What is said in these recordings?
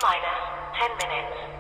minus 10 minutes.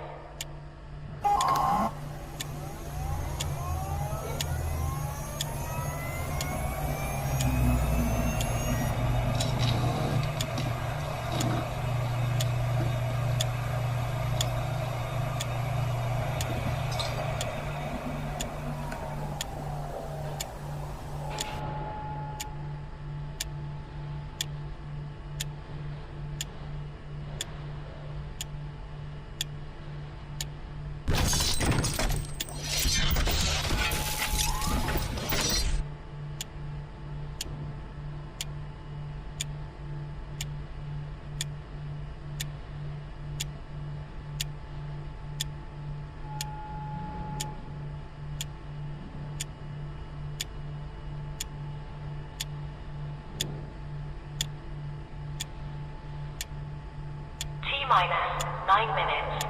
Minus 9 minutes.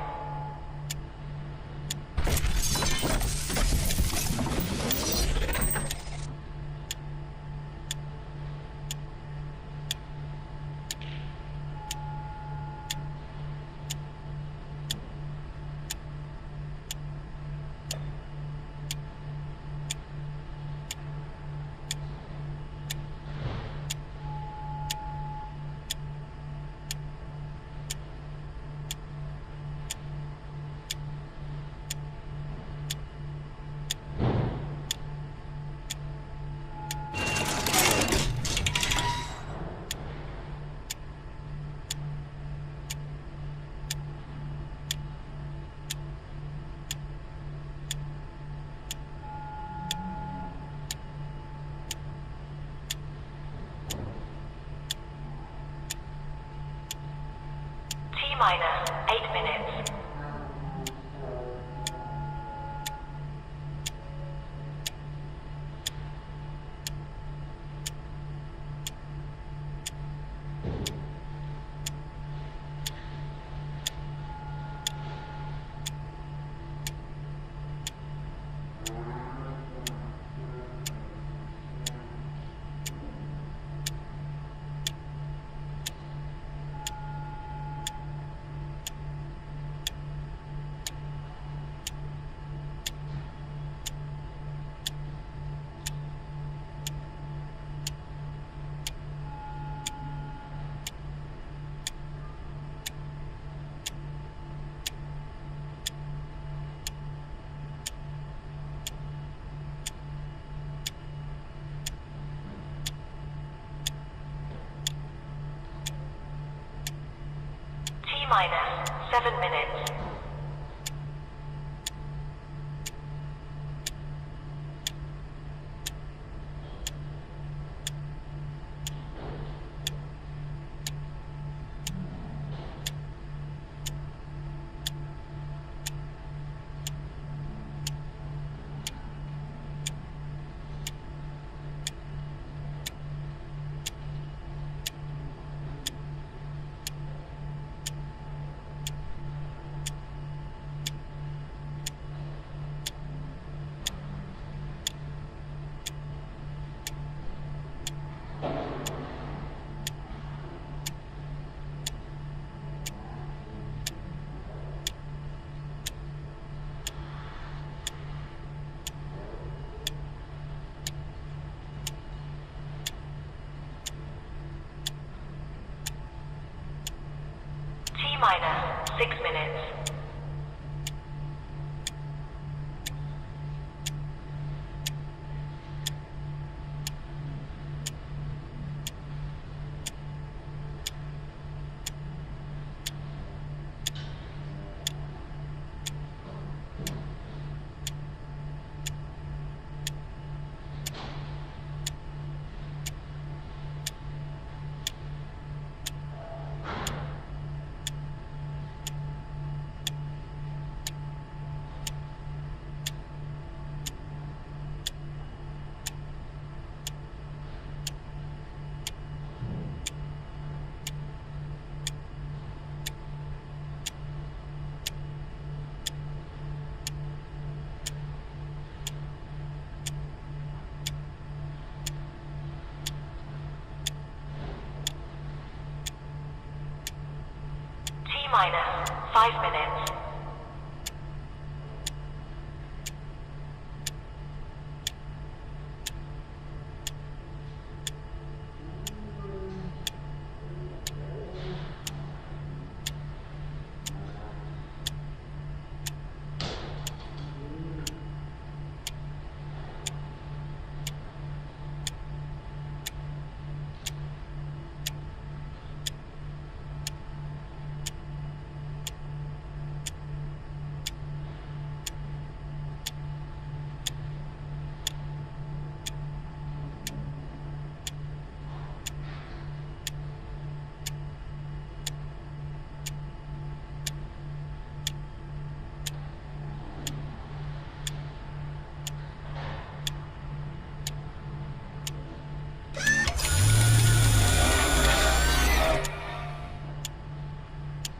Minus 8 minutes. Minus 7 minutes. 5 minutes.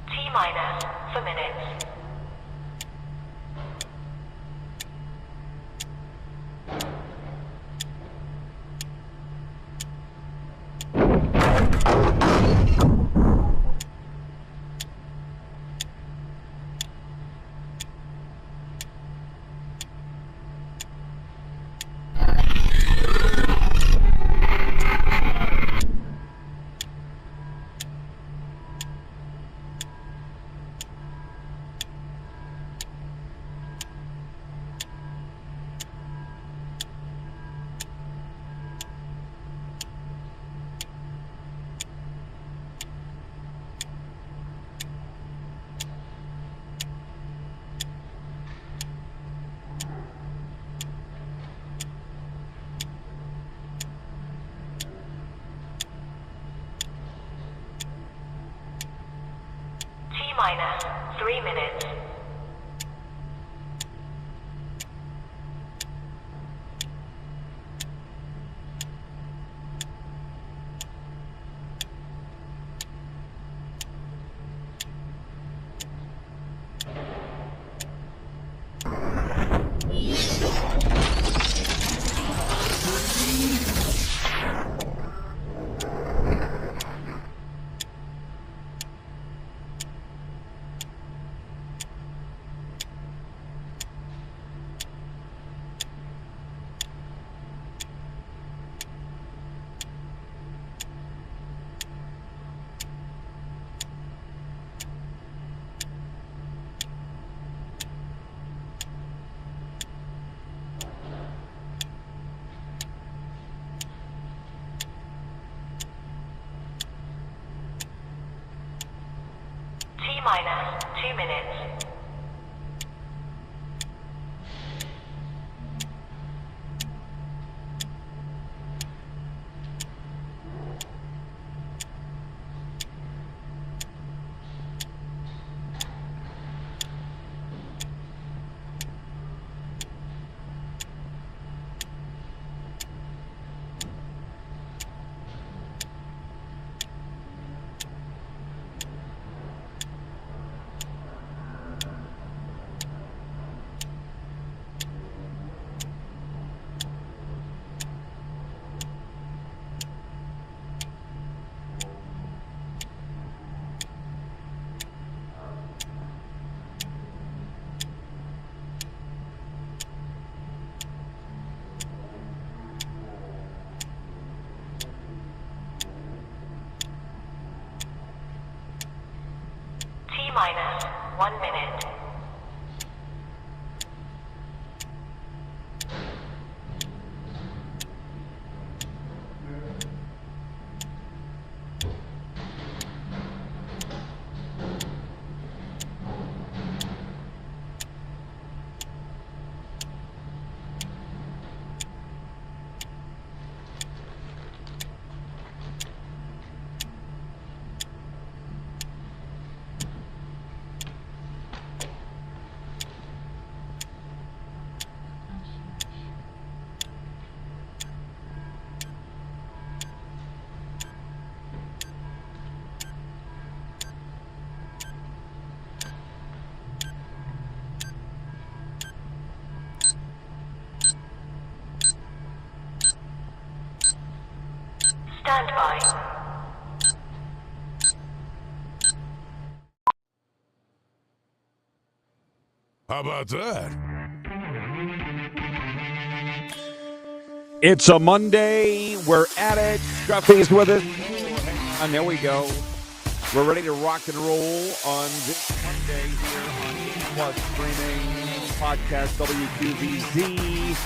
T-minus for minutes. T-minus 3 minutes. T-minus 2 minutes. T-minus 1 minute. Stand by. How about that? It's a Monday. We're at it. Scruffy's with us. And there we go. We're ready to rock and roll on this Monday here on Plus Streaming Podcast WQVZ.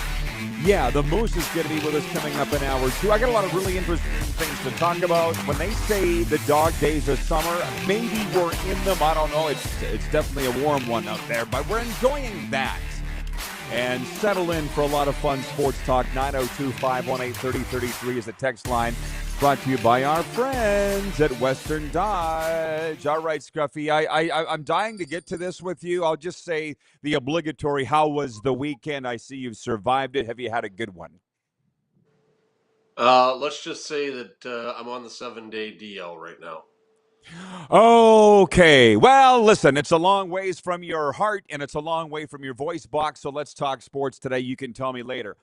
Yeah, the Moose is going to be with us coming up in hour 2. I got a lot of really interesting things to talk about. When they say the dog days of summer, maybe we're in them. I don't know. It's definitely a warm one out there, but we're enjoying that. And settle in for a lot of fun sports talk. 902-518-3033 is the text line, brought to you by our friends at Western Dodge. All right, Scruffy, I'm dying to get to this with you. I'll just say the obligatory, how was the weekend? I see you've survived it. Have you had a good one? Let's just say that I'm on the 7-day DL right now. Okay. Well, listen, it's a long ways from your heart and it's a long way from your voice box, so let's talk sports today. You can tell me later.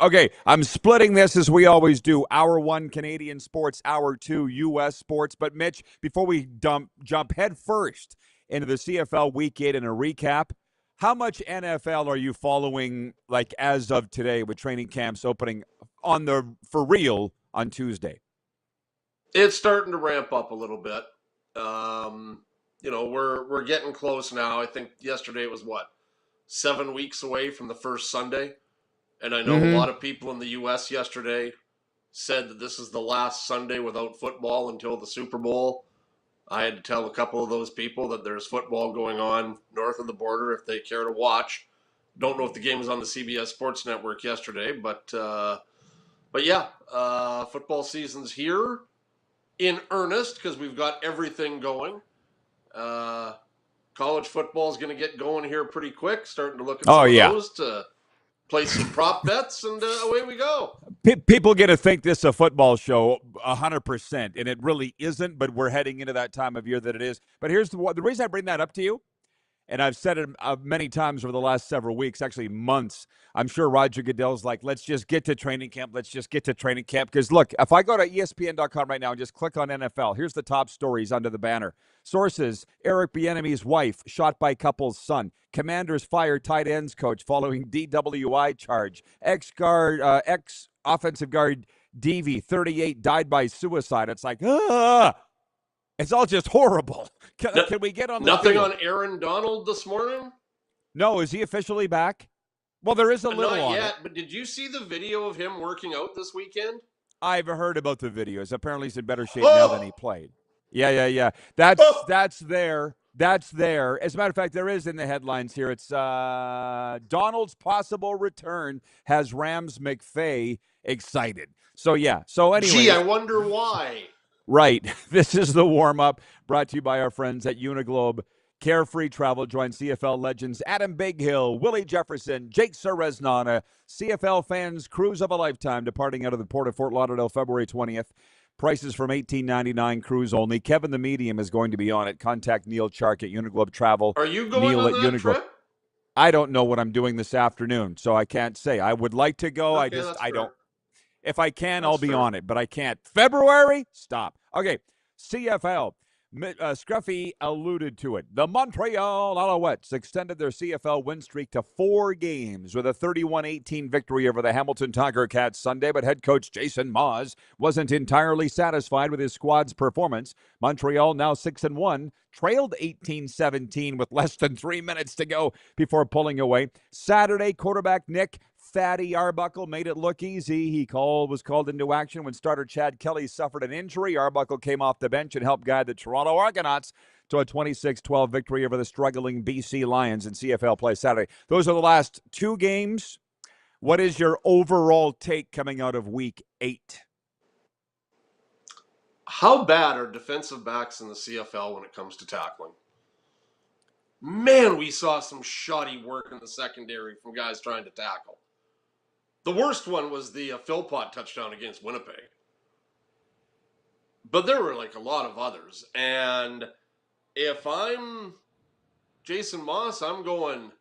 Okay, I'm splitting this as we always do. Hour 1, Canadian sports. Hour 2, U.S. sports. But, Mitch, before we jump head first into the CFL Week 8 and a recap, how much NFL are you following, like, as of today with training camps opening for real on Tuesday? It's starting to ramp up a little bit. We're getting close now. I think yesterday was 7 weeks away from the first Sunday. And I know a lot of people in the U.S. yesterday said that this is the last Sunday without football until the Super Bowl. I had to tell a couple of those people that there's football going on north of the border if they care to watch. Don't know if the game was on the CBS Sports Network yesterday, but yeah, football season's here in earnest because we've got everything going. College football is going to get going here pretty quick. Starting to look at some of those to play some prop bets, and away we go. People get to think this is a football show 100%, and it really isn't, but we're heading into that time of year that it is. But here's the reason I bring that up to you, and I've said it many times over the last several weeks, actually months. I'm sure Roger Goodell's like, let's just get to training camp. Let's just get to training camp. Because, look, if I go to ESPN.com right now and just click on NFL, here's the top stories under the banner. Sources, Eric Bieniemy's wife shot by couple's son. Commanders fire tight ends coach following DWI charge. Ex-offensive guard Devy, 38, died by suicide. It's like, it's all just horrible. Can we get on the Nothing field? on Aaron Donald this morning? No, is he officially back? Well, there is a little Not on yet, it. but did you see the video of him working out this weekend? I've heard about the videos. Apparently he's in better shape now than he played. Yeah. That's there. That's there. As a matter of fact, there is in the headlines here. It's Donald's possible return has Rams McVay excited. So, yeah. So, anyway. Gee, I wonder why. Right. This is the warm-up brought to you by our friends at Uniglobe. Carefree Travel. Join CFL legends Adam Bighill, Willie Jefferson, Jake Seresnana, CFL fans cruise of a lifetime departing out of the port of Fort Lauderdale February 20th. Prices from $18.99 cruise only. Kevin the Medium is going to be on it. Contact Neil Chark at Uniglobe Travel. Are you going Neil on at that Uniglobe. trip? I don't know what I'm doing this afternoon, so I can't say. I would like to go. Okay, I don't. If I can, That's I'll be fair. on it, but I can't. February? Stop. Okay, CFL. Scruffy alluded to it. The Montreal Alouettes extended their CFL win streak to 4 games with a 31-18 victory over the Hamilton Tiger Cats Sunday, but head coach Jason Maas wasn't entirely satisfied with his squad's performance. Montreal, now 6-1, trailed 18-17 with less than 3 minutes to go before pulling away. Saturday, quarterback Nick Fatty Arbuckle made it look easy. He was called into action when starter Chad Kelly suffered an injury. Arbuckle came off the bench and helped guide the Toronto Argonauts to a 26-12 victory over the struggling BC Lions in CFL play Saturday. Those are the last 2 games. What is your overall take coming out of Week 8? How bad are defensive backs in the CFL when it comes to tackling? Man, we saw some shoddy work in the secondary from guys trying to tackle. The worst one was the Philpott touchdown against Winnipeg. But there were a lot of others. And if I'm Jason Maas, I'm going,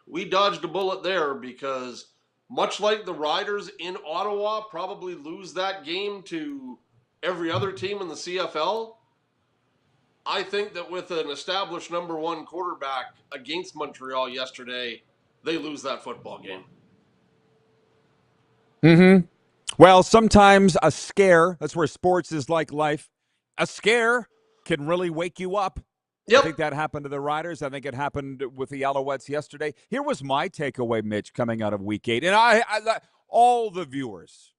we dodged a bullet there, because much like the Riders in Ottawa probably lose that game to every other team in the CFL, I think that with an established number one quarterback against Montreal yesterday, they lose that football game. Mm-hmm. Well, sometimes a scare, that's where sports is like life, a scare can really wake you up. Yep. I think that happened to the Riders. I think it happened with the Alouettes yesterday. Here was my takeaway, Mitch, coming out of Week 8. And I all the viewers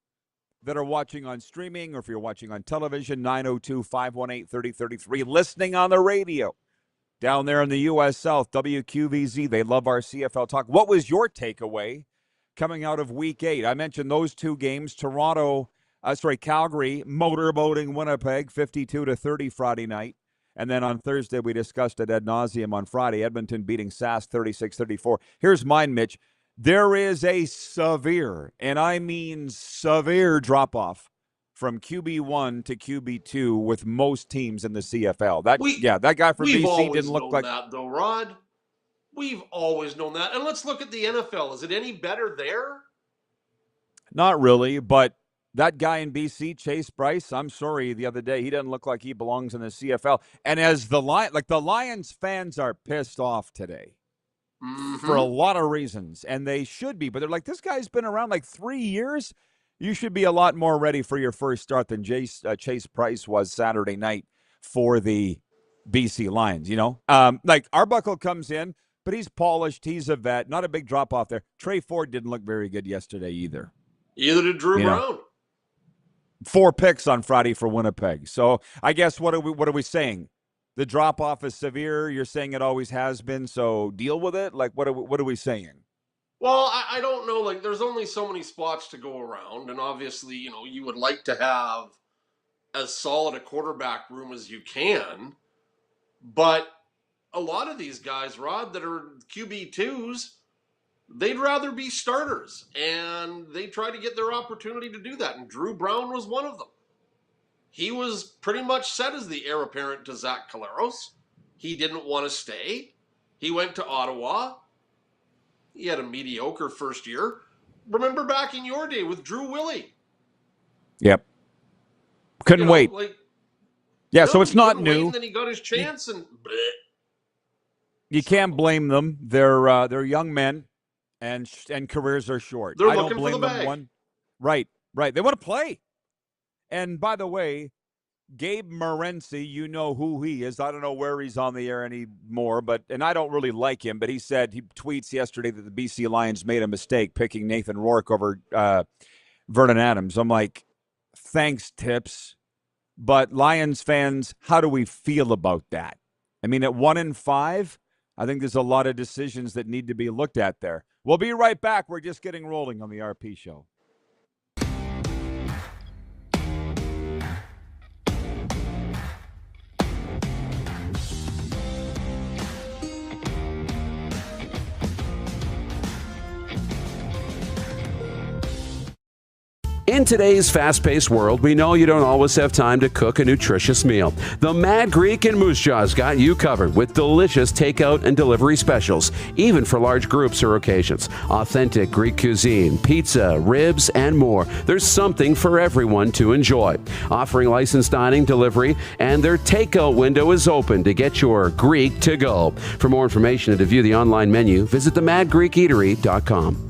that are watching on streaming or if you're watching on television, 902-518-3033, listening on the radio down there in the U.S. South, WQVZ, they love our CFL talk. What was your takeaway coming out of Week 8? I mentioned those two games, Calgary motorboating Winnipeg 52-30 Friday night. And then on Thursday, we discussed it ad nauseum on Friday, Edmonton beating Sask 36-34. Here's mine, Mitch. There is a severe, and I mean severe, drop-off from QB1 to QB2 with most teams in the CFL. That guy from BC didn't look like that, though, Rod. We've always known that. And let's look at the NFL. Is it any better there? Not really, but that guy in BC, Chase Bryce, I'm sorry, the other day, he doesn't look like he belongs in the CFL. And as the Lions fans are pissed off today for a lot of reasons, and they should be, but they're like, this guy's been around like 3 years. You should be a lot more ready for your first start than Chase Bryce was Saturday night for the BC Lions, you know? Like Arbuckle comes in, but he's polished. He's a vet. Not a big drop-off there. Trey Ford didn't look very good yesterday either. Either did Drew Brown. 4 picks on Friday for Winnipeg. So I guess what are we saying? The drop-off is severe. You're saying it always has been, so deal with it? Like, what are we saying? Well, I don't know. Like, there's only so many spots to go around, and obviously, you would like to have as solid a quarterback room as you can, but a lot of these guys, Rod, that are QB2s, they'd rather be starters, and they try to get their opportunity to do that, and Drew Brown was one of them. He was pretty much set as the heir apparent to Zach Collaros. He didn't want to stay. He went to Ottawa. He had a mediocre first year. Remember back in your day with Drew Willie? Yep. Couldn't wait. So it's not new. And then he got his chance, and you can't blame them. They're young men, and careers are short. They're I looking don't blame for the them bag. one. Right. They want to play. And by the way, Gabe Morency, you know who he is. I don't know where he's on the air anymore, and I don't really like him, but he tweets yesterday that the BC Lions made a mistake picking Nathan Rourke over Vernon Adams. I'm like, thanks, Tips. But Lions fans, how do we feel about that? I mean, at 1-5, I think there's a lot of decisions that need to be looked at there. We'll be right back. We're just getting rolling on the RP Show. In today's fast-paced world, we know you don't always have time to cook a nutritious meal. The Mad Greek in Moose Jaw's got you covered with delicious takeout and delivery specials, even for large groups or occasions. Authentic Greek cuisine, pizza, ribs, and more. There's something for everyone to enjoy. Offering licensed dining, delivery, and their takeout window is open to get your Greek to go. For more information and to view the online menu, visit themadgreekeatery.com.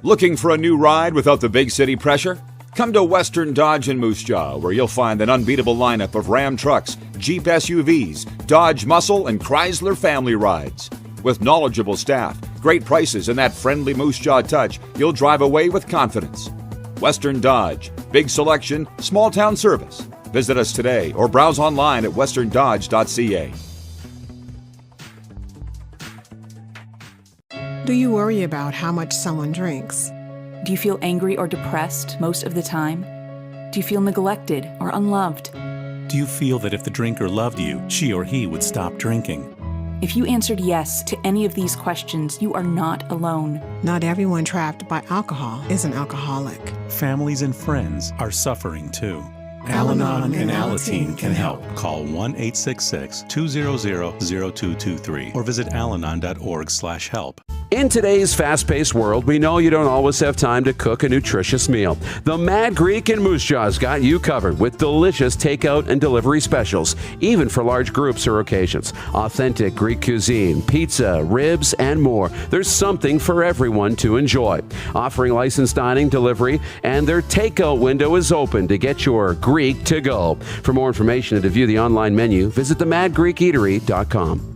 Looking for a new ride without the big city pressure? Come to Western Dodge in Moose Jaw, where you'll find an unbeatable lineup of Ram trucks, Jeep SUVs, Dodge Muscle, and Chrysler family rides. With knowledgeable staff, great prices, and that friendly Moose Jaw touch, you'll drive away with confidence. Western Dodge. Big selection, small town service. Visit us today or browse online at westerndodge.ca. Do you worry about how much someone drinks? Do you feel angry or depressed most of the time? Do you feel neglected or unloved? Do you feel that if the drinker loved you, she or he would stop drinking? If you answered yes to any of these questions, you are not alone. Not everyone trapped by alcohol is an alcoholic. Families and friends are suffering too. Al-Anon and Alateen can help. Call 1-866-200-0223 or visit alanon.org/help. In today's fast-paced world, we know you don't always have time to cook a nutritious meal. The Mad Greek in Moose Jaw's got you covered with delicious takeout and delivery specials, even for large groups or occasions. Authentic Greek cuisine, pizza, ribs, and more. There's something for everyone to enjoy. Offering licensed dining, delivery, and their takeout window is open to get your Greek to go. For more information and to view the online menu, visit themadgreekeatery.com.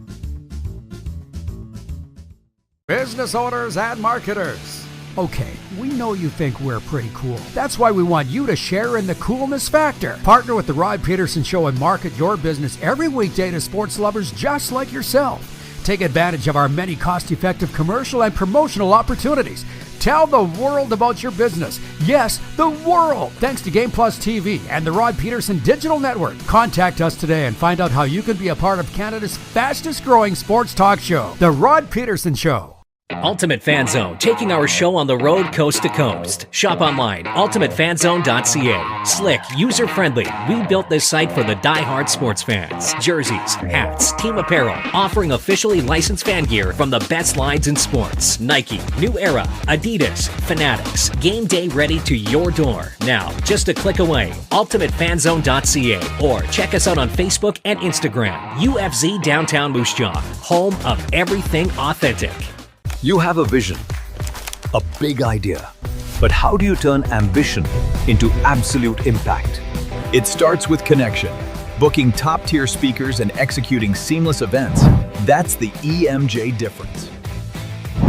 Business owners and marketers. Okay, we know you think we're pretty cool. That's why we want you to share in the coolness factor. Partner with the Rod Pedersen Show and market your business every weekday to sports lovers just like yourself. Take advantage of our many cost-effective commercial and promotional opportunities. Tell the world about your business. Yes, the world. Thanks to Game Plus TV and the Rod Pedersen Digital Network. Contact us today and find out how you can be a part of Canada's fastest growing sports talk show, The Rod Pedersen Show. Ultimate Fan Zone, taking our show on the road coast to coast. Shop online, ultimatefanzone.ca. Slick, user-friendly. We built this site for the die-hard sports fans. Jerseys, hats, team apparel, offering officially licensed fan gear from the best lines in sports. Nike, New Era, Adidas, Fanatics. Game day ready to your door. Now, just a click away, ultimatefanzone.ca, or check us out on Facebook and Instagram. UFZ Downtown Moose Jaw, home of everything authentic. You have a vision, a big idea, but how do you turn ambition into absolute impact? It starts with connection, booking top-tier speakers and executing seamless events. That's the EMJ difference.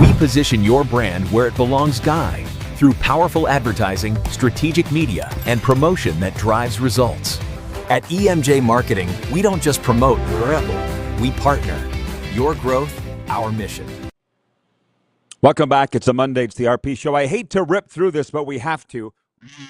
We position your brand where it belongs, Guy, through powerful advertising, strategic media, and promotion that drives results. At EMJ Marketing, we don't just promote, we partner. Your growth, our mission. Welcome back. It's a Monday. It's the RP Show. I hate to rip through this, but we have to.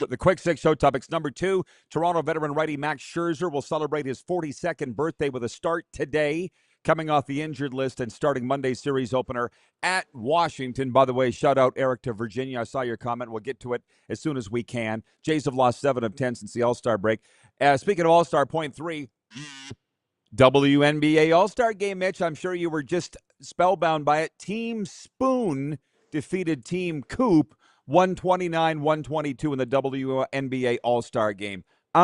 The quick six show topics. Number 2, Toronto veteran righty Max Scherzer will celebrate his 42nd birthday with a start today, coming off the injured list and starting Monday's series opener at Washington. By the way, shout out Eric to Virginia. I saw your comment. We'll get to it as soon as we can. Jays have lost 7 of 10 since the All-Star break. Speaking of All-Star, point 3, WNBA All-Star Game, Mitch. I'm sure you were just spellbound by it. Team Spoon defeated Team Coop 129-122 in the WNBA All-Star Game. Where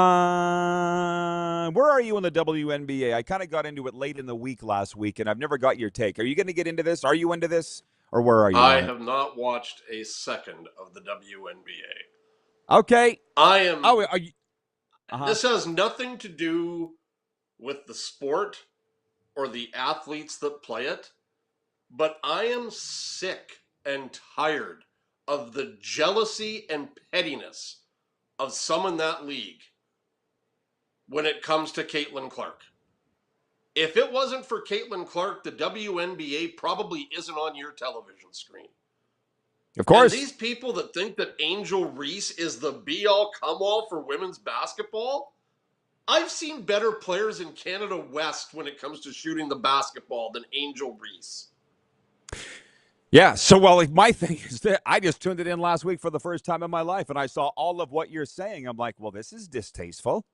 are you in the WNBA? I kind of got into it late in the week last week, and I've never got your take. Are you going to get into this? Are you into this? Or where are you? I have not watched a second of the WNBA. Okay. I am. Oh, are you? This has nothing to do with the sport or the athletes that play it, but I am sick and tired of the jealousy and pettiness of some in that league when it comes to Caitlin Clark. If it wasn't for Caitlin Clark, the WNBA probably isn't on your television screen. Of course. And these people that think that Angel Reese is the be-all, come-all for women's basketball, I've seen better players in Canada West when it comes to shooting the basketball than Angel Reese. Yeah, so my thing is that I just tuned it in last week for the first time in my life, and I saw all of what you're saying. I'm like, well, this is distasteful.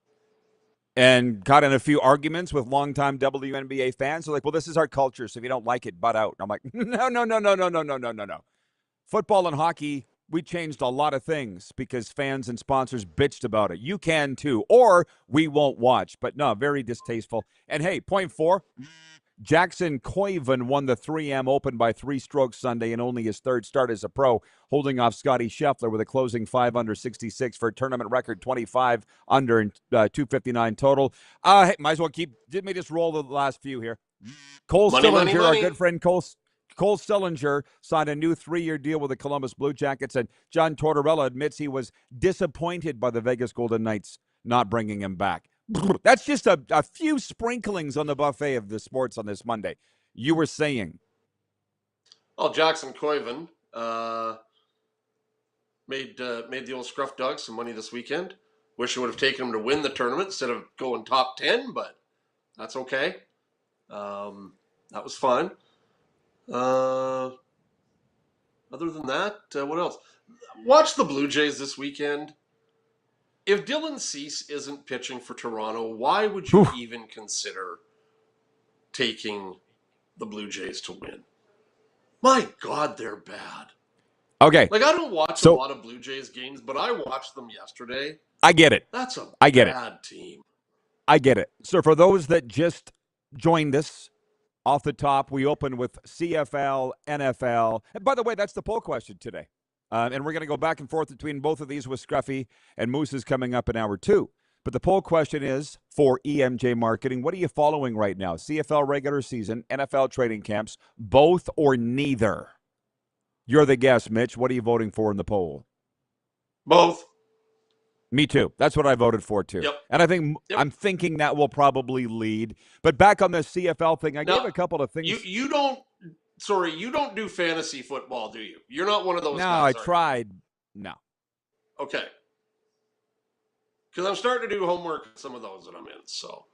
And got in a few arguments with longtime WNBA fans. They're like, well, this is our culture, so if you don't like it, butt out. And I'm like, no. Football and hockey, we changed a lot of things because fans and sponsors bitched about it. You can too, or we won't watch. But no, very distasteful. And hey, point 4, Jackson Koivu won the 3M Open by 3 strokes Sunday in only his 3rd start as a pro, holding off Scotty Scheffler with a closing 5 under 66 for a tournament record 25 under and 259 total. Hey, might as well did me just roll the last few here. Cole Sillinger, our good friend Cole Sillinger signed a new 3-year deal with the Columbus Blue Jackets, and John Tortorella admits he was disappointed by the Vegas Golden Knights not bringing him back. That's just a few sprinklings on the buffet of the sports on this Monday. You were saying. Well, Jackson Koivu made the old Scruff Dog some money this weekend. Wish I would have taken him to win the tournament instead of going top 10, but that's okay. That was fun. Other than that, what else? Watch the Blue Jays this weekend. If Dylan Cease isn't pitching for Toronto, why would you even consider taking the Blue Jays to win? My God, they're bad. Okay. Like, I don't watch a lot of Blue Jays games, but I watched them yesterday. I get it. That's a I get bad team. I get it. So for those that just joined us, off the top, we open with CFL, NFL. And by the way, that's the poll question today. And we're going to go back and forth between both of these with Scruffy and Moose is coming up in hour 2. But the poll question is for EMJ Marketing, what are you following right now? CFL regular season, NFL training camps, both or neither? You're the guest, Mitch. What are you voting for in the poll? Both. Me too. That's what I voted for too. Yep. And I think I'm thinking that will probably lead. But back on the CFL thing, I gave a couple of things. You don't do fantasy football, do you? You're not one of those guys. No, I tried. No. Okay. Because I'm starting to do homework on some of those that I'm in, so.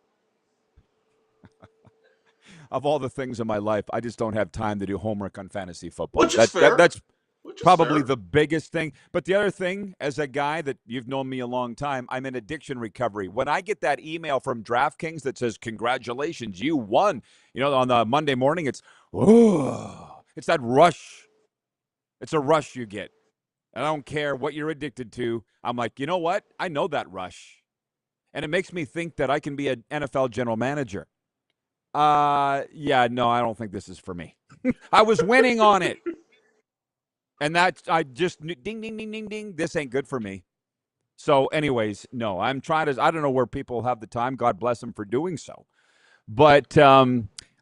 Of all the things in my life, I just don't have time to do homework on fantasy football. Which is fair. That's probably fair. the biggest thing. But the other thing, as a guy that you've known me a long time, I'm in addiction recovery. When I get that email from DraftKings that says, congratulations, you won, on the Monday morning, it's that rush. It's a rush you get. I don't care what you're addicted to. I'm like, you know what? I know that rush. And it makes me think that I can be an NFL general manager. No, I don't think this is for me. I was winning on it. And I just, ding, ding, ding, ding, ding. This ain't good for me. So anyways, no, I don't know where people have the time. God bless them for doing so. But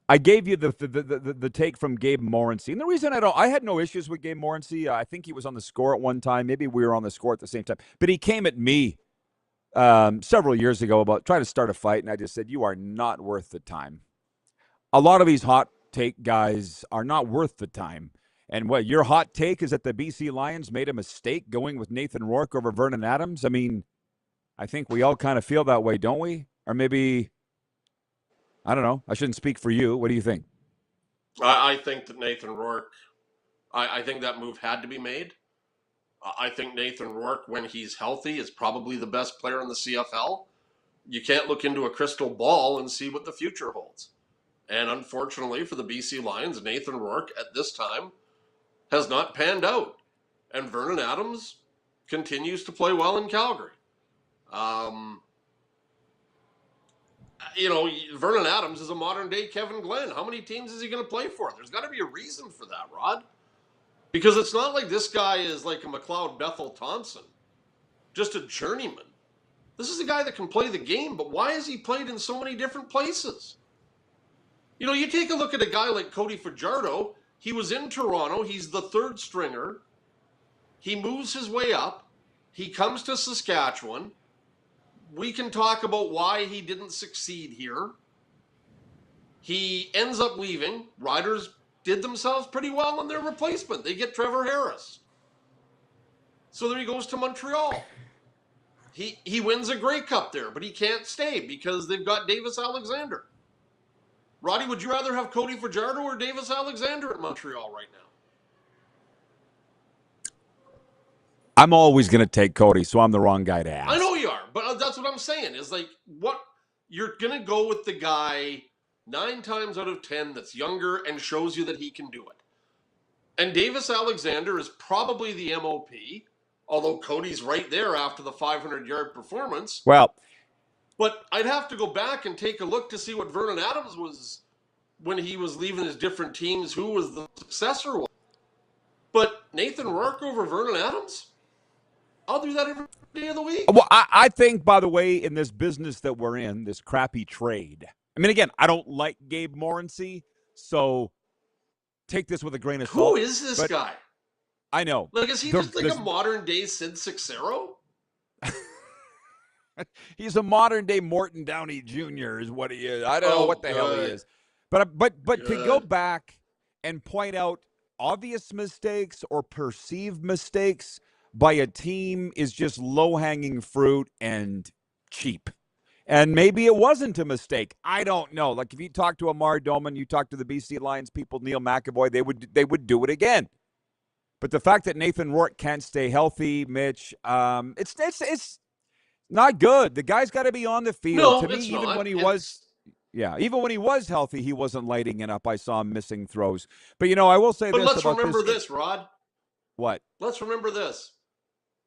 I gave you the take from Gabe Morency. And the reason I had no issues with Gabe Morency, I think he was on the score at one time. Maybe we were on the score at the same time. But he came at me several years ago about trying to start a fight. And I just said, you are not worth the time. A lot of these hot take guys are not worth the time. And what your hot take is that the BC Lions made a mistake going with Nathan Rourke over Vernon Adams? I mean, I think we all kind of feel that way, don't we? Or maybe, I don't know. I shouldn't speak for you. What do you think? I think that Nathan Rourke, I think that move had to be made. I think Nathan Rourke, when he's healthy, is probably the best player in the CFL. You can't look into a crystal ball and see what the future holds. And unfortunately for the BC Lions, Nathan Rourke at this time has not panned out. And Vernon Adams continues to play well in Calgary. Vernon Adams is a modern-day Kevin Glenn. How many teams is he going to play for? There's got to be a reason for that, Rod. Because it's not like this guy is like a McLeod Bethel Thompson, just a journeyman. This is a guy that can play the game, but why has he played in so many different places? You take a look at a guy like Cody Fajardo. He was in Toronto. He's the third stringer. He moves his way up. He comes to Saskatchewan. We can talk about why he didn't succeed here. He ends up leaving. Riders did themselves pretty well on their replacement. They get Trevor Harris. So then he goes to Montreal. He wins a Grey Cup there, but he can't stay because they've got Davis Alexander. Roddy, would you rather have Cody Fajardo or Davis Alexander at Montreal right now? I'm always going to take Cody, so I'm the wrong guy to ask. I know you are, but that's what I'm saying is like, what you're going to go with the guy 9 times out of 10 that's younger and shows you that he can do it. And Davis Alexander is probably the MOP, although Cody's right there after the 500-yard performance. Well, but I'd have to go back and take a look to see what Vernon Adams was when he was leaving his different teams, who was the successor was. But Nathan Rourke over Vernon Adams? I'll do that every day of the week. Well, I think, by the way, in this business that we're in, this crappy trade, I mean, again, I don't like Gabe Morency, so take this with a grain of salt. Who is this guy? I know. Like, is he just like a modern-day Sid Seixeiro? He's a modern-day Morton Downey Jr. is what he is. I don't know what the hell he is. But to go back and point out obvious mistakes or perceived mistakes by a team is just low-hanging fruit and cheap. And maybe it wasn't a mistake. I don't know. Like if you talk to Amar Doman, you talk to the BC Lions people, Neil McAvoy, they would do it again. But the fact that Nathan Rourke can't stay healthy, Mitch, it's not good. The guy's got to be on the field. No, to me, it's even not. when he was, Yeah, even when he was healthy, he wasn't lighting it up. I saw him missing throws. But, I will say But this let's about remember this. this, Rod. What? Let's remember this.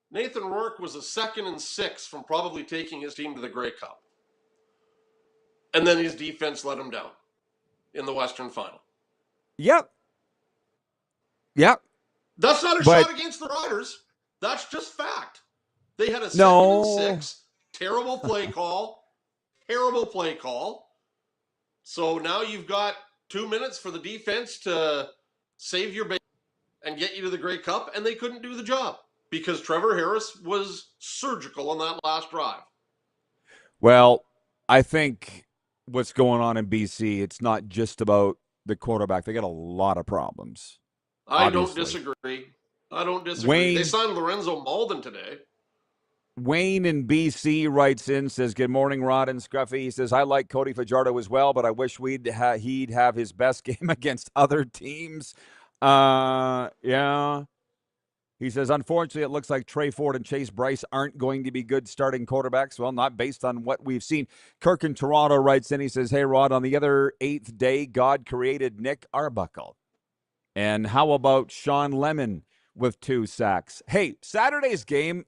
Nathan Rourke was a 2nd and 6 from probably taking his team to the Grey Cup. And then his defense let him down in the Western Final. Yep. That's not a shot against the Riders. That's just fact. They had a 2nd and 6. Terrible play call. So now you've got 2 minutes for the defense to save your base and get you to the Grey Cup, and they couldn't do the job because Trevor Harris was surgical on that last drive. Well, I think what's going on in BC, it's not just about the quarterback. They got a lot of problems. I don't disagree. Wayne, they signed Lorenzo Malden today. Wayne in BC writes in, says, good morning, Rod and Scruffy. He says, I like Cody Fajardo as well, but I wish he'd have his best game against other teams. Yeah. He says, unfortunately, it looks like Trey Ford and Chase Bryce aren't going to be good starting quarterbacks. Well, not based on what we've seen. Kirk in Toronto writes in, he says, hey, Rod, on the other 8th day, God created Nick Arbuckle. And how about Sean Lemon with 2 sacks? Hey, Saturday's game,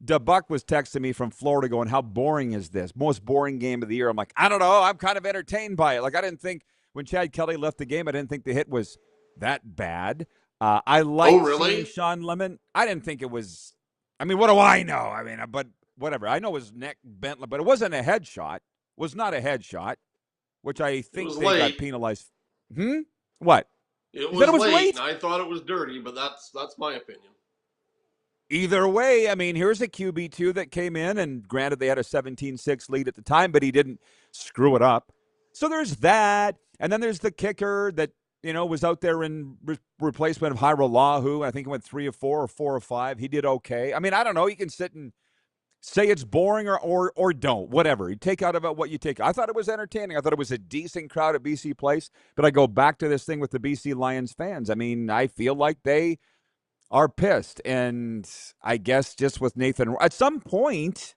DeBuck was texting me from Florida going, how boring is this? Most boring game of the year. I'm like, I don't know. I'm kind of entertained by it. Like, I didn't think when Chad Kelly left the game, I didn't think the hit was that bad. I like seeing Sean Lemon. I didn't think it was, what do I know? But whatever. I know his neck bent, but it wasn't a headshot. It was not a headshot, which I think they got penalized. What? It was late, and I thought it was dirty, but that's my opinion. Either way, here's a QB2 that came in, and granted they had a 17-6 lead at the time, but he didn't screw it up. So there's that. And then there's the kicker that, was out there in replacement of Hyra Lahu. I think he went 3 of 4 or 4 of 5. He did okay. I don't know. You can sit and say it's boring or don't. Whatever. You take out of it what you take. I thought it was entertaining. I thought it was a decent crowd at BC Place. But I go back to this thing with the BC Lions fans. I feel like they are pissed. And I guess just with Nathan, at some point,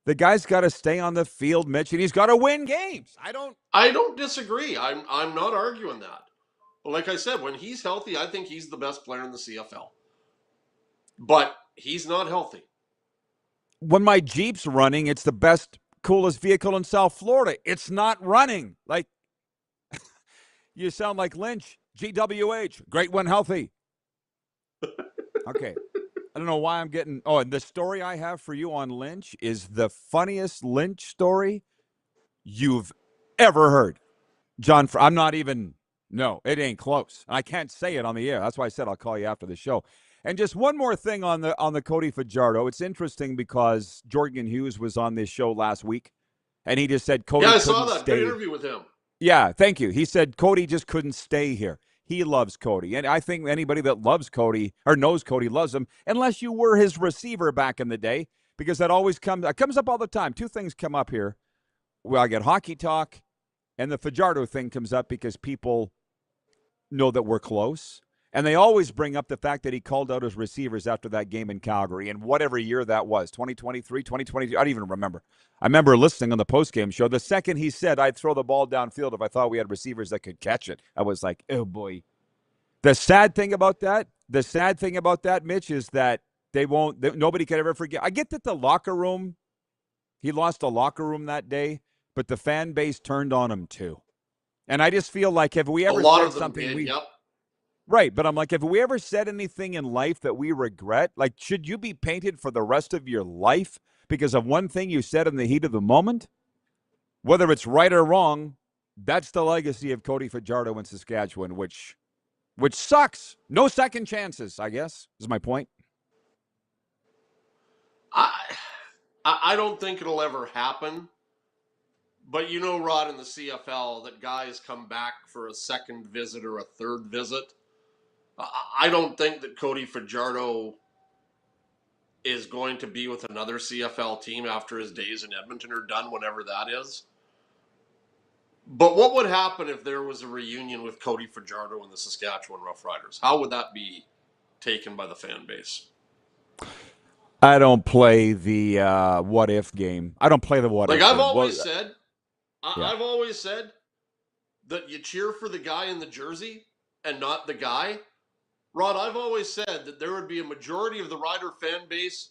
the guy's got to stay on the field, Mitch, and he's got to win games. I don't disagree. I'm not arguing that. But like I said, when he's healthy, I think he's the best player in the CFL. But he's not healthy. When my Jeep's running, it's the best, coolest vehicle in South Florida. It's not running. Like, you sound like Lynch. GWH, great when healthy. Okay. I don't know why I'm getting... Oh, and the story I have for you on Lynch is the funniest Lynch story you've ever heard. John, I'm not even... No, it ain't close. I can't say it on the air. That's why I said I'll call you after the show. And just one more thing on the Cody Fajardo. It's interesting because Jordan Hughes was on this show last week, and he just said Cody couldn't stay. Yeah, I saw that. Good interview with him. Yeah, thank you. He said Cody just couldn't stay here. He loves Cody. And I think anybody that loves Cody or knows Cody loves him, unless you were his receiver back in the day, because that always comes up all the time. 2 things come up here. Well, I get hockey talk, and the Fajardo thing comes up because people know that we're close. And they always bring up the fact that he called out his receivers after that game in Calgary, and whatever year that was, 2023, 2022, I don't even remember. I remember listening on the postgame show. The second he said I'd throw the ball downfield if I thought we had receivers that could catch it, I was like, oh boy. The sad thing about that, Mitch, is that nobody could ever forget. I get that the locker room, he lost the locker room that day, but the fan base turned on him too. And I just feel like if we ever said something, right, but I'm like, if we ever said anything in life that we regret, like, should you be painted for the rest of your life because of one thing you said in the heat of the moment? Whether it's right or wrong, that's the legacy of Cody Fajardo in Saskatchewan, which sucks. No second chances, I guess, is my point. I don't think it'll ever happen. But Rod, in the CFL, that guys come back for a second visit or a third visit. I don't think that Cody Fajardo is going to be with another CFL team after his days in Edmonton are done, whenever that is. But what would happen if there was a reunion with Cody Fajardo and the Saskatchewan Roughriders? How would that be taken by the fan base? I don't play the what-if game. I don't play the what-if game. I've always said, I've always said that you cheer for the guy in the jersey and not the guy. Rod, I've always said that there would be a majority of the Rider fan base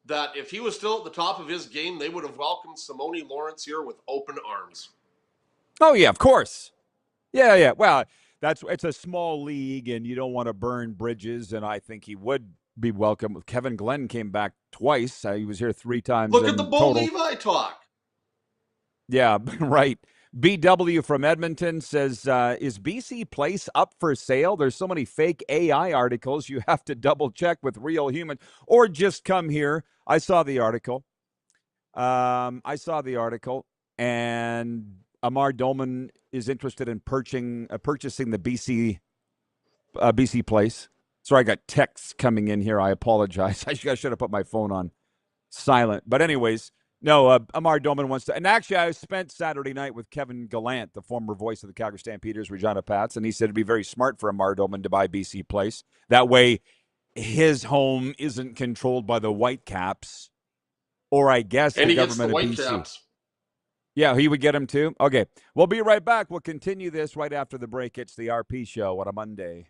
that if he was still at the top of his game, they would have welcomed Simone Lawrence here with open arms. Oh, yeah, of course. Yeah. Well, it's a small league, and you don't want to burn bridges, and I think he would be welcome. Kevin Glenn came back twice. He was here 3 times. Look at the Bo total. Levi talk. Yeah, right. BW from Edmonton says, is BC Place up for sale? There's so many fake AI articles. You have to double check with real humans or just come here. I saw the article. And Amar Dolman is interested in purchasing the BC Place. Sorry, I got texts coming in here. I apologize. I should have put my phone on silent. But anyways, no, Amar Dolman wants to. And actually, I spent Saturday night with Kevin Gallant, the former voice of the Calgary Stampeders, Regina Pats, and he said it'd be very smart for Amar Dolman to buy BC Place. That way, his home isn't controlled by the Whitecaps, or I guess and the he gets the government of BC. Whitecaps. Yeah, he would get him too. Okay, we'll be right back. We'll continue this right after the break. It's the RP Show on a Monday.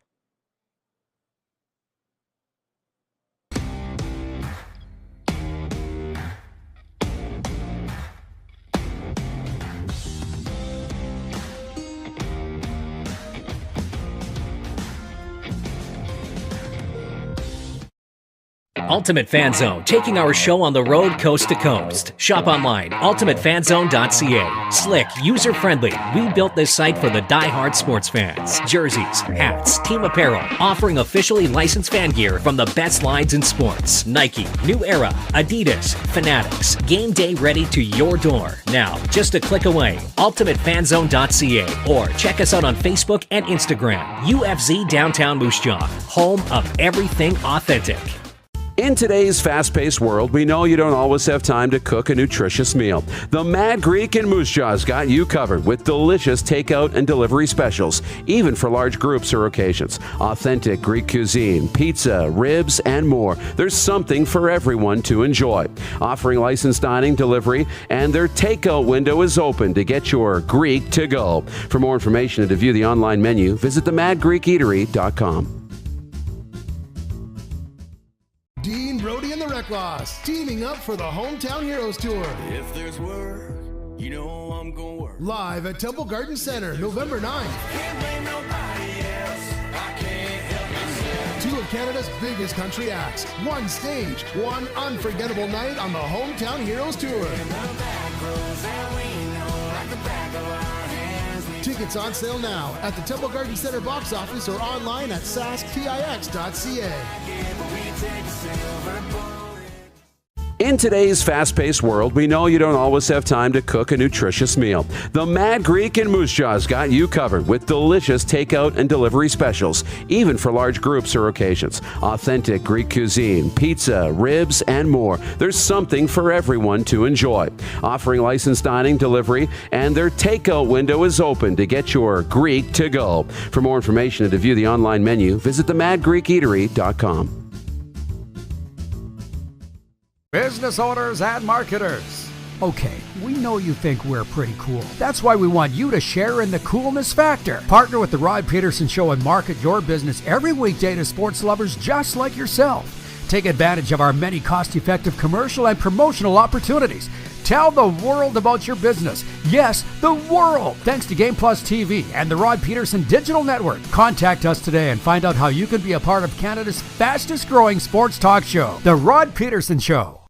Ultimate Fan Zone, taking our show on the road coast to coast. Shop online, ultimatefanzone.ca. Slick, user-friendly. We built this site for the die-hard sports fans. Jerseys, hats, team apparel, offering officially licensed fan gear from the best lines in sports. Nike, New Era, Adidas, Fanatics. Game day ready to your door. Now, just a click away. ultimatefanzone.ca or check us out on Facebook and Instagram. UFZ Downtown Moose Jaw, home of everything authentic. In today's fast-paced world, we know you don't always have time to cook a nutritious meal. The Mad Greek in Moose Jaw's got you covered with delicious takeout and delivery specials, even for large groups or occasions. Authentic Greek cuisine, pizza, ribs, and more. There's something for everyone to enjoy. Offering licensed dining, delivery, and their takeout window is open to get your Greek to go. For more information and to view the online menu, visit themadgreekeatery.com. Dean, Brody, and the Recklaws teaming up for the Hometown Heroes Tour. If there's work, you know I'm gonna work. Live at Temple Garden Center, November 9th. Can't blame nobody else. I can't help myself. 2 of Canada's biggest country acts. 1 stage, 1 unforgettable night on the Hometown Heroes Tour. Tickets on sale now at the Temple Garden Center box office or online at sasktix.ca. In today's fast-paced world, we know you don't always have time to cook a nutritious meal. The Mad Greek in Moose Jaw's got you covered with delicious takeout and delivery specials, even for large groups or occasions. Authentic Greek cuisine, pizza, ribs, and more. There's something for everyone to enjoy. Offering licensed dining, delivery, and their takeout window is open to get your Greek to go. For more information and to view the online menu, visit themadgreekeatery.com. Business owners and marketers. Okay, we know you think we're pretty cool. That's why we want you to share in the coolness factor. Partner with the Rod Pedersen Show and market your business every weekday to sports lovers just like yourself. Take advantage of our many cost-effective commercial and promotional opportunities. Tell the world about your business. Yes, the world. Thanks to Game Plus TV and the Rod Pedersen Digital Network. Contact us today and find out how you can be a part of Canada's fastest growing sports talk show, The Rod Pedersen Show.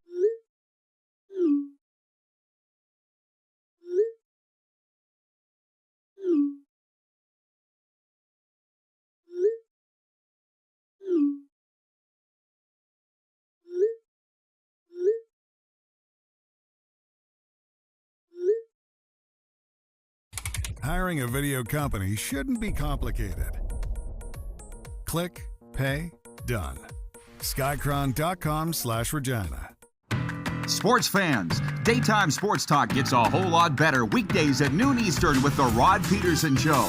Hiring a video company shouldn't be complicated. Click, pay, done. Skycron.com/Regina. Sports fans, daytime sports talk gets a whole lot better weekdays at noon Eastern with the Rod Pedersen Show.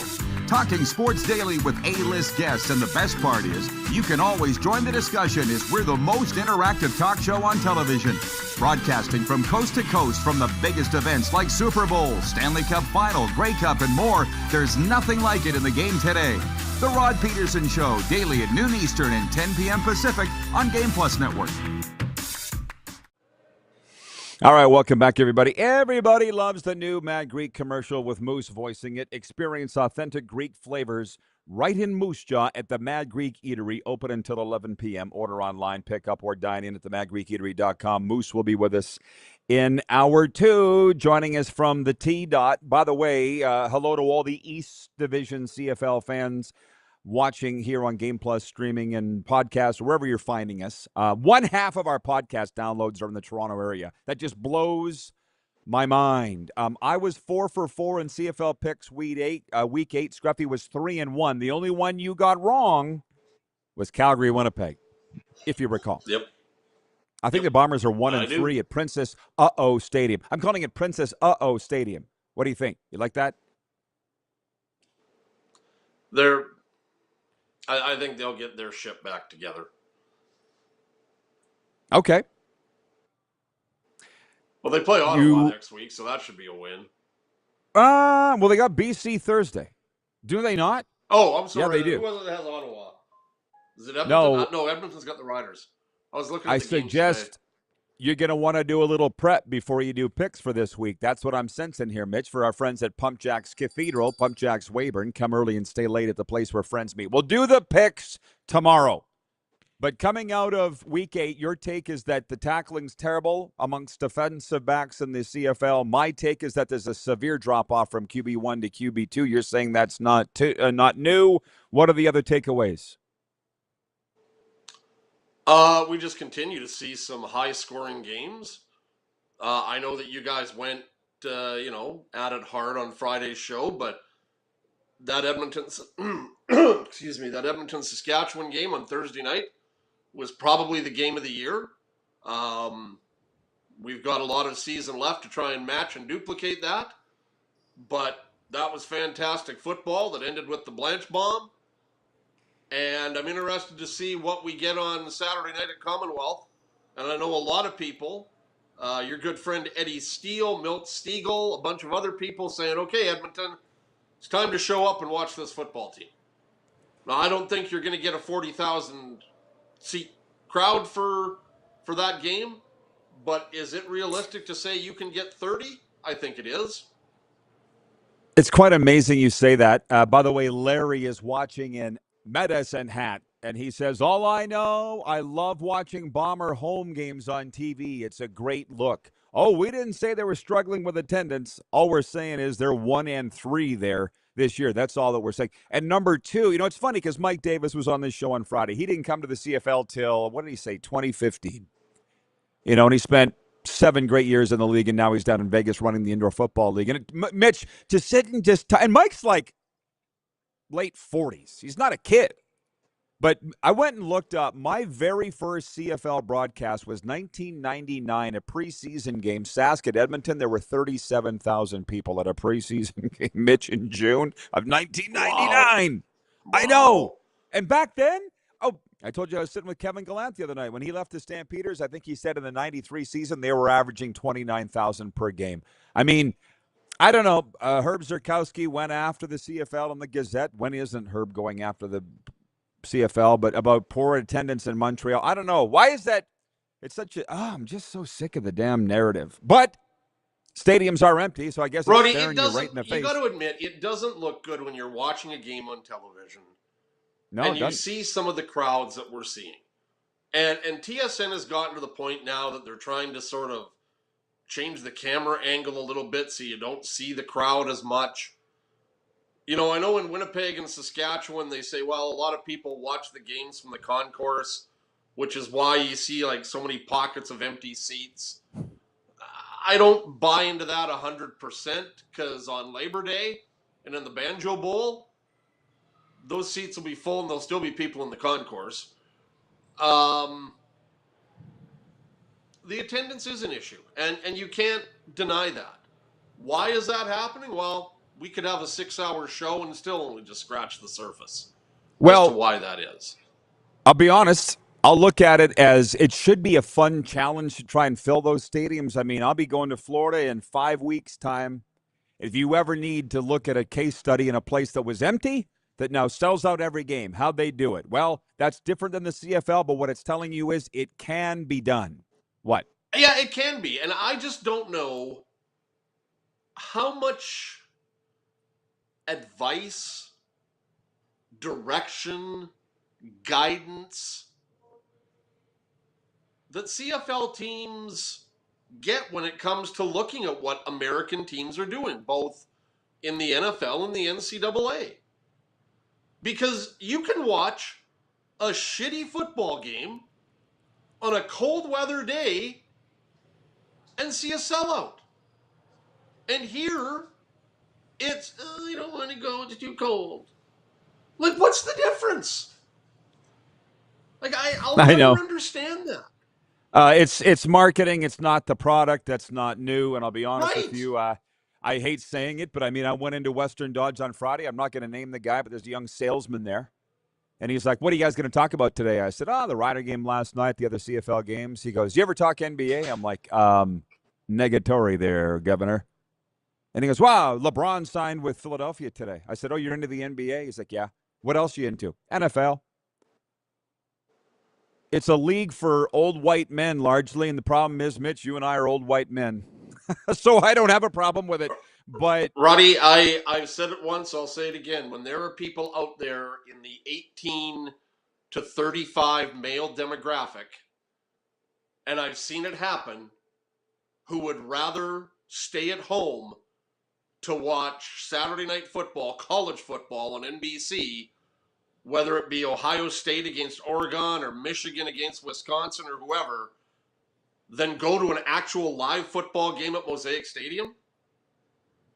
talking sports daily with A-list guests, and the best part is, you can always join the discussion as we're the most interactive talk show on television. Broadcasting from coast to coast from the biggest events like Super Bowl, Stanley Cup Final, Grey Cup, and more, there's nothing like it in the game today. The Rod Pedersen Show, daily at noon Eastern and 10 p.m. Pacific on Game Plus Network. All right, welcome back, everybody. Everybody loves the new Mad Greek commercial with Moose voicing it. Experience authentic Greek flavors right in Moose Jaw at the Mad Greek Eatery, open until 11 p.m. Order online, pick up, or dine in at themadgreekeatery.com. Moose will be with us in hour 2, joining us from the T-Dot. By the way, hello to all the East Division CFL fans watching here on Game Plus, streaming and podcasts, wherever you're finding us. One half of our podcast downloads are in the Toronto area. That just blows my mind. I was 4 for 4 in CFL picks week 8. Scruffy was 3-1. The only one you got wrong was Calgary-Winnipeg, if you recall. Yep. I think the Bombers are 1-3 at Princess Uh-Oh Stadium. I'm calling it Princess Uh-Oh Stadium. What do you think? You like that? I think they'll get their ship back together. Okay. Well, they play Ottawa next week, so that should be a win. Well, they got BC Thursday. Do they not? Oh, I'm sorry. Yeah, they do. Who was it that has Ottawa? Is it Edmonton? No, Edmonton's got the Riders. I was looking at the games suggest today. You're going to want to do a little prep before you do picks for this week. That's what I'm sensing here, Mitch, for our friends at Pump Jacks Cathedral, Pump Jacks Weyburn. Come early and stay late at the place where friends meet. We'll do the picks tomorrow. But coming out of week 8, your take is that the tackling's terrible amongst defensive backs in the CFL. My take is that there's a severe drop-off from QB1 to QB2. You're saying that's not new. What are the other takeaways? We just continue to see some high-scoring games. I know that you guys went, at it hard on Friday's show, but that Edmonton-Saskatchewan game on Thursday night was probably the game of the year. We've got a lot of season left to try and match and duplicate that, but that was fantastic football that ended with the Blanche bomb. And I'm interested to see what we get on Saturday night at Commonwealth. And I know a lot of people, your good friend Eddie Steele, Milt Stiegel, a bunch of other people saying, okay, Edmonton, it's time to show up and watch this football team. Now, I don't think you're going to get a 40,000-seat crowd for that game, but is it realistic to say you can get 30? I think it is. It's quite amazing you say that. By the way, Larry is watching in Medicine Hat, and he says, all I know, I love watching Bomber home games on TV. It's a great look. Oh, we didn't say they were struggling with attendance. All we're saying is they're 1-3 there this year. That's all that we're saying. And number 2, it's funny because Mike Davis was on this show on Friday. He didn't come to the CFL till, what did he say, 2015. And he spent 7 great years in the league, and now he's down in Vegas running the Indoor Football League. And Mitch, to sit and and Mike's like late 40s. He's not a kid. But I went and looked up. My very first CFL broadcast was 1999, a preseason game. Sask at Edmonton, there were 37,000 people at a preseason game, Mitch, in June of 1999. Wow. I know. And back then, I told you I was sitting with Kevin Gallant the other night. When he left the Stampeders, I think he said in the 93 season, they were averaging 29,000 per game. I mean, I don't know. Herb Zurkowski went after the CFL and the Gazette. When isn't Herb going after the CFL? But about poor attendance in Montreal. I don't know. Why is that? It's such a, I'm just so sick of the damn narrative. But stadiums are empty, so I guess Brody, it's staring you right in the face. You got to admit, it doesn't look good when you're watching a game on television. No, and you see some of the crowds that we're seeing. And TSN has gotten to the point now that they're trying to sort of change the camera angle a little bit so you don't see the crowd as much. I know in Winnipeg and Saskatchewan, they say, well, a lot of people watch the games from the concourse, which is why you see like so many pockets of empty seats. I don't buy into that 100% because on Labor Day and in the Banjo Bowl, those seats will be full and there'll still be people in the concourse. The attendance is an issue, and you can't deny that. Why is that happening? Well, we could have a 6-hour show and still only just scratch the surface Well, as to why that is. I'll be honest. I'll look at it as it should be a fun challenge to try and fill those stadiums. I mean, I'll be going to Florida in 5 weeks' time. If you ever need to look at a case study in a place that was empty, that now sells out every game, how'd they do it? Well, that's different than the CFL, but what it's telling you is it can be done. What? Yeah, it can be. And I just don't know how much advice, direction, guidance that CFL teams get when it comes to looking at what American teams are doing, both in the NFL and the NCAA. Because you can watch a shitty football game on a cold weather day and see a sellout. And here, it's, you don't want to go, it's too cold. Like, what's the difference? Like, I'll never understand that. It's marketing. It's not the product. That's not new. And I'll be honest with you, I hate saying it, but I mean, I went into Western Dodge on Friday. I'm not going to name the guy, but there's a young salesman there. And he's like, what are you guys going to talk about today? I said, the Rider game last night, the other CFL games. He goes, you ever talk NBA? I'm like, negatory there, Governor. And he goes, wow, LeBron signed with Philadelphia today. I said, oh, you're into the NBA? He's like, yeah. What else are you into? NFL. It's a league for old white men largely, and the problem is, Mitch, you and I are old white men. So I don't have a problem with it. But Roddy, I've said it once, I'll say it again. When there are people out there in the 18 to 35 male demographic, and I've seen it happen, who would rather stay at home to watch Saturday night football, college football on NBC, whether it be Ohio State against Oregon or Michigan against Wisconsin or whoever, than go to an actual live football game at Mosaic Stadium,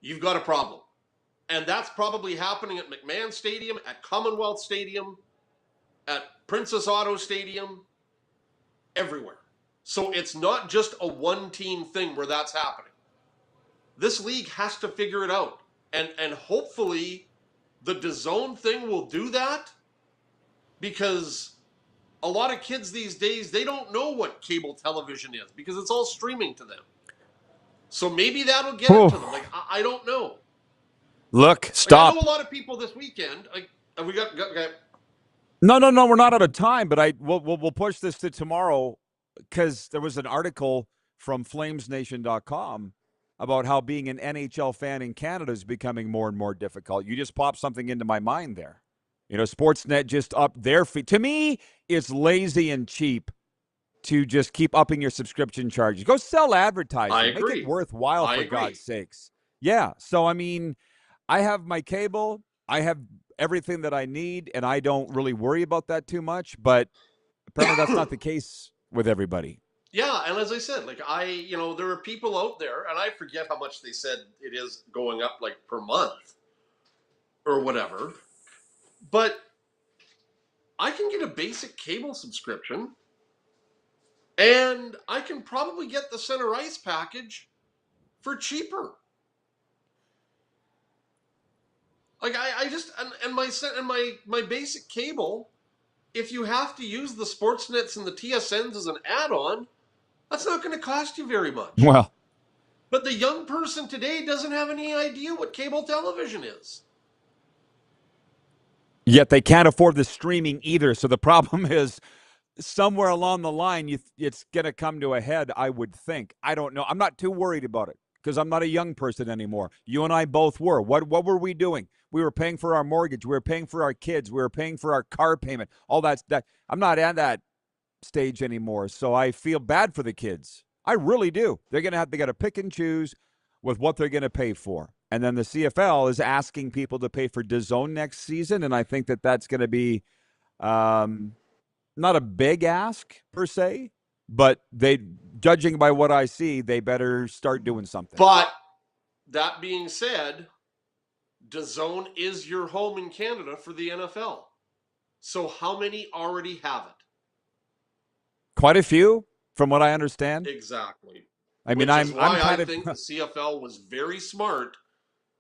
you've got a problem. And that's probably happening at McMahon Stadium, at Commonwealth Stadium, at Princess Auto Stadium, everywhere. So it's not just a one-team thing where that's happening. This league has to figure it out. And hopefully the DAZN thing will do that, because a lot of kids these days, they don't know what cable television is because it's all streaming to them. So maybe that'll get it to them. Like, I don't know. Look, stop. Like, I know a lot of people this weekend. Like, have we got okay. No, we're not out of time, but we'll push this to tomorrow, because there was an article from FlamesNation.com about how being an NHL fan in Canada is becoming more and more difficult. You just popped something into my mind there. You know, Sportsnet just upped their fee. To me, it's lazy and cheap to just keep upping your subscription charges. Go sell advertising. I agree. Make it worthwhile, for God's sakes. Yeah. So, I mean, I have my cable. I have everything that I need, and I don't really worry about that too much. But apparently that's not the case with everybody. Yeah, and as I said, like, there are people out there, and I forget how much they said it is going up, like, per month or whatever. But I can get a basic cable subscription, and I can probably get the Center Ice package for cheaper. Like, I just, and my basic cable, if you have to use the Sportsnets and the TSNs as an add-on, that's not going to cost you very much. Well, but the young person today doesn't have any idea what cable television is. Yet they can't afford the streaming either. So the problem is, somewhere along the line, it's going to come to a head, I would think. I don't know. I'm not too worried about it because I'm not a young person anymore. You and I both were. What were we doing? We were paying for our mortgage. We were paying for our kids. We were paying for our car payment. All that. I'm not at that stage anymore. So I feel bad for the kids. I really do. They got to pick and choose with what they're going to pay for. And then the CFL is asking people to pay for DAZN next season, and I think that's going to be not a big ask per se, but judging by what I see, they better start doing something. But that being said, DAZN is your home in Canada for the NFL. So how many already have it? Quite a few, from what I understand. Exactly. I mean, I think the CFL was very smart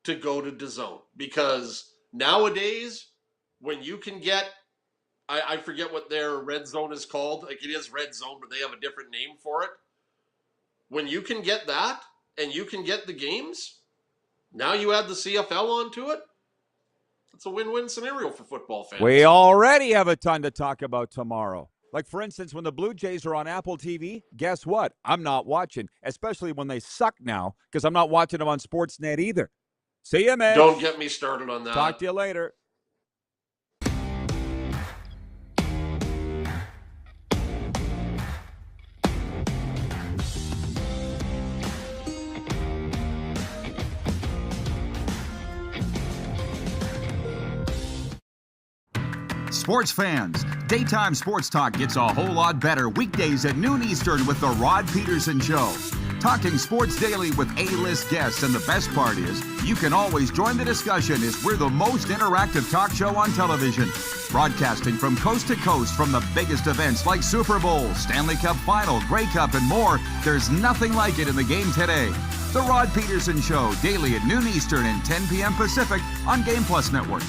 to go to DAZN, because nowadays when you can get, I forget what their red zone is called. Like, it is red zone, but they have a different name for it. When you can get that and you can get the games, now you add the CFL onto it. It's a win-win scenario for football fans. We already have a ton to talk about tomorrow. Like, for instance, when the Blue Jays are on Apple TV, guess what? I'm not watching, especially when they suck now, because I'm not watching them on Sportsnet either. See you, man. Don't get me started on that. Talk to you later. Sports fans, daytime sports talk gets a whole lot better weekdays at noon Eastern with the Rod Pedersen Show. Talking sports daily with A-list guests, and the best part is, you can always join the discussion as we're the most interactive talk show on television. Broadcasting from coast to coast from the biggest events like Super Bowl, Stanley Cup Final, Grey Cup, and more. There's nothing like it in the game today. The Rod Pedersen Show, daily at noon Eastern and 10 p.m. Pacific on Game Plus Network.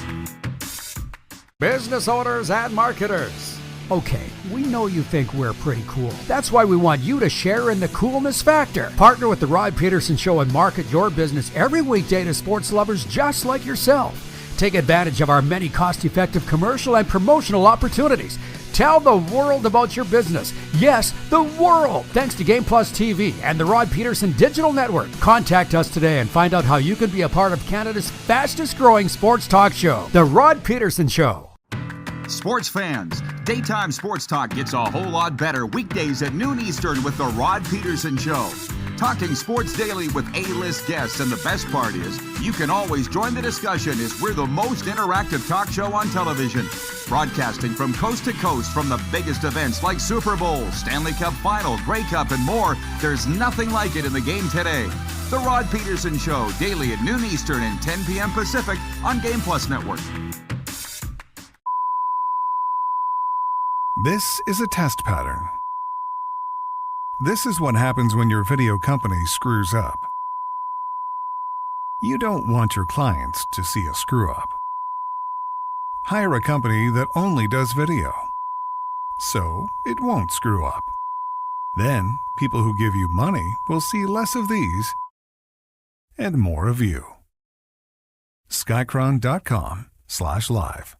Business owners and marketers. Okay, we know you think we're pretty cool. That's why we want you to share in the coolness factor. Partner with the Rod Pedersen Show and market your business every weekday to sports lovers just like yourself. Take advantage of our many cost-effective commercial and promotional opportunities. Tell the world about your business. Yes, the world. Thanks to Game Plus TV and the Rod Pedersen Digital Network. Contact us today and find out how you can be a part of Canada's fastest-growing sports talk show, The Rod Pedersen Show. Sports fans, daytime sports talk gets a whole lot better weekdays at noon Eastern with the Rod Pedersen Show. Talking sports daily with A-list guests, and the best part is, you can always join the discussion as we're the most interactive talk show on television. Broadcasting from coast to coast from the biggest events like Super Bowl, Stanley Cup Final, Grey Cup, and more. There's nothing like it in the game today. The Rod Pedersen Show, daily at noon Eastern and 10 p.m. Pacific on Game Plus Network. This is a test pattern. This is what happens when your video company screws up. You don't want your clients to see a screw up. Hire a company that only does video, so it won't screw up. Then, people who give you money will see less of these and more of you. Skycron.com/live.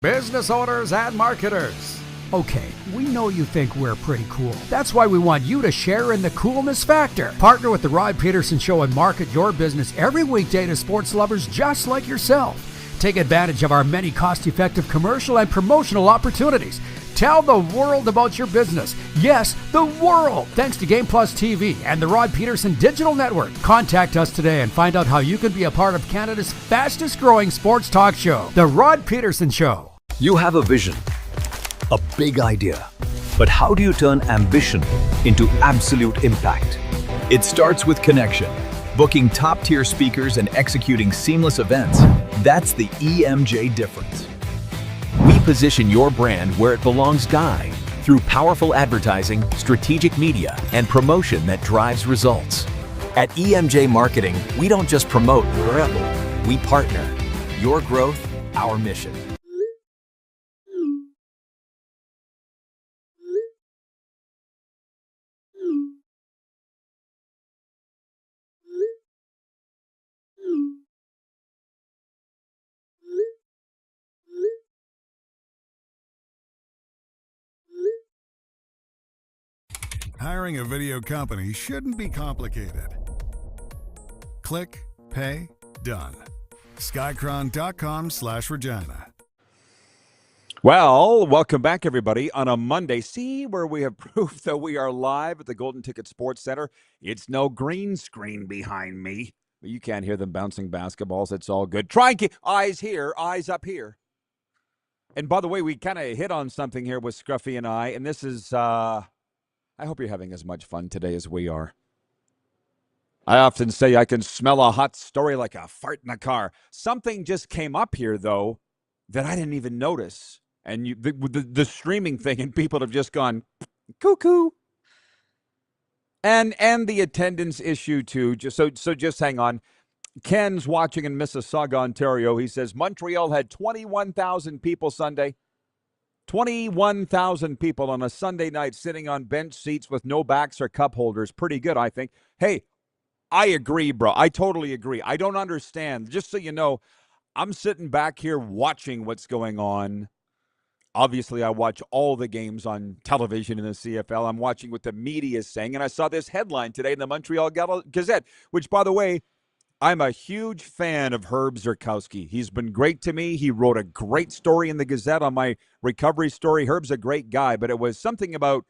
Business owners and marketers. Okay, we know you think we're pretty cool. That's why we want you to share in the coolness factor. Partner with the Rod Pedersen Show and market your business every weekday to sports lovers just like yourself. Take advantage of our many cost-effective commercial and promotional opportunities. Tell the world about your business. Yes, the world. Thanks to Game Plus TV and the Rod Pedersen Digital Network. Contact us today and find out how you can be a part of Canada's fastest-growing sports talk show, The Rod Pedersen Show. You have a vision, a big idea. But how do you turn ambition into absolute impact? It starts with connection. Booking top-tier speakers and executing seamless events. That's the EMJ difference. We position your brand where it belongs, Guy, through powerful advertising, strategic media, and promotion that drives results. At EMJ Marketing, we don't just promote, we partner. Your growth, our mission. Hiring a video company shouldn't be complicated. Click, pay, done. Skycron.com/Regina. Well, welcome back, everybody, on a Monday. See where we have proof that we are live at the Golden Ticket Sports Center. It's no green screen behind me, but you can't hear them bouncing basketballs. It's all good. Try and keep eyes here, eyes up here. And by the way, we kind of hit on something here with Scruffy and I, and this is, I hope you're having as much fun today as we are. I often say I can smell a hot story like a fart in a car. Something just came up here, though, that I didn't even notice. And the streaming thing, and people have just gone cuckoo. And the attendance issue too. So just hang on. Ken's watching in Mississauga, Ontario. He says Montreal had 21,000 people Sunday. 21,000 people on a Sunday night sitting on bench seats with no backs or cup holders. Pretty good, I think. Hey, I agree, bro. I totally agree. I don't understand. Just so you know, I'm sitting back here watching what's going on. Obviously, I watch all the games on television in the CFL. I'm watching what the media is saying, and I saw this headline today in the Montreal Gazette, which, by the way, I'm a huge fan of Herb Zurkowski. He's been great to me. He wrote a great story in the Gazette on my recovery story. Herb's a great guy, but it was something about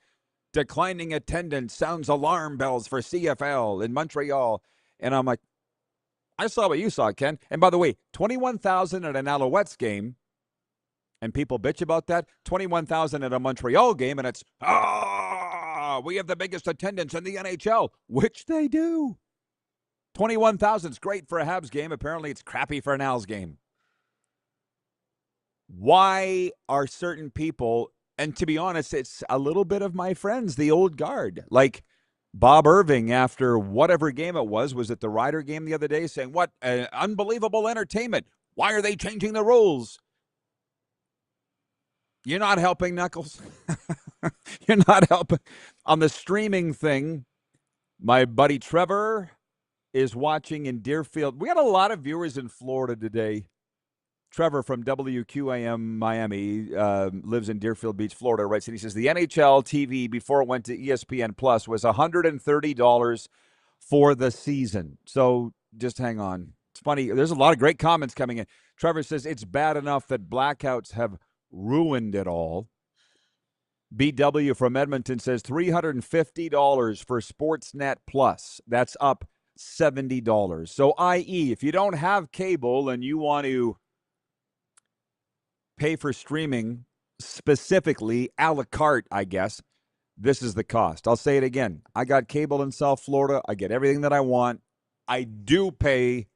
declining attendance sounds alarm bells for CFL in Montreal. And I'm like, I saw what you saw, Ken. And by the way, 21,000 at an Alouettes game, and people bitch about that. 21,000 at a Montreal game, and it's, we have the biggest attendance in the NHL, which they do. 21,000 is great for a Habs game. Apparently, it's crappy for an Als game. Why are certain people, and to be honest, it's a little bit of my friends, the old guard, like Bob Irving after whatever game it was at the Ryder game the other day, saying, what unbelievable entertainment. Why are they changing the rules? You're not helping, Knuckles. You're not helping. On the streaming thing, my buddy Trevor is watching in Deerfield. We had a lot of viewers in Florida today. Trevor from WQAM Miami lives in Deerfield Beach, Florida, writes, and he says the NHL TV before it went to ESPN Plus was $130 for the season. So just hang on. It's funny. There's a lot of great comments coming in. Trevor says it's bad enough that blackouts have ruined it all. BW from Edmonton says $350 for Sportsnet Plus. That's up $70. So, i.e., if you don't have cable and you want to pay for streaming, specifically a la carte, I guess, this is the cost. I'll say it again. I got cable in South Florida. I get everything that I want. I do pay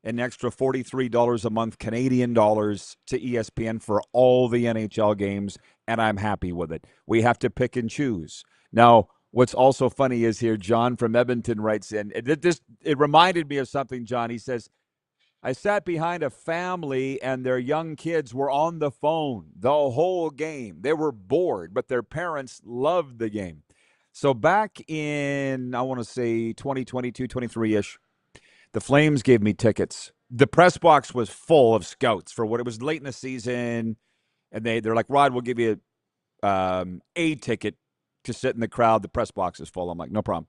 an extra $43 a month Canadian dollars to ESPN for all the NHL games, and I'm happy with it. We have to pick and choose. Now, what's also funny is here, John from Edmonton writes in, it reminded me of something, John. He says, I sat behind a family and their young kids were on the phone the whole game. They were bored, but their parents loved the game. So back in, I want to say 2022, 23-ish, the Flames gave me tickets. The press box was full of scouts for what it was late in the season. And they're like, Rod, we'll give you a ticket to sit in the crowd. The press box is full. I'm like, no problem.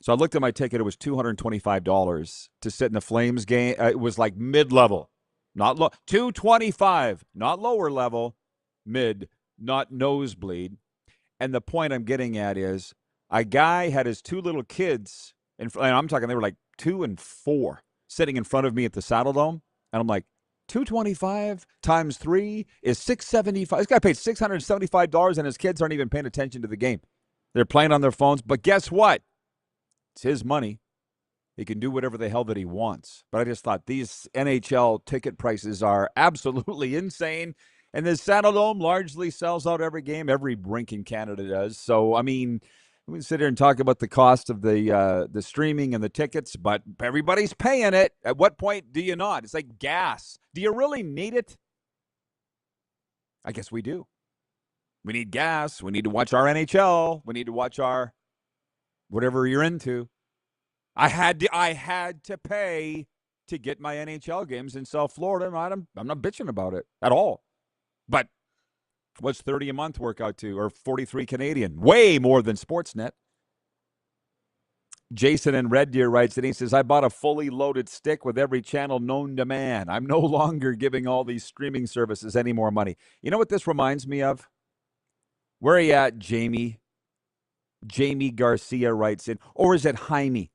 So I looked at my ticket. It was $225 to sit in the Flames game. It was like mid-level, not low. $225, not lower level, mid, not nosebleed. And the point I'm getting at is a guy had his two little kids, and I'm talking they were like 2 and 4, sitting in front of me at the Saddle Dome. And I'm like, $225 times 3 is $675. This guy paid $675, and his kids aren't even paying attention to the game. They're playing on their phones. But guess what? It's his money. He can do whatever the hell that he wants. But I just thought these NHL ticket prices are absolutely insane. And the Saddle Dome largely sells out every game. Every rink in Canada does. So, I mean, we can sit here and talk about the cost of the streaming and the tickets, but everybody's paying it. At what point do you not? It's like gas. Do you really need it? I guess we do. We need gas. We need to watch our NHL. We need to watch our whatever you're into. I had to pay to get my NHL games in South Florida. I'm not bitching about it at all. But what's $30 a month work out to, or $43 Canadian? Way more than Sportsnet. Jason in Red Deer writes, and he says, I bought a fully loaded stick with every channel known to man. I'm no longer giving all these streaming services any more money. You know what this reminds me of? Where are you at, Jamie? Jamie Garcia writes in, or is it Jaime?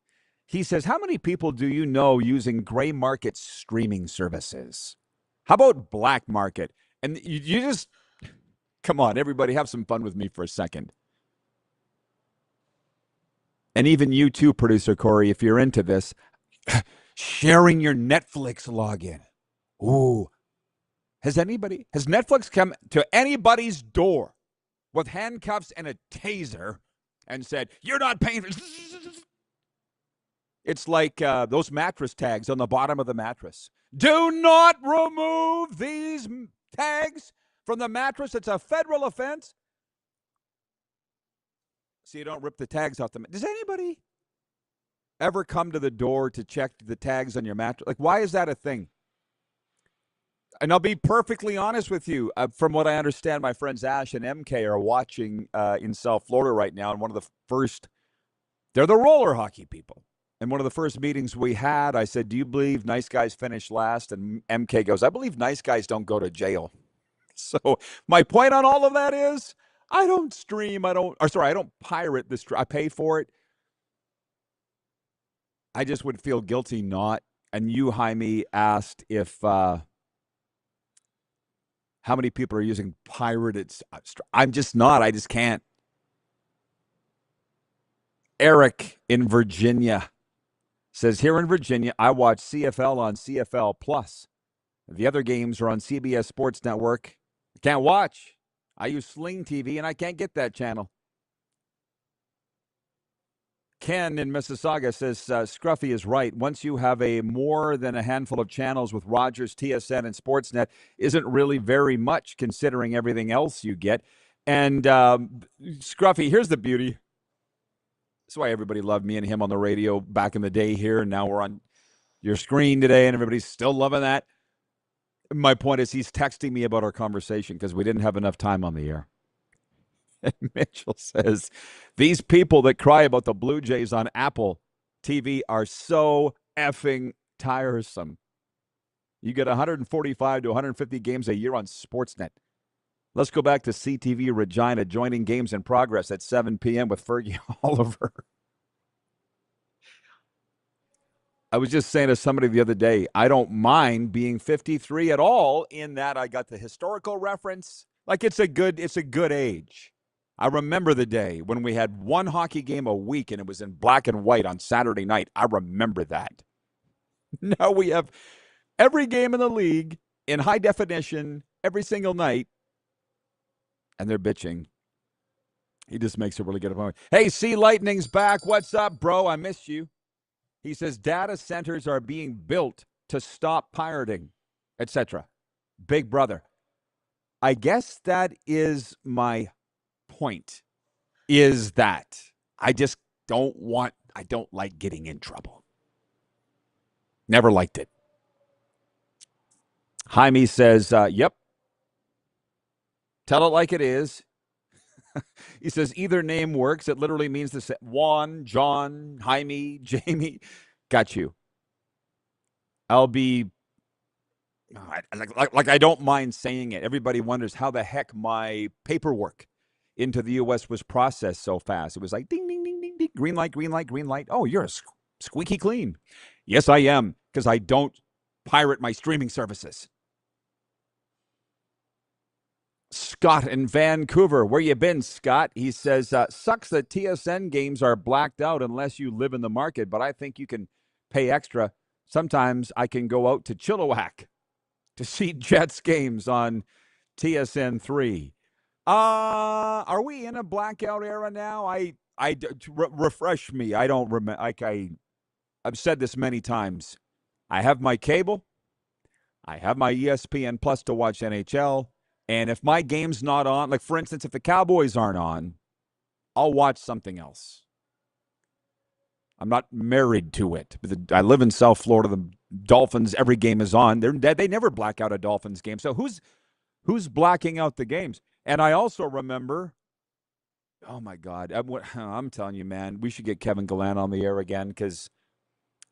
He says, how many people do you know using gray market streaming services? How about black market? And you just, come on, everybody, have some fun with me for a second. And even you too, producer Corey, if you're into this, sharing your Netflix login. Ooh. Has Netflix come to anybody's door with handcuffs and a taser and said, you're not paying for It's like those mattress tags on the bottom of the mattress. Do not remove these tags from the mattress. It's a federal offense. So you don't rip the tags off them. Does anybody ever come to the door to check the tags on your mattress? Like, why is that a thing? And I'll be perfectly honest with you. From what I understand, my friends Ash and MK are watching in South Florida right now. And one of the first, they're the roller hockey people. And one of the first meetings we had, I said, do you believe nice guys finish last? And MK goes, I believe nice guys don't go to jail. So my point on all of that is, I don't stream, I don't pirate this. I pay for it. I just would feel guilty not. And you, Jaime, asked if how many people are using pirated. I'm just not. I just can't. Eric in Virginia says, here in Virginia, I watch CFL on CFL Plus. The other games are on CBS Sports Network. I can't watch. I use Sling TV, and I can't get that channel. Ken in Mississauga says, Scruffy is right. Once you have more than a handful of channels with Rogers, TSN, and Sportsnet, isn't really very much considering everything else you get. And Scruffy, here's the beauty. That's why everybody loved me and him on the radio back in the day here, and now we're on your screen today, and everybody's still loving that. My point is he's texting me about our conversation because we didn't have enough time on the air. And Mitchell says, these people that cry about the Blue Jays on Apple TV are so effing tiresome. You get 145 to 150 games a year on Sportsnet. Let's go back to CTV Regina, joining games in progress at 7 p.m. with Fergie Oliver. I was just saying to somebody the other day, I don't mind being 53 at all in that I got the historical reference. Like it's a good age. I remember the day when we had one hockey game a week and it was in black and white on Saturday night. I remember that. Now we have every game in the league in high definition every single night. And they're bitching. He just makes a really good point. Hey, C Lightning's back. What's up, bro? I missed you. He says data centers are being built to stop pirating, etc. Big brother. I guess that is my point, is that I just don't like getting in trouble. Never liked it. Jaime says, yep. Tell it like it is. He says either name works. It literally means the same. Juan, John, Jaime, Jamie. Got you. I'll be like I don't mind saying it. Everybody wonders how the heck my paperwork into the U.S. was processed so fast. It was like ding, ding, ding, ding, ding. Green light, green light, green light. Oh, you're squeaky clean. Yes, I am, because I don't pirate my streaming services. Scott in Vancouver. Where you been, Scott? He says, sucks that TSN games are blacked out unless you live in the market, but I think you can pay extra. Sometimes I can go out to Chilliwack to see Jets games on TSN 3. Are we in a blackout era now? Refresh me. I don't remember. I've said this many times. I have my cable. I have my ESPN Plus to watch NHL. And if my game's not on, like for instance, if the Cowboys aren't on, I'll watch something else. I'm not married to it. I live in South Florida. The Dolphins, every game is on. They never black out a Dolphins game. So who's blacking out the games? And I also remember, oh my God, I'm telling you, man, we should get Kevin Gallant on the air again, because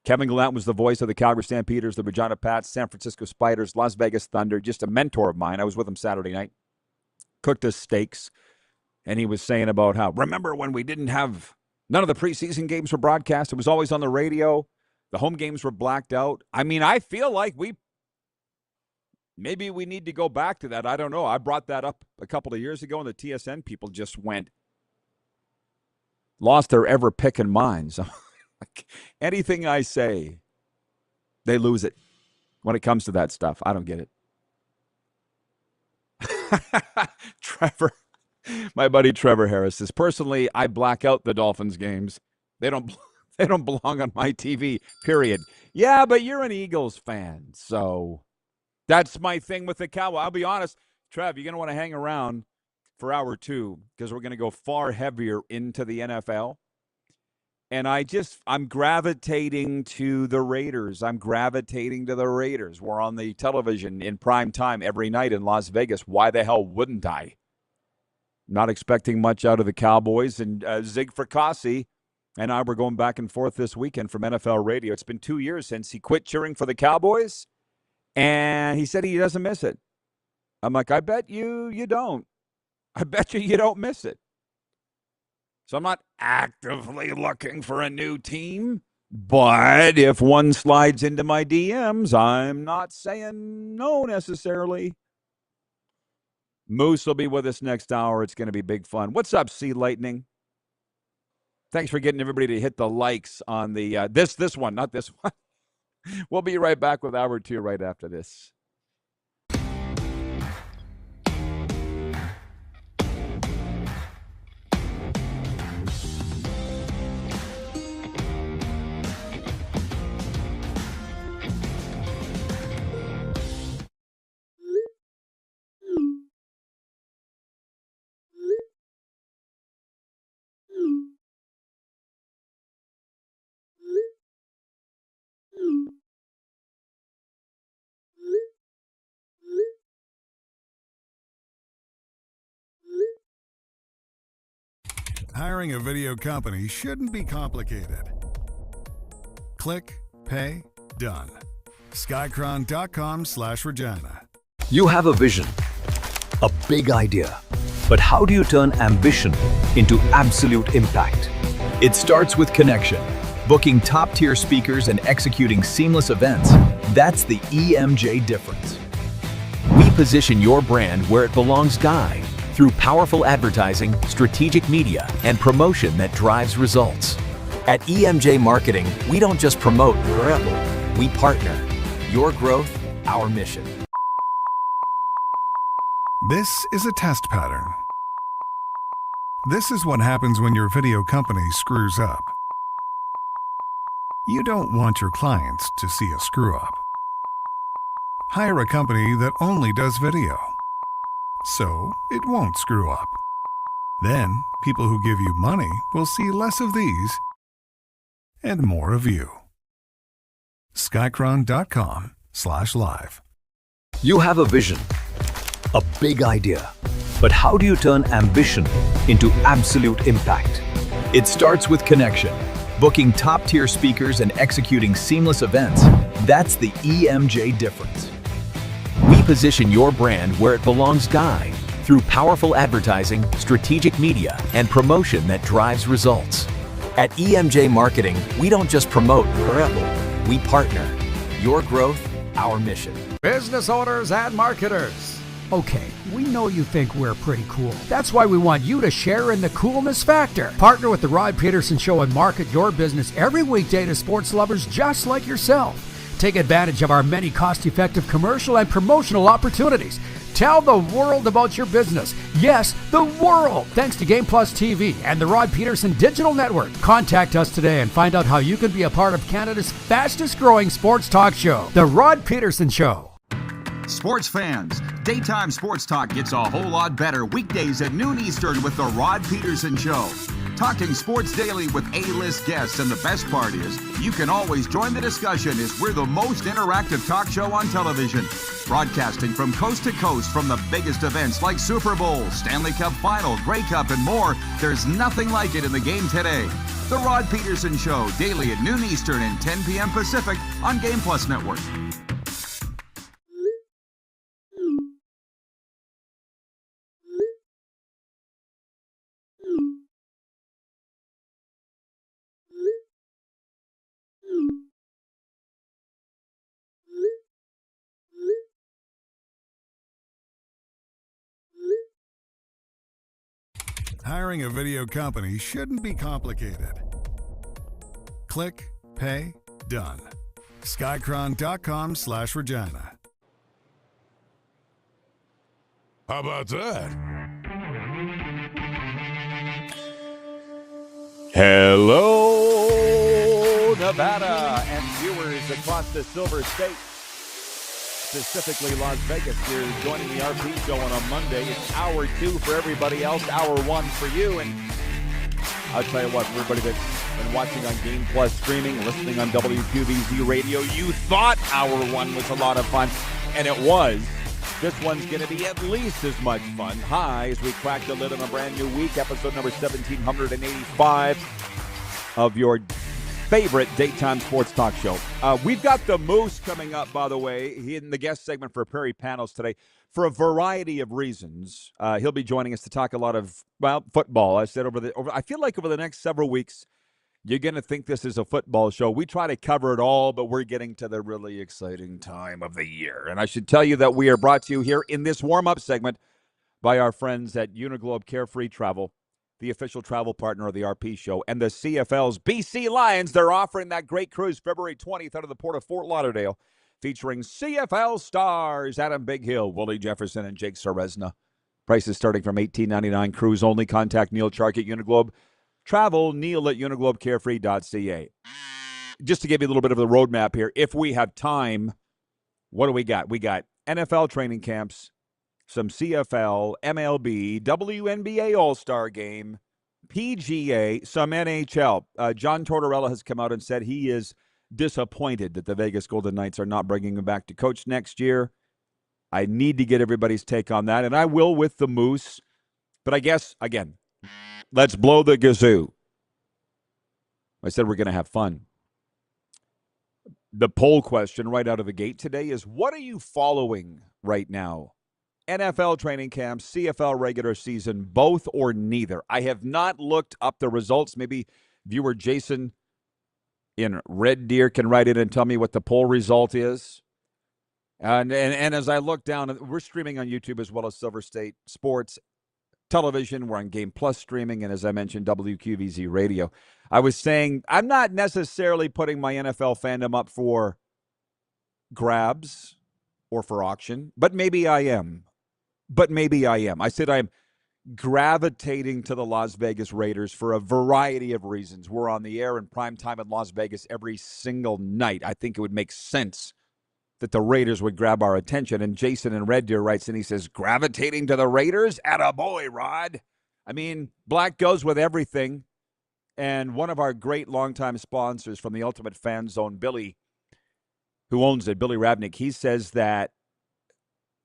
Kevin Gallant was the voice of the Calgary Stampeders, the Regina Pats, San Francisco Spiders, Las Vegas Thunder, just a mentor of mine. I was with him Saturday night, cooked us steaks, and he was saying about how, remember when we didn't have, none of the preseason games were broadcast. It was always on the radio. The home games were blacked out. I mean, I feel like maybe we need to go back to that. I don't know. I brought that up a couple of years ago, and the TSN people just lost their ever-picking minds. Anything I say, they lose it when it comes to that stuff. I don't get it. Trevor, my buddy Trevor Harris says, personally, I black out the Dolphins games. They don't They don't belong on my TV, period. Yeah, but you're an Eagles fan, so that's my thing with the Cowboys. I'll be honest, Trev, you're going to want to hang around for hour 2 because we're going to go far heavier into the NFL. And I'm gravitating to the Raiders. We're on the television in prime time every night in Las Vegas. Why the hell wouldn't I? Not expecting much out of the Cowboys. And Zig Fracassi and I were going back and forth this weekend from NFL radio. It's been 2 years since he quit cheering for the Cowboys. And he said he doesn't miss it. I'm like, I bet you don't. I bet you don't miss it. So I'm not actively looking for a new team, but if one slides into my DMs, I'm not saying no necessarily. Moose will be with us next hour. It's going to be big fun. What's up, Sea Lightning? Thanks for getting everybody to hit the likes on the this one, not this one. We'll be right back with hour 2 right after this. Hiring a video company shouldn't be complicated. Click, pay, done. Skycron.com/Regina. You have a vision, a big idea, but how do you turn ambition into absolute impact? It starts with connection. Booking top-tier speakers and executing seamless events. That's the EMJ difference. We position your brand where it belongs, Guy, through powerful advertising, strategic media, and promotion that drives results. At EMJ Marketing, we don't just promote, we partner. Your growth, our mission. This is a test pattern. This is what happens when your video company screws up. You don't want your clients to see a screw up. Hire a company that only does video, so it won't screw up. Then, people who give you money will see less of these and more of you. Skycron.com/live. You have a vision, a big idea, but how do you turn ambition into absolute impact? It starts with connection. Booking top-tier speakers and executing seamless events. That's the EMJ difference. We position your brand where it belongs, Guy, through powerful advertising, strategic media, and promotion that drives results. At EMJ Marketing, we don't just promote, we partner. Your growth, our mission. Business owners and marketers. Okay, we know you think we're pretty cool. That's why we want you to share in the coolness factor. Partner with the Rod Pedersen Show and market your business every weekday to sports lovers just like yourself. Take advantage of our many cost-effective commercial and promotional opportunities. Tell the world about your business. Yes, the world. Thanks to Game Plus TV and the Rod Pedersen Digital Network. Contact us today and find out how you can be a part of Canada's fastest-growing sports talk show, The Rod Pedersen Show. Sports fans, daytime sports talk gets a whole lot better weekdays at noon Eastern with the Rod Pedersen Show. Talking sports daily with A-list guests, and the best part is, you can always join the discussion as we're the most interactive talk show on television. Broadcasting from coast to coast from the biggest events like Super Bowl, Stanley Cup Final, Grey Cup, and more. There's nothing like it in the game today. The Rod Pedersen Show, daily at noon Eastern and 10 p.m. Pacific on Game Plus Network. Hiring a video company shouldn't be complicated. Click, pay, done. Skycron.com/Regina. How about that? Hello, Nevada, and viewers across the Silver State, specifically Las Vegas. You're joining the RP Show on a Monday. It's hour 2 for everybody else, hour 1 for you. And I'll tell you what, for everybody that's been watching on Game Plus streaming, listening on WQVZ radio, you thought hour 1 was a lot of fun, and it was. This one's going to be at least as much fun. Hi, as we crack the lid on a brand new week, episode number 1785 of your favorite daytime sports talk show. We've got the Moose coming up, by the way, in the guest segment for Perry Panels today for a variety of reasons. He'll be joining us to talk a lot of, well, football. I said I feel like over the next several weeks, you're going to think this is a football show. We try to cover it all, but we're getting to the really exciting time of the year. And I should tell you that we are brought to you here in this warm-up segment by our friends at Uniglobe Carefree Travel, the official travel partner of the RP Show, and the CFL's BC Lions. They're offering that great cruise February 20th out of the port of Fort Lauderdale, featuring CFL stars Adam Bighill, Willie Jefferson, and Jake Ceresna. Prices starting from $18.99. Cruise only. Contact Neil Chark at Uniglobe. Travel, Neil at uniglobecarefree.ca. Just to give you a little bit of the roadmap here, if we have time, what do we got? We got NFL training camps, some CFL, MLB, WNBA All-Star Game, PGA, some NHL. John Tortorella has come out and said he is disappointed that the Vegas Golden Knights are not bringing him back to coach next year. I need to get everybody's take on that, and I will with the Moose. But I guess, again, let's blow the gazoo. I said we're going to have fun. The poll question right out of the gate today is, what are you following right now? NFL training camps, CFL regular season, both or neither? I have not looked up the results. Maybe viewer Jason in Red Deer can write in and tell me what the poll result is. And as I look down, we're streaming on YouTube as well as Silver State Sports Television. We're on Game Plus streaming, and as I mentioned, WQVZ radio. I was saying I'm not necessarily putting my NFL fandom up for grabs or for auction, but maybe I am. I said I'm gravitating to the Las Vegas Raiders for a variety of reasons. We're on the air in prime time in Las Vegas every single night. I think it would make sense that the Raiders would grab our attention. And Jason in Red Deer writes and he says, gravitating to the Raiders? Attaboy, Rod. I mean, black goes with everything. And one of our great longtime sponsors from the Ultimate Fan Zone, Billy, who owns it, Billy Rabnick, he says that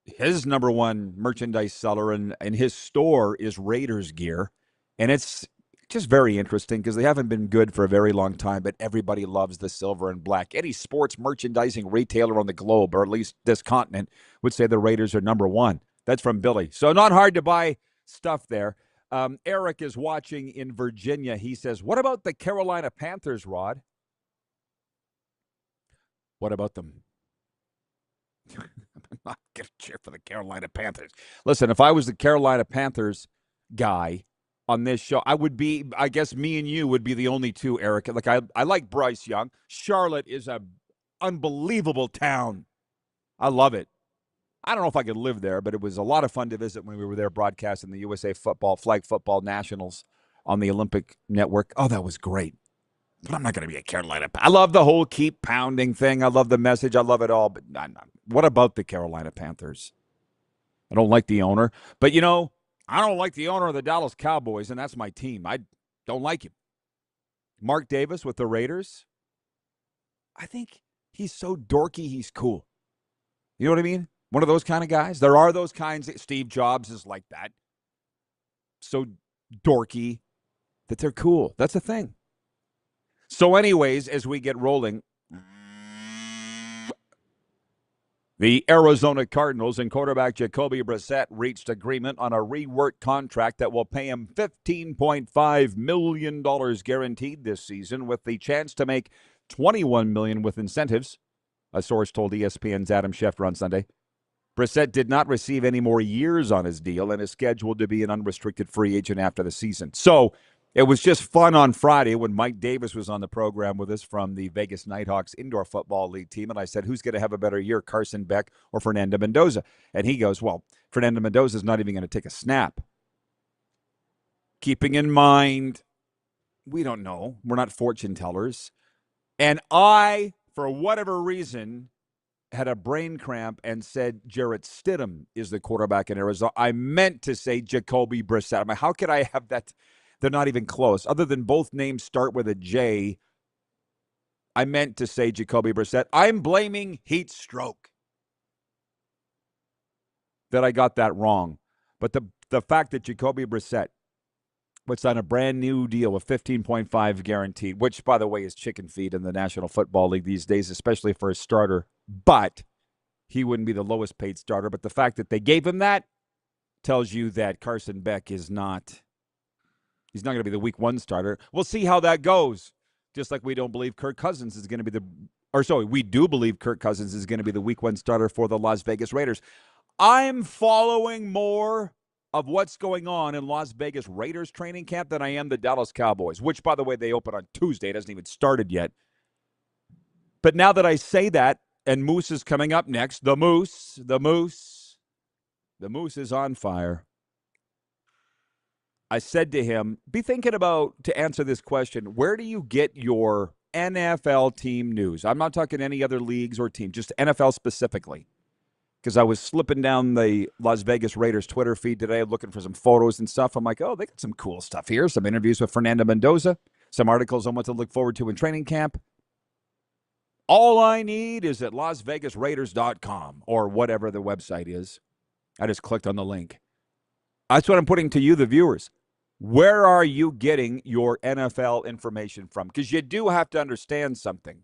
his number one merchandise seller in his store is Raiders gear. And it's just very interesting because they haven't been good for a very long time, but everybody loves the silver and black. Any sports merchandising retailer on the globe, or at least this continent, would say the Raiders are number one. That's from Billy. So not hard to buy stuff there. Eric is watching in Virginia. He says, what about the Carolina Panthers, Rod? What about them? I'm not going to cheer for the Carolina Panthers. Listen, if I was the Carolina Panthers guy on this show, I guess me and you would be the only two, Eric. Like, I like Bryce Young. Charlotte is a unbelievable town. I love it. I don't know if I could live there, but it was a lot of fun to visit when we were there broadcasting the USA Flag Football Nationals on the Olympic Network. Oh, that was great. But I'm not going to be a Carolina. I love the whole keep pounding thing. I love the message. I love it all. But what about the Carolina Panthers? I don't like the owner. But, you know, I don't like the owner of the Dallas Cowboys, and that's my team. I don't like him. Mark Davis with the Raiders, I think he's so dorky, he's cool. You know what I mean? One of those kind of guys. There are those kinds. Steve Jobs is like that. So dorky that they're cool. That's the thing. So anyways, as we get rolling, the Arizona Cardinals and quarterback Jacoby Brissett reached agreement on a reworked contract that will pay him $15.5 million guaranteed this season, with the chance to make $21 million with incentives, a source told ESPN's Adam Schefter on Sunday. Brissett did not receive any more years on his deal and is scheduled to be an unrestricted free agent after the season. So it was just fun on Friday when Mike Davis was on the program with us from the Vegas Nighthawks Indoor Football League team. And I said, who's going to have a better year, Carson Beck or Fernando Mendoza? And he goes, well, Fernando Mendoza is not even going to take a snap. Keeping in mind, we don't know. We're not fortune tellers. And I, for whatever reason, had a brain cramp and said Jarrett Stidham is the quarterback in Arizona. I meant to say Jacoby Brissett. I'm like, how could I have that? They're not even close. Other than both names start with a J, I meant to say Jacoby Brissett. I'm blaming heat stroke that I got that wrong. But the fact that Jacoby Brissett was on a brand new deal with 15.5 guaranteed, which, by the way, is chicken feed in the National Football League these days, especially for a starter. But he wouldn't be the lowest paid starter. But the fact that they gave him that tells you that Carson Beck is not, he's not going to be the week one starter. We'll see how that goes. Just like we don't believe Kirk Cousins is going to be we do believe Kirk Cousins is going to be the week one starter for the Las Vegas Raiders. I'm following more of what's going on in Las Vegas Raiders training camp than I am the Dallas Cowboys, which, by the way, they open on Tuesday. It hasn't even started yet. But now that I say that, and Moose is coming up next, the Moose is on fire. I said to him, be thinking about, to answer this question, where do you get your NFL team news? I'm not talking any other leagues or team, just NFL specifically. Because I was slipping down the Las Vegas Raiders Twitter feed today looking for some photos and stuff. I'm like, oh, they got some cool stuff here. Some interviews with Fernando Mendoza. Some articles on what to look forward to in training camp. All I need is at LasVegasRaiders.com or whatever the website is. I just clicked on the link. That's what I'm putting to you, the viewers. Where are you getting your NFL information from? Because you do have to understand something.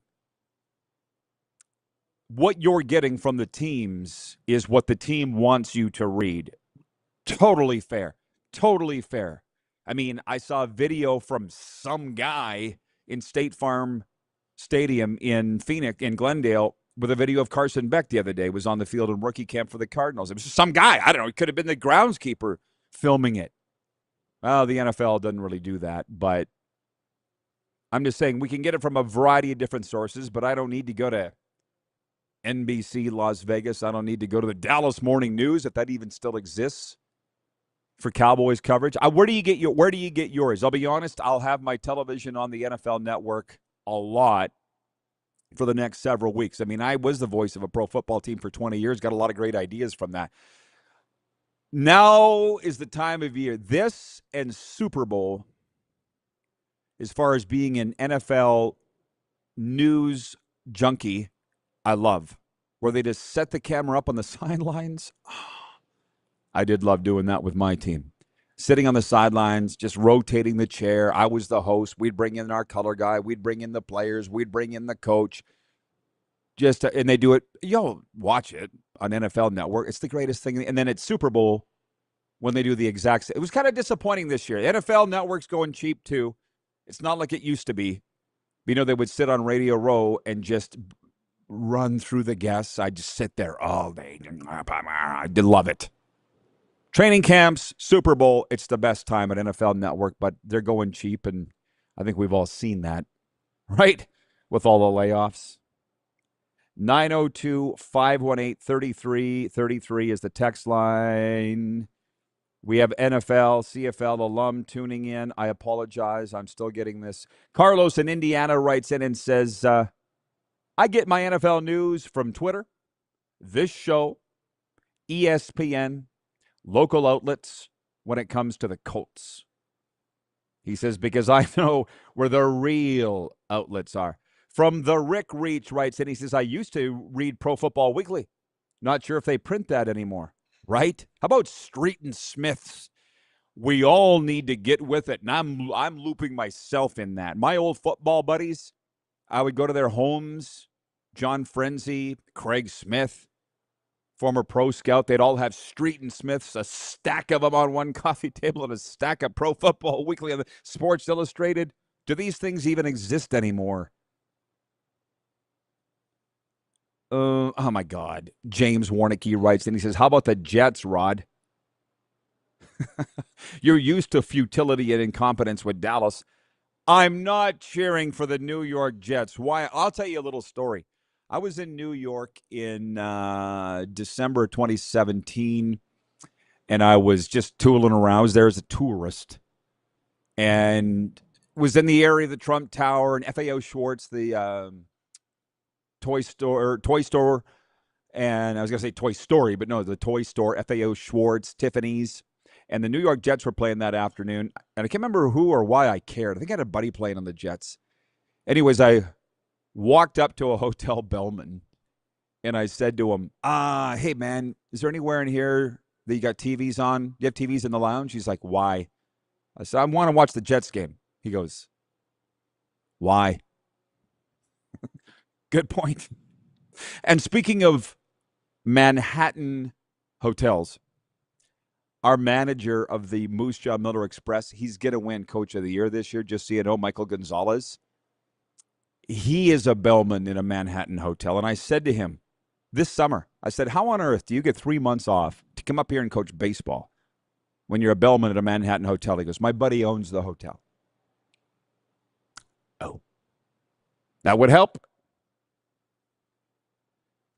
What you're getting from the teams is what the team wants you to read. Totally fair. Totally fair. I mean, I saw a video from some guy in State Farm Stadium in Phoenix, in Glendale, with a video of Carson Beck the other day. Was on the field in rookie camp for the Cardinals. It was some guy. I don't know. It could have been the groundskeeper filming it. Well, the NFL doesn't really do that, but I'm just saying we can get it from a variety of different sources, but I don't need to go to NBC Las Vegas. I don't need to go to the Dallas Morning News, if that even still exists, for Cowboys coverage. Where do you get yours? I'll be honest, I'll have my television on the NFL Network a lot for the next several weeks. I mean, I was the voice of a pro football team for 20 years, got a lot of great ideas from that. Now is the time of year. This and Super Bowl, as far as being an NFL news junkie, I love. Where they just set the camera up on the sidelines. I did love doing that with my team. Sitting on the sidelines, just rotating the chair. I was the host. We'd bring in our color guy. We'd bring in the players. We'd bring in the coach. And they do it. Watch it on NFL Network. It's the greatest thing. And then at Super Bowl, when they do the exact same. It was kind of disappointing this year. The NFL Network's going cheap, too. It's not like it used to be. They would sit on Radio Row and just run through the guests. I just sit there all day. I did love it. Training camps, Super Bowl, it's the best time at NFL Network, but they're going cheap, and I think we've all seen that, right? With all the layoffs. 902-518-3333 is the text line. We have NFL, CFL alum tuning in. I apologize. I'm still getting this. Carlos in Indiana writes in and says, I get my NFL news from Twitter, this show, ESPN, local outlets when it comes to the Colts. He says, because I know where the real outlets are. From the Rick Reach writes in, he says, I used to read Pro Football Weekly. Not sure if they print that anymore. Right? How about Street and Smith's? We all need to get with it. And I'm looping myself in that. My old football buddies, I would go to their homes. John Frenzy, Craig Smith, former pro scout. They'd all have Street and Smith's, a stack of them on one coffee table and a stack of Pro Football Weekly on the Sports Illustrated. Do these things even exist anymore? Oh, my God. James Warnicky writes, and he says, how about the Jets, Rod? You're used to futility and incompetence with Dallas. I'm not cheering for the New York Jets. Why? I'll tell you a little story. I was in New York in December 2017, and I was just tooling around. I was there as a tourist. And was in the area of the Trump Tower and FAO Schwartz, the toy store, and I was going to say Toy Story, but no, the toy store, FAO Schwartz, Tiffany's, and the New York Jets were playing that afternoon, and I can't remember who or why I cared. I think I had a buddy playing on the Jets. Anyways, I walked up to a hotel bellman, and I said to him, hey, man, is there anywhere in here that you got TVs on? Do you have TVs in the lounge? He's like, why? I said, I want to watch the Jets game. He goes, why? Good point. And speaking of Manhattan hotels, our manager of the Moose Jaw Miller Express, he's going to win Coach of the Year this year, just so you know, Michael Gonzalez. He is a bellman in a Manhattan hotel. And I said to him this summer, I said, how on earth do you get 3 months off to come up here and coach baseball when you're a bellman at a Manhattan hotel? He goes, my buddy owns the hotel. Oh, that would help.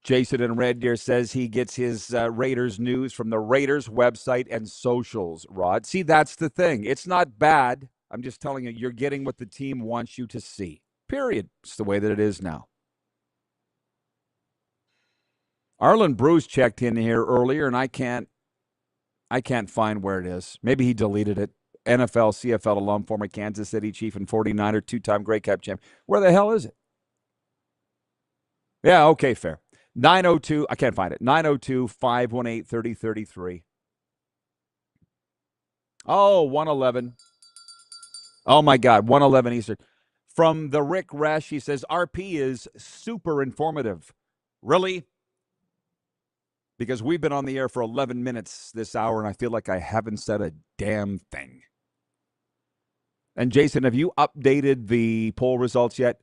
Jason in Red Deer says he gets his Raiders news from the Raiders website and socials, Rod. See, that's the thing. It's not bad. I'm just telling you, you're getting what the team wants you to see. Period. It's the way that it is now. Arlen Bruce checked in here earlier, and I can't find where it is. Maybe he deleted it. NFL, CFL alum, former Kansas City Chief and 49er, two-time Grey Cup champ. Where the hell is it? Yeah, okay, fair. 902, I can't find it. 902-518-3033. Oh, 111. Oh, my God, 111 Eastern. From the Rick Resch, he says, RP is super informative. Really? Because we've been on the air for 11 minutes this hour, and I feel like I haven't said a damn thing. And Jason, have you updated the poll results yet?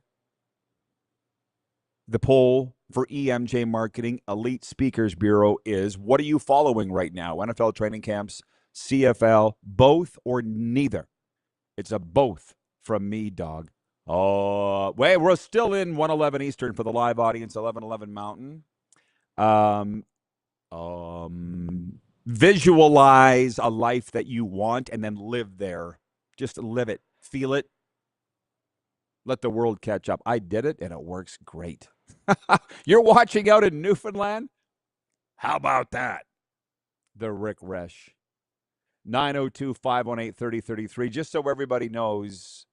The poll for EMJ Marketing Elite Speakers Bureau is, what are you following right now? NFL training camps, CFL, both or neither? It's a both from me, dog. Oh, wait, we're still in 111 Eastern for the live audience, 1111 Mountain. Visualize a life that you want and then live there. Just live it. Feel it. Let the world catch up. I did it, and it works great. You're watching out in Newfoundland? How about that? The Rick Resch. 902-518-3033. Just so everybody knows,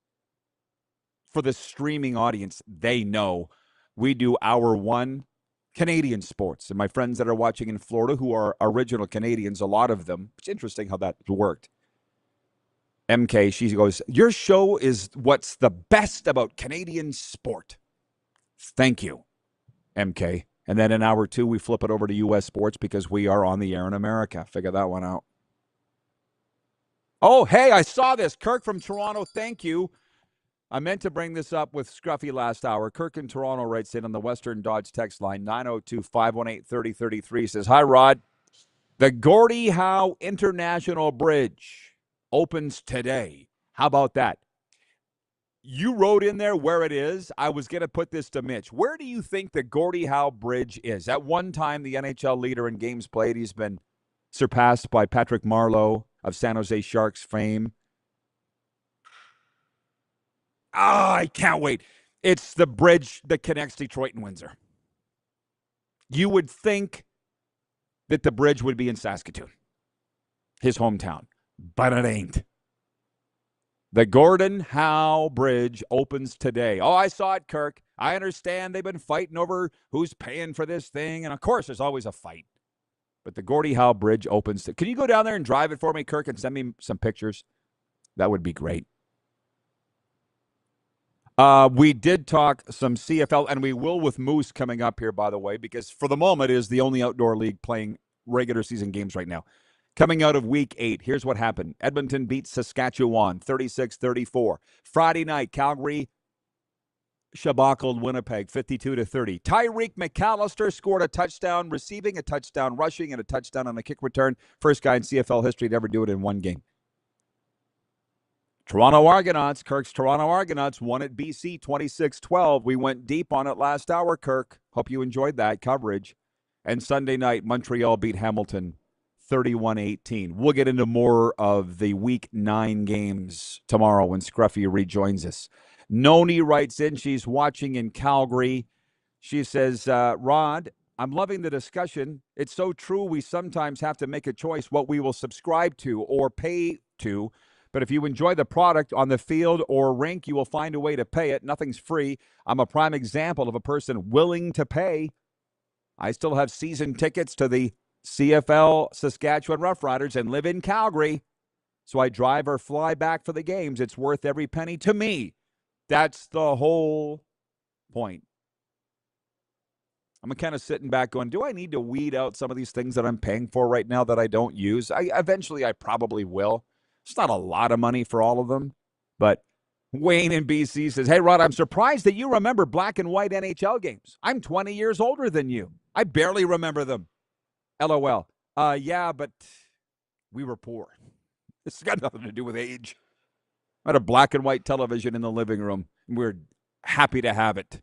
for the streaming audience, they know we do hour one Canadian sports. And my friends that are watching in Florida who are original Canadians, a lot of them, it's interesting how that worked. MK, she goes, your show is what's the best about Canadian sport. Thank you, MK. And then in hour two, we flip it over to U.S. sports because we are on the air in America. Figure that one out. Oh, hey, I saw this. Kirk from Toronto, thank you. I meant to bring this up with Scruffy last hour. Kirk in Toronto writes in on the Western Dodge text line, 902-518-3033, says, hi, Rod. The Gordie Howe International Bridge opens today. How about that? You wrote in there where it is. I was going to put this to Mitch. Where do you think the Gordie Howe Bridge is? At one time, the NHL leader in games played. He's been surpassed by Patrick Marleau of San Jose Sharks fame. I can't wait. It's the bridge that connects Detroit and Windsor. You would think that the bridge would be in Saskatoon, his hometown, but it ain't. The Gordie Howe Bridge opens today. Oh, I saw it, Kirk. I understand they've been fighting over who's paying for this thing, and of course there's always a fight. But the Gordie Howe Bridge opens. Can you go down there and drive it for me, Kirk, and send me some pictures? That would be great. We did talk some CFL, and we will with Moose coming up here, by the way, because for the moment it is the only outdoor league playing regular season games right now. Coming out of Week 8, here's what happened. Edmonton beats Saskatchewan 36-34. Friday night, Calgary shabackled Winnipeg 52-30. Tyreek McAllister scored a touchdown, receiving a touchdown, rushing, and a touchdown on a kick return. First guy in CFL history to ever do it in one game. Toronto Argonauts, Kirk's Toronto Argonauts won at BC 26-12. We went deep on it last hour, Kirk. Hope you enjoyed that coverage. And Sunday night, Montreal beat Hamilton 31-18. We'll get into more of the Week 9 games tomorrow when Scruffy rejoins us. Noni writes in. She's watching in Calgary. She says, Rod, I'm loving the discussion. It's so true we sometimes have to make a choice what we will subscribe to or pay to. But if you enjoy the product on the field or rink, you will find a way to pay it. Nothing's free. I'm a prime example of a person willing to pay. I still have season tickets to the CFL Saskatchewan Roughriders and live in Calgary. So I drive or fly back for the games. It's worth every penny to me. That's the whole point. I'm kind of sitting back going, do I need to weed out some of these things that I'm paying for right now that I don't use? Eventually, I probably will. It's not a lot of money for all of them. But Wayne in BC says, hey, Rod, I'm surprised that you remember black and white NHL games. I'm 20 years older than you. I barely remember them. LOL. Yeah, but we were poor. This has got nothing to do with age. I had a black and white television in the living room. And we're happy to have it.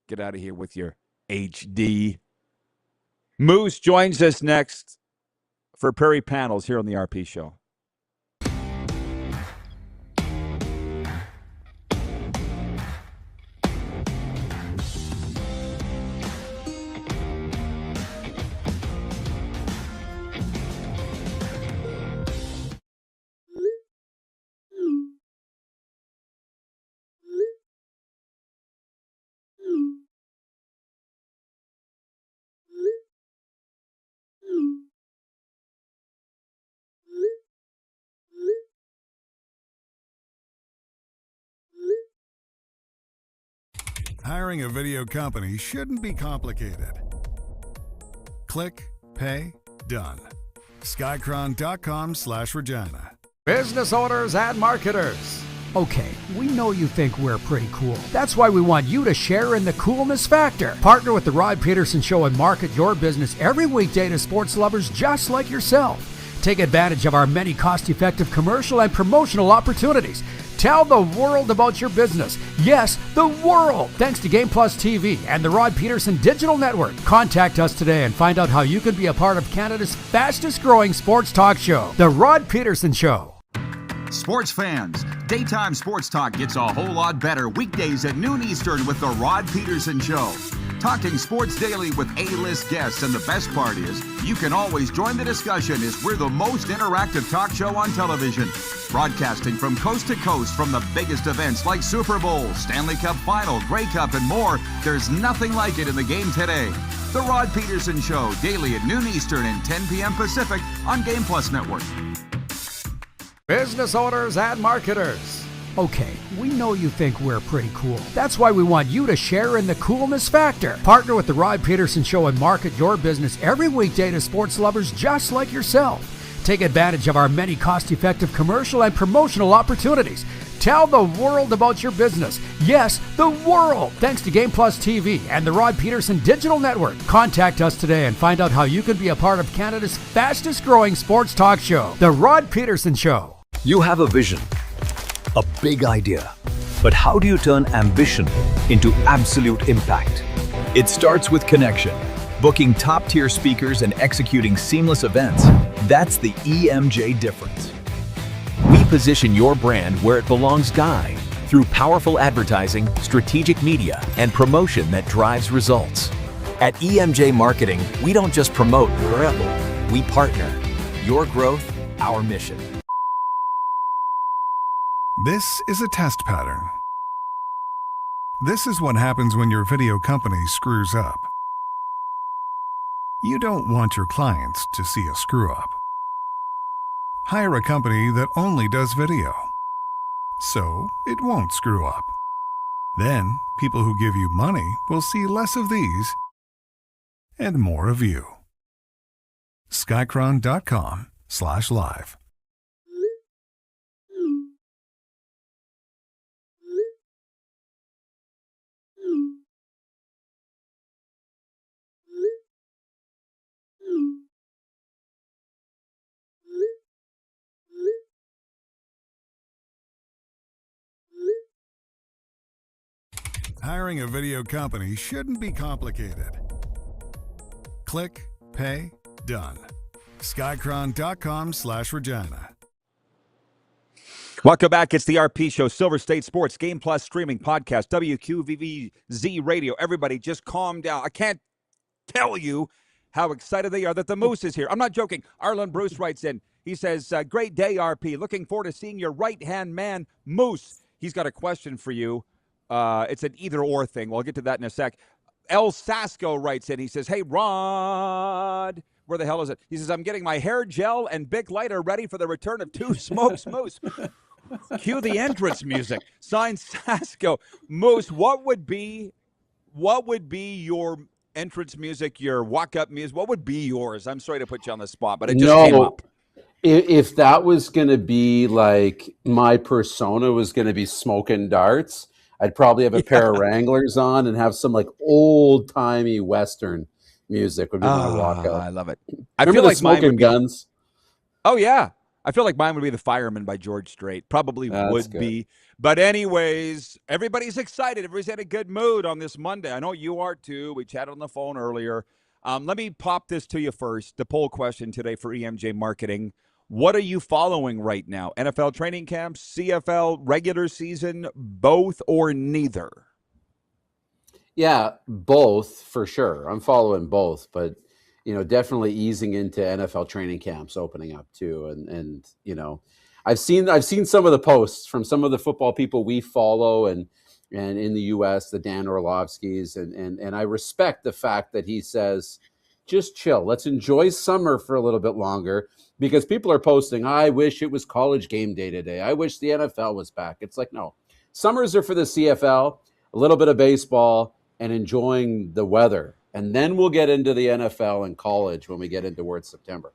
Get out of here with your HD. Moose joins us next for Prairie Panels here on the RP Show. Hiring a video company shouldn't be complicated. Click, pay, done. Skycron.com/Regina. Business owners and marketers. Okay, we know you think we're pretty cool. That's why we want you to share in the coolness factor. Partner with the Rod Pedersen Show and market your business every weekday to sports lovers just like yourself. Take advantage of our many cost-effective commercial and promotional opportunities. Tell the world about your business. Yes, the world. Thanks to Game Plus TV and the Rod Pedersen Digital Network. Contact us today and find out how you can be a part of Canada's fastest growing sports talk show, The Rod Pedersen Show. Sports fans, daytime sports talk gets a whole lot better weekdays at noon Eastern with the Rod Pedersen Show. Talking sports daily with A-list guests, and the best part is, you can always join the discussion as we're the most interactive talk show on television. Broadcasting from coast to coast from the biggest events like Super Bowl, Stanley Cup Final, Grey Cup, and more. There's nothing like it in the game today. The Rod Pedersen Show, daily at noon Eastern and 10 p.m. Pacific on Game Plus Network. Business owners and marketers. Okay, we know you think we're pretty cool. That's why we want you to share in the coolness factor. Partner with the Rod Pedersen Show and market your business every weekday to sports lovers just like yourself. Take advantage of our many cost-effective commercial and promotional opportunities. Tell the world about your business. Yes, the world. Thanks to Game Plus TV and the Rod Pedersen Digital Network. Contact us today and find out how you can be a part of Canada's fastest growing sports talk show, The Rod Pedersen Show. You have a vision, a big idea, but how do you turn ambition into absolute impact? It starts with connection. Booking top-tier speakers and executing seamless events. That's the EMJ difference. We position your brand where it belongs, Guy, through powerful advertising, strategic media, and promotion that drives results. At EMJ Marketing, we don't just promote, we partner. Your growth, our mission. This is a test pattern. This is what happens when your video company screws up. You don't want your clients to see a screw-up. Hire a company that only does video, so it won't screw up. Then, people who give you money will see less of these and more of you. Skycron.com/live. Hiring a video company shouldn't be complicated. Click, pay, done. Skycron.com/Regina. Welcome back. It's the RP Show, Silver State Sports Game Plus streaming podcast, WQVVZ Radio. Everybody just calm down. I can't tell you how excited they are that the Moose is here. I'm not joking. Arlen Bruce writes in. He says, great day, RP. Looking forward to seeing your right-hand man, Moose. He's got a question for you. It's an either-or thing. We'll get to that in a sec. El Sasco writes in. He says, hey, Rod. Where the hell is it? He says, I'm getting my hair gel and Bic lighter ready for the return of Two Smokes Moose. Cue the entrance music. Signed Sasco. Moose, what would be your entrance music, your walk-up music? What would be yours? I'm sorry to put you on the spot, but it just came up. If that was going to be like my persona was going to be smoking darts, I'd probably have a pair of Wranglers on and have some like old-timey Western music would be my walk-up. I love it. I feel like Smoking Guns. Oh, yeah. I feel like mine would be The Fireman by George Strait. Probably would be. But anyways, everybody's excited. Everybody's had a good mood on this Monday. I know you are too. We chatted on the phone earlier. Let me pop this to you first. The poll question today for EMJ Marketing. What are you following right now? NFL training camps, CFL, regular season, both or neither? Yeah, both for sure. I'm following both, but definitely easing into NFL training camps opening up too. And I've seen some of the posts from some of the football people we follow and in the US, the Dan Orlovskis, and I respect the fact that he says, just chill. Let's enjoy summer for a little bit longer, because people are posting, I wish it was college game day today. I wish the NFL was back. It's like, no, summers are for the CFL, a little bit of baseball, and enjoying the weather. And then we'll get into the NFL and college when we get into towards September.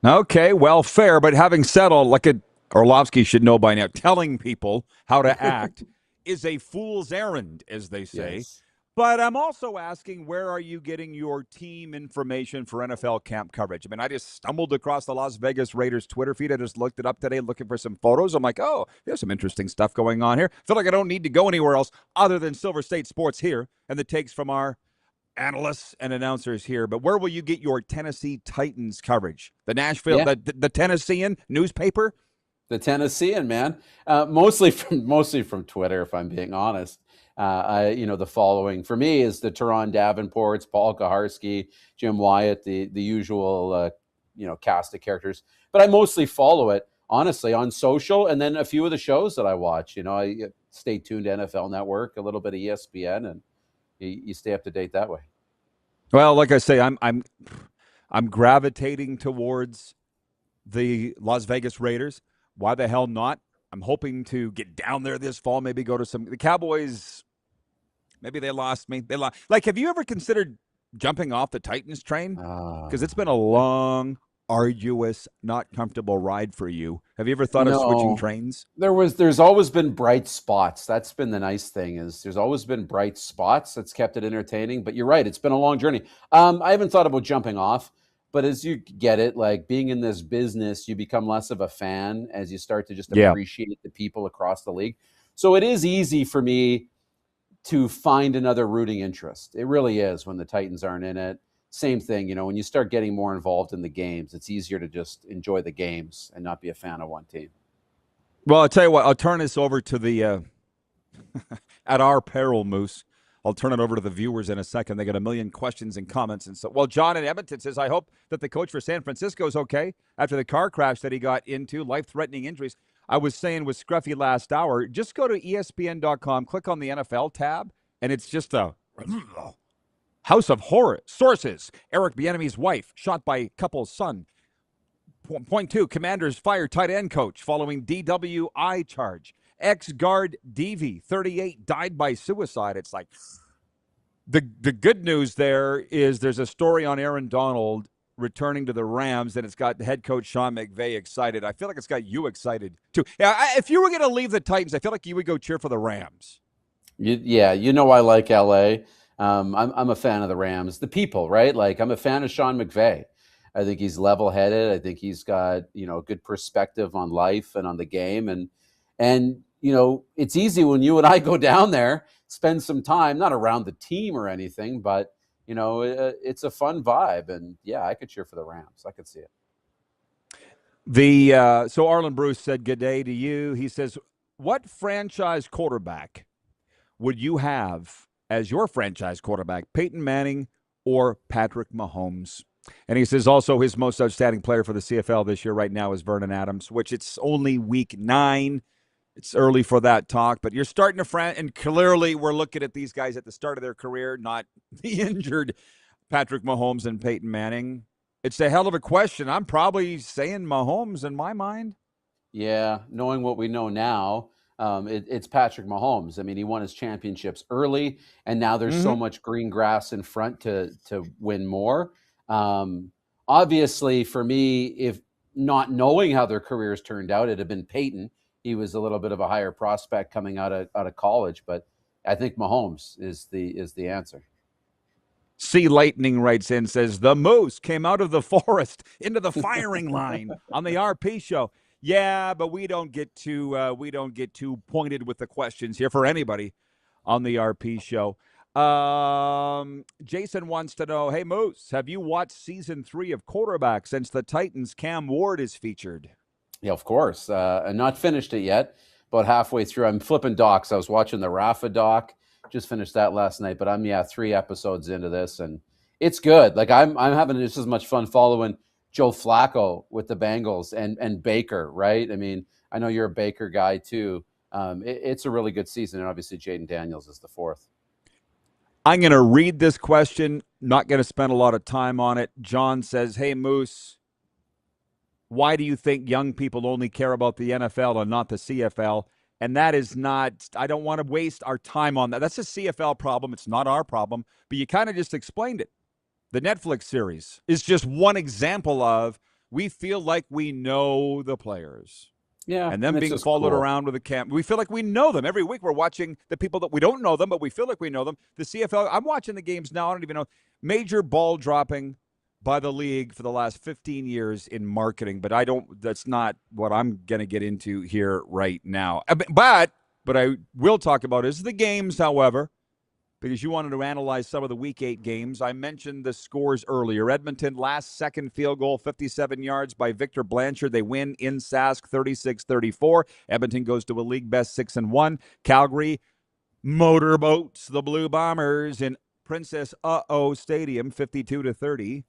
Okay, well, fair. But having said all, like Orlovsky should know by now, telling people how to act is a fool's errand, as they say. Yes. But I'm also asking, where are you getting your team information for NFL camp coverage? I mean, I just stumbled across the Las Vegas Raiders Twitter feed. I just looked it up today looking for some photos. I'm like, oh, there's some interesting stuff going on here. I feel like I don't need to go anywhere else other than Silver State Sports here and the takes from our analysts and announcers here. But where will you get your Tennessee Titans coverage? The Nashville, the Tennessean newspaper? The Tennessean, man. Mostly from Twitter, if I'm being honest. The following for me is the Teron Davenports, Paul Kaharski, Jim Wyatt, the usual, cast of characters. But I mostly follow it, honestly, on social, and then a few of the shows that I watch. I stay tuned to NFL Network, a little bit of ESPN, and you stay up to date that way. Well, like I say, I'm gravitating towards the Las Vegas Raiders. Why the hell not? I'm hoping to get down there this fall, maybe go to the Cowboys. Maybe they lost me. Like, have you ever considered jumping off the Titans train? Because it's been a long, arduous, not comfortable ride for you. Have you ever thought of switching trains? There's always been bright spots. That's been the nice thing, is there's always been bright spots. That's kept it entertaining. But you're right, it's been a long journey. I haven't thought about jumping off. But as you get it, like being in this business, you become less of a fan as you start to just appreciate the people across the league. So it is easy for me to find another rooting interest. It really is when the Titans aren't in it. Same thing, when you start getting more involved in the games, it's easier to just enjoy the games and not be a fan of one team. Well, I'll tell you what, I'll turn this over to the at our peril, Moose. I'll turn it over to the viewers in a second. They got a million questions and comments. And so, well, John in Edmonton says, I hope that the coach for San Francisco is okay after the car crash that he got into, life-threatening injuries. I was saying with Scruffy last hour, just go to ESPN.com, click on the NFL tab, and it's just a house of horror. Sources, Eric Bieniemy's wife, shot by couple's son. Point 2, Commanders fire tight end coach following DWI charge. Ex-guard Devy, 38, died by suicide. It's like the good news there is there's a story on Aaron Donald returning to the Rams, and it's got head coach Sean McVay excited. I feel like it's got you excited, too. Yeah, if you were going to leave the Titans, I feel like you would go cheer for the Rams. I like L.A. I'm a fan of the Rams. The people, right? Like, I'm a fan of Sean McVay. I think he's level-headed. I think he's got, a good perspective on life and on the game. And it's easy when you and I go down there, spend some time, not around the team or anything, but, it's a fun vibe. And yeah, I could cheer for the Rams. I could see it. So Arlen Bruce said good day to you. He says, what franchise quarterback would you have as your franchise quarterback, Peyton Manning or Patrick Mahomes? And he says also his most outstanding player for the CFL this year right now is Vernon Adams, which it's only week 9. It's early for that talk, but you're starting to and clearly we're looking at these guys at the start of their career, not the injured Patrick Mahomes and Peyton Manning. It's a hell of a question. I'm probably saying Mahomes in my mind. Yeah, knowing what we know now, it's Patrick Mahomes. I mean, he won his championships early, and now there's so much green grass in front to win more. Obviously, for me, if not knowing how their careers turned out, it'd have been Peyton. He was a little bit of a higher prospect coming out of college, but I think Mahomes is the answer. Sea Lightning writes in, says, the moose came out of the forest into the firing line on the RP show. Yeah, but we don't get too pointed with the questions here for anybody on the RP show. Jason wants to know, hey, Moose, have you watched season 3 of Quarterback since the Titans' Cam Ward is featured? Yeah, of course. I'm not finished it yet. About halfway through. I'm flipping docs. I was watching the Rafa doc. Just finished that last night, but I'm 3 episodes into this, and it's good. Like I'm having just as much fun following Joe Flacco with the Bengals and Baker, right? I mean, I know you're a Baker guy too. It's a really good season, and obviously Jaden Daniels is the 4th. I'm going to read this question. Not going to spend a lot of time on it. John says, hey, Moose, why do you think young people only care about the NFL and not the CFL? And that is not, I don't want to waste our time on that. That's a CFL problem. It's not our problem. But you kind of just explained it. The Netflix series is just one example of we feel like we know the players. Yeah. And them being followed around with a camp. We feel like we know them. Every week we're watching the people that we don't know them, but we feel like we know them. The CFL, I'm watching the games now. I don't even know. Major ball dropping by the league for the last 15 years in marketing, but that's not what I'm going to get into here right now. But I will talk about is the games, however, because you wanted to analyze some of the Week 8 games. I mentioned the scores earlier. Edmonton, last second field goal, 57 yards by Victor Blanchard. They win in Sask, 36-34. Edmonton goes to a league best 6-1. Calgary motorboats the Blue Bombers in Princess Stadium, 52-30.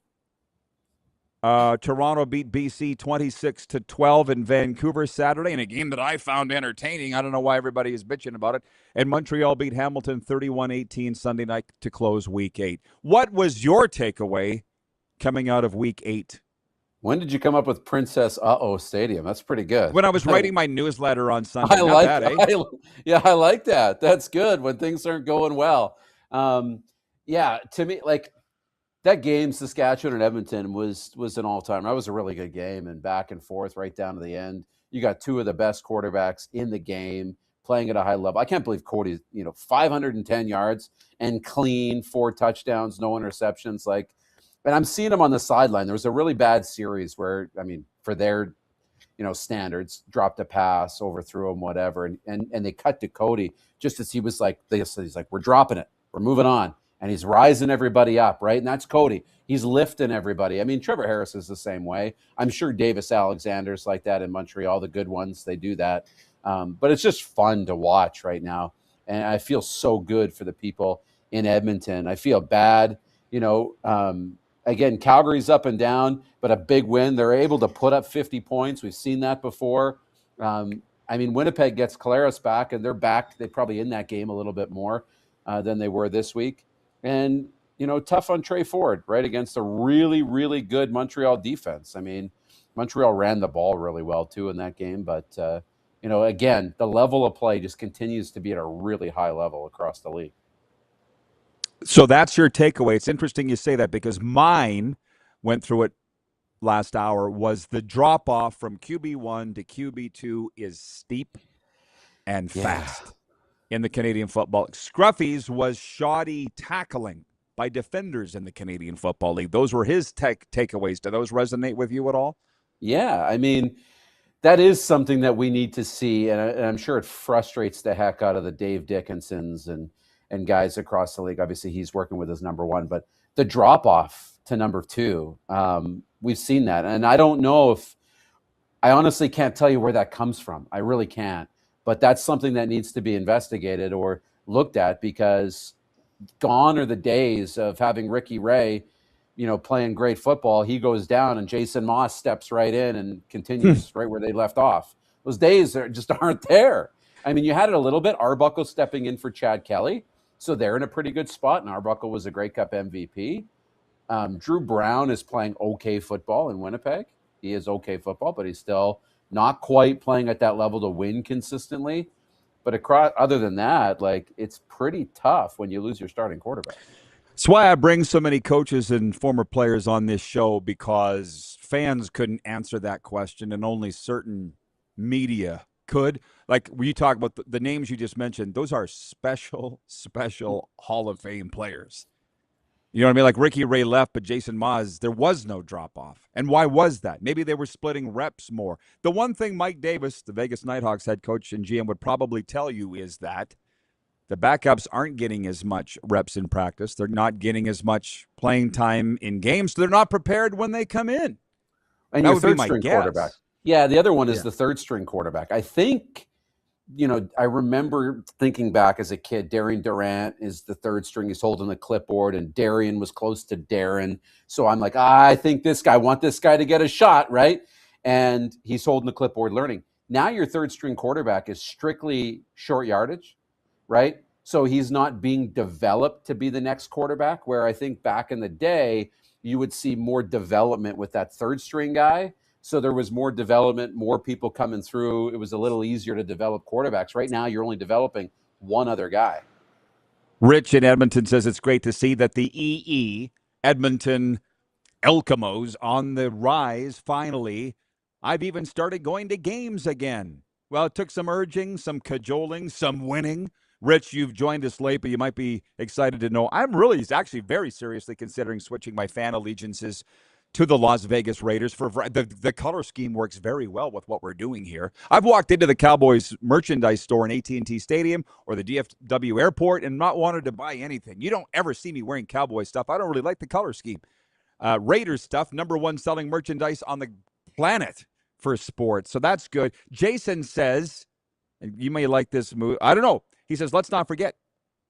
Toronto beat BC 26-12 in Vancouver Saturday in a game that I found entertaining. I don't know why everybody is bitching about it. And Montreal beat Hamilton 31-18 Sunday night to close Week 8. What was your takeaway coming out of Week 8? When did you come up with Princess Stadium? That's pretty good. When I was writing my newsletter on Sunday. I like that. That's good when things aren't going well. To me, like, that game, Saskatchewan and Edmonton, was an all-time. That was a really good game, and back and forth right down to the end. You got 2 of the best quarterbacks in the game playing at a high level. I can't believe Cody's, 510 yards and clean, 4 touchdowns, no interceptions. And I'm seeing him on the sideline. There was a really bad series where, for their, standards, dropped a pass, overthrew him, whatever, and they cut to Cody just as he was he's like, we're dropping it, we're moving on. And he's rising everybody up, right? And that's Cody. He's lifting everybody. Trevor Harris is the same way. I'm sure Davis Alexander's like that in Montreal. The good ones, they do that. But it's just fun to watch right now. And I feel so good for the people in Edmonton. I feel bad. Again, Calgary's up and down, but a big win. They're able to put up 50 points. We've seen that before. Winnipeg gets Collaros back, and they're back. They're probably in that game a little bit more than they were this week. And, tough on Trey Ford, right, against a really, really good Montreal defense. Montreal ran the ball really well, too, in that game. But, again, the level of play just continues to be at a really high level across the league. So that's your takeaway. It's interesting you say that because mine went through it last hour was the drop-off from QB1 to QB2 is steep and fast. In the Canadian Football. Scruffy's was shoddy tackling by defenders in the Canadian Football League. Those were his takeaways. Do those resonate with you at all? Yeah, that is something that we need to see, and I'm sure it frustrates the heck out of the Dave Dickinsons and guys across the league. Obviously, he's working with his number one, but the drop off to number 2. We've seen that, and I don't know if I honestly can't tell you where that comes from. I really can't, but that's something that needs to be investigated or looked at, because gone are the days of having Ricky Ray, playing great football. He goes down and Jason Moss steps right in and continues right where they left off. Those days just aren't there. I mean, you had it a little bit. Arbuckle stepping in for Chad Kelly. So they're in a pretty good spot. And Arbuckle was a Grey Cup MVP. Drew Brown is playing okay football in Winnipeg. He is okay football, but he's still not quite playing at that level to win consistently. But other than that, it's pretty tough when you lose your starting quarterback. That's why I bring so many coaches and former players on this show, because fans couldn't answer that question, and only certain media could. Like, when you talk about the names you just mentioned, those are special Hall of Fame players. You know what I mean? Like, Ricky Ray left, but Jason Moss, there was no drop-off. And why was that? Maybe they were splitting reps more. The one thing Mike Davis, the Vegas Nighthawks head coach and GM, would probably tell you is that the backups aren't getting as much reps in practice. They're not getting as much playing time in games, so they're not prepared when they come in. And that your would be my third-string guess. quarterback. Yeah, the other one is the third-string quarterback. I think, I remember thinking back as a kid, Darian Durant is the third string. He's holding the clipboard, and Darian was close to Darren. So I'm like, I think I want this guy to get a shot, right? And he's holding the clipboard learning. Now your third-string quarterback is strictly short yardage, right? So he's not being developed to be the next quarterback, where I think back in the day, you would see more development with that third-string guy. So there was more development, more people coming through. It was a little easier to develop quarterbacks. Right now, you're only developing one other guy. Rich in Edmonton says it's great to see that the EE Edmonton Elkamos on the rise finally. I've even started going to games again. Well, it took some urging, some cajoling, some winning. Rich, you've joined us late, but you might be excited to know I'm really actually very seriously considering switching my fan allegiances to the Las Vegas Raiders. For the color scheme works very well with what we're doing here. I've walked into the Cowboys merchandise store in AT&T Stadium or the DFW airport and not wanted to buy anything. You don't ever see me wearing Cowboy stuff. I don't really like the color scheme. Raiders stuff, number one selling merchandise on the planet for sports. So that's good. Jason says, and you may like this move, I don't know. He says, let's not forget,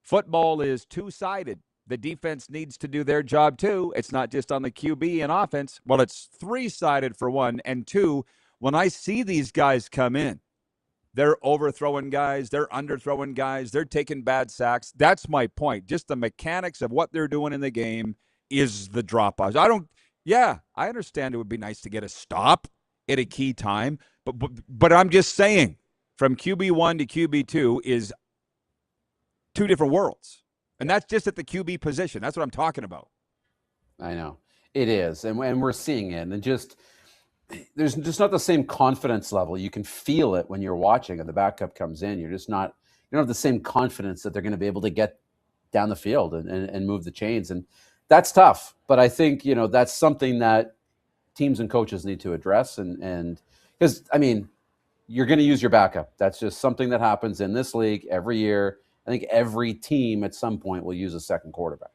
football is two-sided. The defense needs to do their job, too. It's not just on the QB and offense. Well, it's three-sided for one. And two, when I see these guys come in, they're overthrowing guys, they're underthrowing guys, they're taking bad sacks. That's my point. Just the mechanics of what they're doing in the game is the drop-offs. I understand it would be nice to get a stop at a key time, but I'm just saying, from QB1 to QB2 is two different worlds. And that's just at the QB position. That's what I'm talking about. I know. It is. And we're seeing it. And there's just not the same confidence level. You can feel it when you're watching and the backup comes in. You don't have the same confidence that they're going to be able to get down the field and move the chains. And that's tough. But I think, that's something that teams and coaches need to address. And because, you're going to use your backup. That's just something that happens in this league every year. I think every team at some point will use a second quarterback.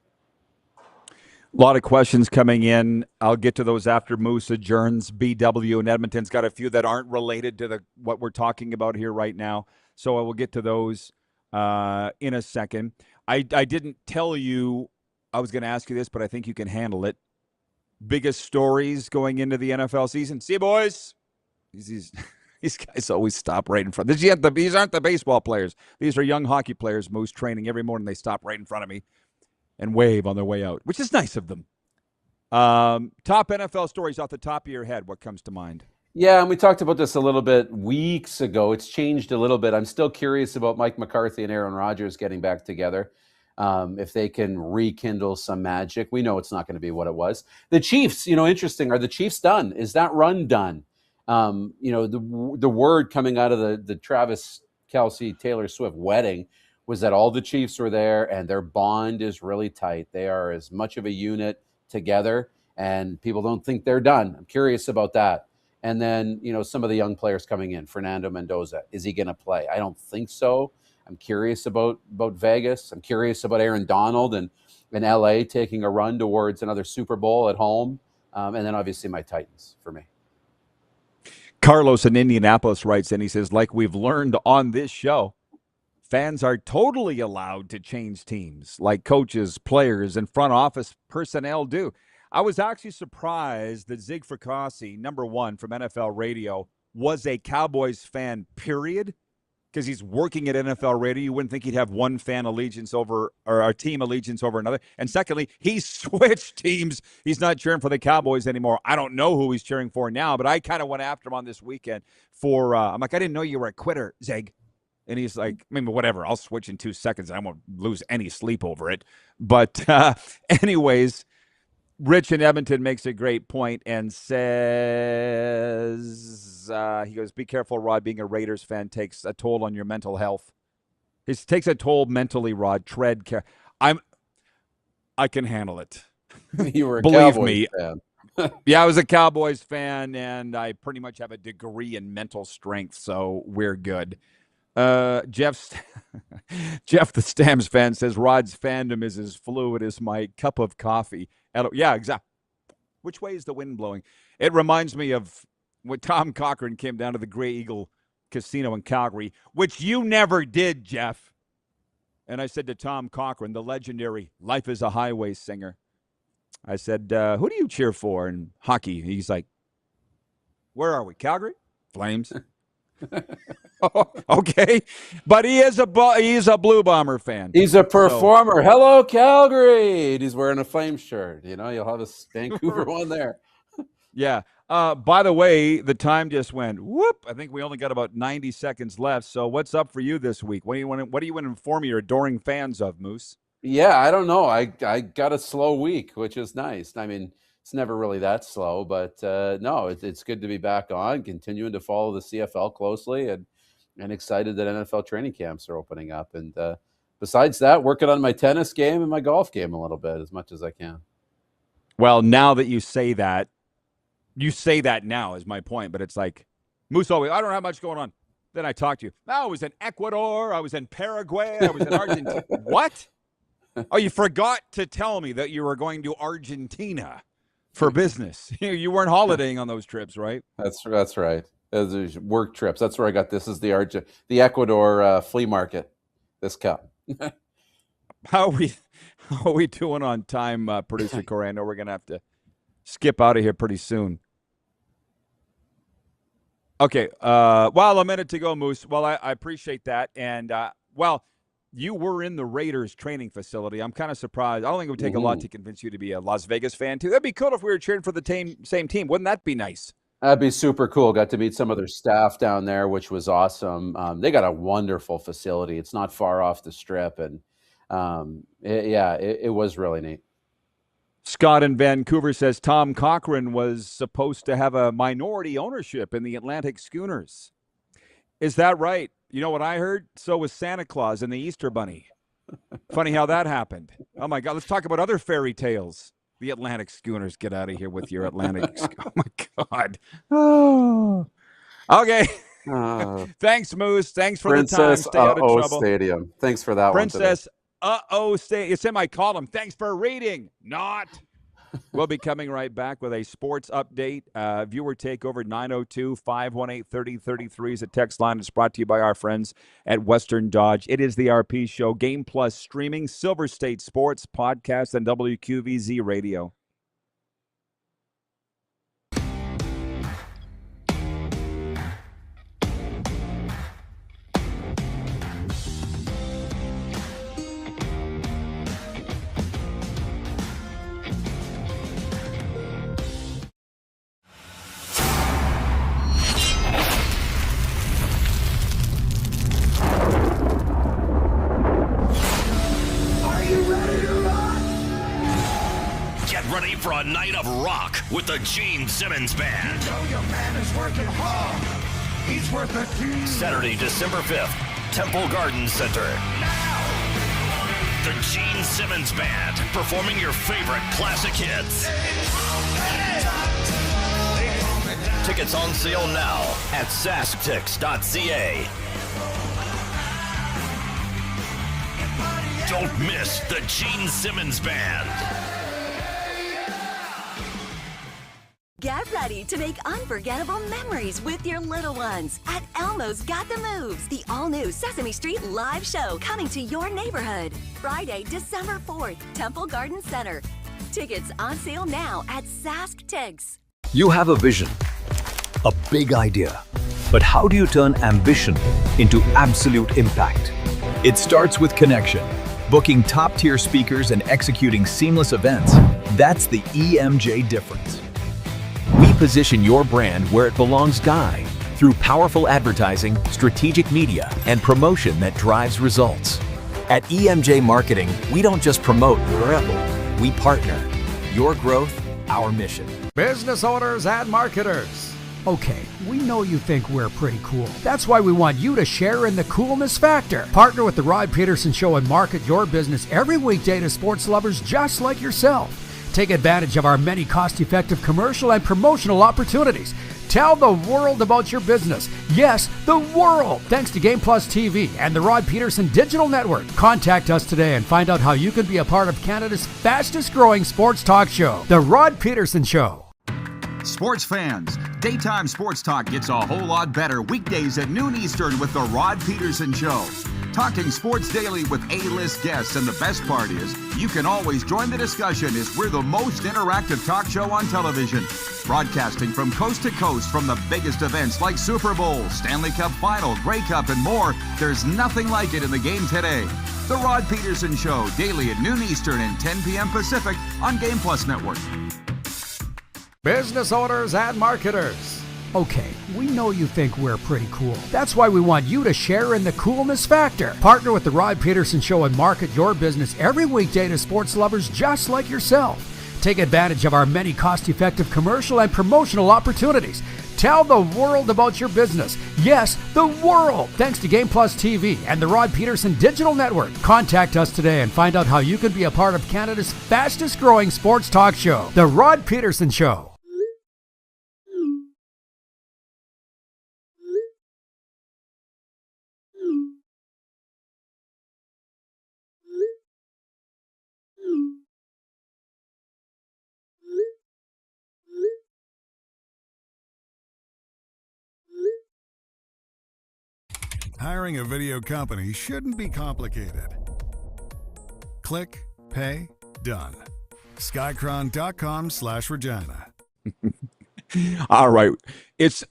A lot of questions coming in. I'll get to those after Moose adjourns. BW in Edmonton's got a few that aren't related to what we're talking about here right now. So I will get to those in a second. I didn't tell you I was going to ask you this, but I think you can handle it. Biggest stories going into the NFL season. See you, boys. These guys always stop right in front. These aren't the baseball players. These are young hockey players, Moose, training every morning. They stop right in front of me and wave on their way out, which is nice of them. Top NFL stories off the top of your head. What comes to mind? Yeah, and we talked about this a little bit weeks ago. It's changed a little bit. I'm still curious about Mike McCarthy and Aaron Rodgers getting back together. If they can rekindle some magic. We know it's not going to be what it was. The Chiefs, interesting. Are the Chiefs done? Is that run done? The word coming out of the Travis Kelce, Taylor Swift wedding was that all the Chiefs were there and their bond is really tight. They are as much of a unit together and people don't think they're done. I'm curious about that. And then, some of the young players coming in, Fernando Mendoza, is he going to play? I don't think so. I'm curious about Vegas. I'm curious about Aaron Donald and and LA taking a run towards another Super Bowl at home. And then obviously my Titans for me. Carlos in Indianapolis writes in, he says, like we've learned on this show, fans are totally allowed to change teams like coaches, players, and front office personnel do. I was actually surprised that Zig Fracassi, number one from NFL Radio, was a Cowboys fan, period, because he's working at NFL Radio. You wouldn't think he'd have one fan allegiance over, or a team allegiance over another. And secondly, he switched teams. He's not cheering for the Cowboys anymore. I don't know who he's cheering for now, but I kind of went after him on this weekend for, I'm like, I didn't know you were a quitter, Zig. And he's like, I mean, whatever, I'll switch in 2 seconds. I won't lose any sleep over it. But anyways, Rich in Edmonton makes a great point and says, he goes, be careful, Rod, being a Raiders fan takes a toll on your mental health. It takes a toll mentally, Rod. Tread care. I can handle it. You were a Believe Cowboys me. fan. Yeah, I was a Cowboys fan, and I pretty much have a degree in mental strength, so we're good. Jeff the Stamps fan says, Rod's fandom is as fluid as my cup of coffee. Yeah, exactly. Which way is the wind blowing? It reminds me of when Tom Cochran came down to the Grey Eagle Casino in Calgary, which you never did, Jeff. And I said to Tom Cochran, the legendary Life is a Highway singer, I said, who do you cheer for in hockey? He's like, where are we, Calgary? Flames. Okay, but he is a Blue Bomber fan. He's a performer. So. Hello, Calgary. He's wearing a Flame shirt. You know, you'll have a Vancouver one there. Yeah. By the way, the time just went whoop. I think we only got about 90 seconds left. So what's up for you this week? What do you want to inform your adoring fans of, Moose? Yeah, I don't know. I got a slow week, which is nice. I mean, it's never really that slow, but no, it's good to be back on, continuing to follow the CFL closely, and excited that NFL training camps are opening up. And besides that, working on my tennis game and my golf game a little bit, as much as I can. Well, now that you say that now is my point, but it's like, Moose always, I don't have much going on. Then I talk to you. I was in Ecuador. I was in Paraguay. I was in Argentina. What? Oh, you forgot to tell me that you were going to Argentina for business. You weren't holidaying on those trips, right? That's right. Those are work trips. That's where I got this. Is the Ecuador flea market. This cup. How are we doing on time, producer Corey? I know we're gonna have to skip out of here pretty soon. Okay. Well, a minute to go, Moose. Well, I appreciate that. And well, you were in the Raiders training facility. I'm kind of surprised. I don't think it would take a lot to convince you to be a Las Vegas fan, too. That'd be cool if we were cheering for the same team. Wouldn't that be nice? That'd be super cool. Got to meet some of their staff down there, which was awesome. They got a wonderful facility. It's not far off the strip. And it was really neat. Scott in Vancouver says Tom Cochran was supposed to have a minority ownership in the Atlantic Schooners. Is that right? You know what I heard? So was Santa Claus and the Easter Bunny. Funny how that happened. Oh, my God. Let's talk about other fairy tales. The Atlantic Schooners. Get out of here with your Atlantic. Oh, my God. Oh. Okay. Thanks, Moose. Thanks for Princess the time. Stay out of trouble. Stadium. Thanks for that Princess Stadium. It's in my column. Thanks for reading. Not. We'll be coming right back with a sports update. Viewer takeover 902-518-3033 is a text line. It's brought to you by our friends at Western Dodge. It is the RP Show. Game Plus streaming, Silver State Sports podcast, and WQVZ Radio. For a night of rock with the Gene Simmons Band. You know your man is working hard. He's worth a team. Saturday, December 5th, Temple Garden Center. Now. The Gene Simmons Band performing your favorite classic hits. Tickets on sale now at sasktix.ca. Don't miss the Gene Simmons Band. Get ready to make unforgettable memories with your little ones at Elmo's Got the Moves, the all-new Sesame Street live show coming to your neighborhood. Friday, December 4th, Temple Garden Center. Tickets on sale now at Sask Tigs. You have a vision, a big idea, but how do you turn ambition into absolute impact? It starts with connection. Booking top-tier speakers and executing seamless events, that's the EMJ difference. We position your brand where it belongs, Guy, through powerful advertising, strategic media, and promotion that drives results. At EMJ Marketing, we don't just promote, we partner. Your growth, our mission. Business owners and marketers. Okay, we know you think we're pretty cool. That's why we want you to share in the coolness factor. Partner with the Rod Pedersen Show and market your business every weekday to sports lovers just like yourself. Take advantage of our many cost-effective commercial and promotional opportunities. Tell the world about your business. Yes, the world. Thanks to Game Plus TV and the Rod Pedersen Digital Network. Contact us today and find out how you can be a part of Canada's fastest-growing sports talk show, The Rod Pedersen Show. Sports fans, daytime sports talk gets a whole lot better weekdays at noon Eastern with the Rod Pedersen Show. Talking sports daily with A-list guests, and the best part is, you can always join the discussion as we're the most interactive talk show on television. Broadcasting from coast to coast from the biggest events like Super Bowl, Stanley Cup Final, Grey Cup, and more. There's nothing like it in the game today. The Rod Pedersen Show, daily at noon Eastern and 10 p.m. Pacific on Game Plus Network. Business owners and marketers. Okay, we know you think we're pretty cool. That's why we want you to share in the coolness factor. Partner with the Rod Pedersen Show and market your business every weekday to sports lovers just like yourself. Take advantage of our many cost-effective commercial and promotional opportunities. Tell the world about your business. Yes, the world. Thanks to Game Plus TV and the Rod Pedersen Digital Network. Contact us today and find out how you can be a part of Canada's fastest-growing sports talk show, The Rod Pedersen Show. Hiring a video company shouldn't be complicated. Click, pay, done. Skycron.com/Regina. All right. It's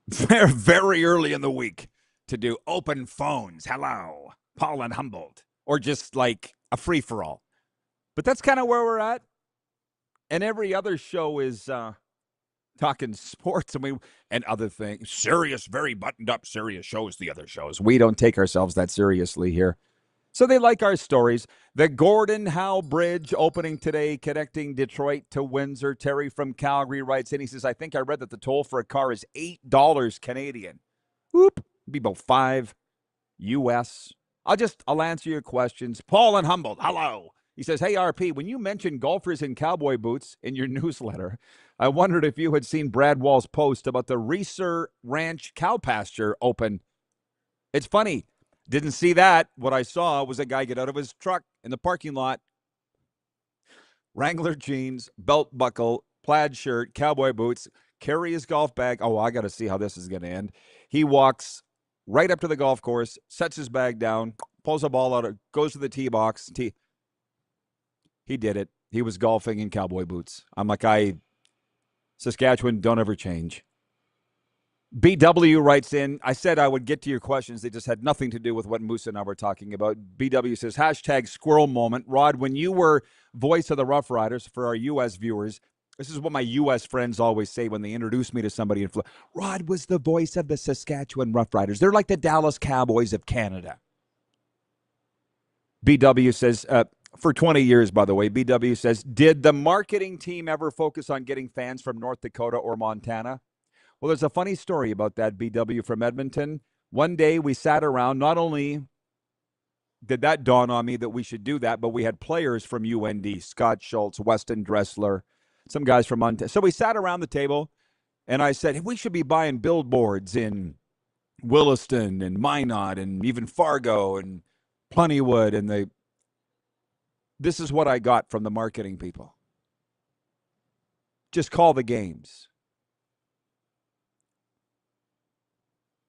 very, very early in the week to do open phones. Hello, Paul and Humboldt. Or just like a free-for-all. But that's kind of where we're at. And every other show is talking sports and other things. Serious, very buttoned-up, serious shows, the other shows. We don't take ourselves that seriously here. So they like our stories. The Gordon Howe Bridge opening today, connecting Detroit to Windsor. Terry from Calgary writes in. He says, I think I read that the toll for a car is $8 Canadian. Whoop. Be about $5 US. I'll answer your questions. Paul and Humboldt, hello. He says, hey, RP, when you mentioned golfers in cowboy boots in your newsletter, I wondered if you had seen Brad Wall's post about the Reeser Ranch cow pasture open. It's funny. Didn't see that. What I saw was a guy get out of his truck in the parking lot. Wrangler jeans, belt buckle, plaid shirt, cowboy boots, carry his golf bag. Oh, I got to see how this is going to end. He walks right up to the golf course, sets his bag down, pulls a ball out, goes to the tee box. He did it. He was golfing in cowboy boots. I'm like, Saskatchewan, don't ever change. BW writes in, I said I would get to your questions. They just had nothing to do with what Moose and I were talking about. BW says, hashtag squirrel moment. Rod, when you were voice of the Rough Riders, for our U.S. viewers, this is what my U.S. friends always say when they introduce me to somebody in Florida. Rod was the voice of the Saskatchewan Rough Riders. They're like the Dallas Cowboys of Canada. BW says, for 20 years, by the way, BW says, did the marketing team ever focus on getting fans from North Dakota or Montana? Well, there's a funny story about that, BW from Edmonton. One day we sat around. Not only did that dawn on me that we should do that, but we had players from UND, Scott Schultz, Weston Dressler, some guys from Montana. So we sat around the table, and I said, hey, we should be buying billboards in Williston and Minot and even Fargo and Plentywood. And This is what I got from the marketing people. Just call the games.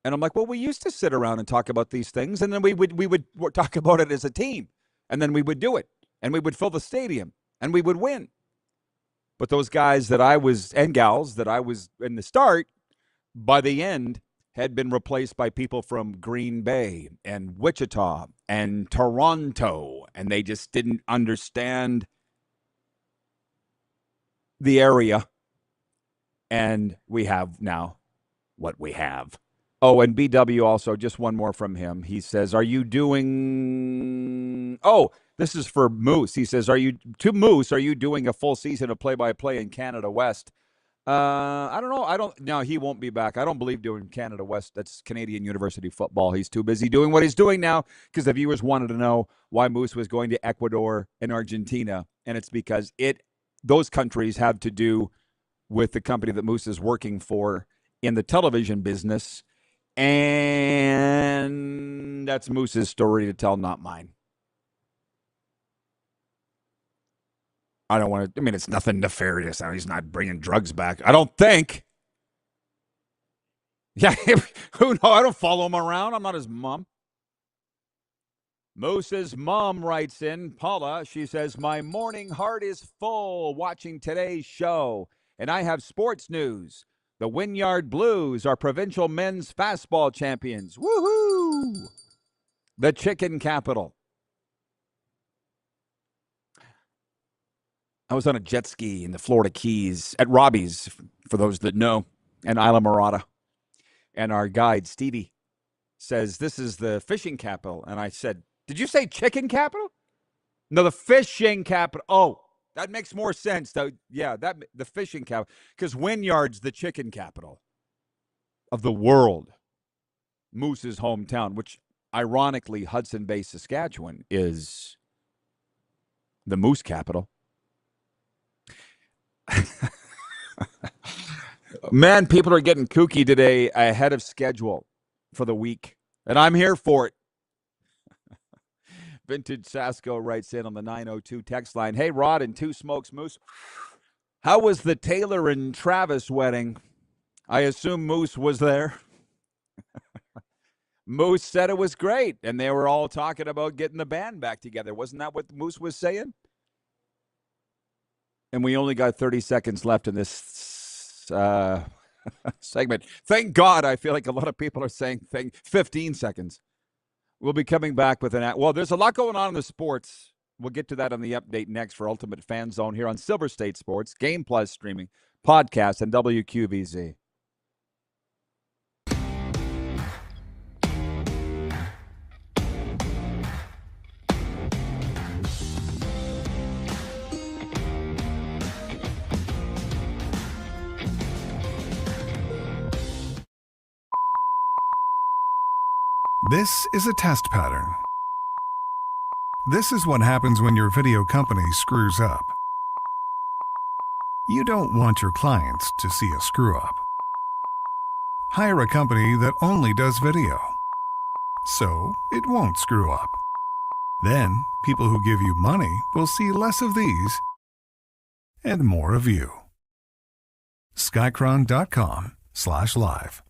And I'm like, well, we used to sit around and talk about these things, and then we would talk about it as a team, and then we would do it, and we would fill the stadium, and we would win. But those guys that I was, and gals that I was in the start, by the end, had been replaced by people from Green Bay and Wichita and Toronto, and they just didn't understand the area. And we have now what we have. Oh, and BW also, just one more from him. He says, are you doing... Oh, this is for Moose. He says, are you doing a full season of play-by-play in Canada West? I don't know. No, he won't be back. I don't believe doing Canada West. That's Canadian University football. He's too busy doing what he's doing now, because the viewers wanted to know why Moose was going to Ecuador and Argentina, and it's because those countries have to do with the company that Moose is working for in the television business, and that's Moose's story to tell, not mine. I don't want to, it's nothing nefarious. He's not bringing drugs back, I don't think. Yeah, who knows? I don't follow him around. I'm not his mom. Moose's mom writes in, Paula, she says, my morning heart is full watching today's show, and I have sports news. The Wynyard Blues are provincial men's fastball champions. Woohoo! The chicken capital. I was on a jet ski in the Florida Keys at Robbie's, for those that know, and Isla Morada. And our guide, Stevie, says, this is the fishing capital. And I said, did you say chicken capital? No, the fishing capital. Oh, that makes more sense. Yeah, the fishing capital. Because Wynyard's the chicken capital of the world. Moose's hometown, which ironically, Hudson Bay, Saskatchewan is the moose capital. Man, people are getting kooky today ahead of schedule for the week, and I'm here for it. Vintage Sasko writes in on the 902 text line, hey, Rod and Two Smokes Moose, how was the Taylor and Travis wedding? I assume Moose was there. Moose said it was great, and they were all talking about getting the band back together. Wasn't that what Moose was saying? And we only got 30 seconds left in this segment. Thank God. I feel like a lot of people are saying 15 seconds. We'll be coming back with well, there's a lot going on in the sports. We'll get to that on the update next for Ultimate Fan Zone here on Silver State Sports, Game Plus streaming, podcast, and WQVZ. This is a test pattern. This is what happens when your video company screws up. You don't want your clients to see a screw-up. Hire a company that only does video, so it won't screw up. Then, people who give you money will see less of these and more of you. Skycron.com/live.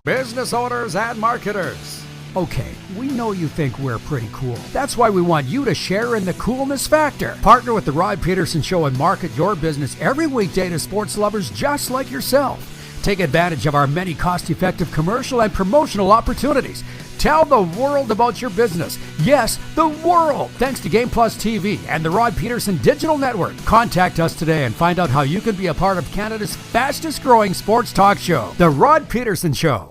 Business owners and marketers. Okay, we know you think we're pretty cool. That's why we want you to share in the coolness factor. Partner with the Rod Pedersen Show and market your business every weekday to sports lovers just like yourself. Take advantage of our many cost-effective commercial and promotional opportunities. Tell the world about your business. Yes, the world. Thanks to Game Plus TV and the Rod Pedersen Digital Network. Contact us today and find out how you can be a part of Canada's fastest-growing sports talk show, The Rod Pedersen Show.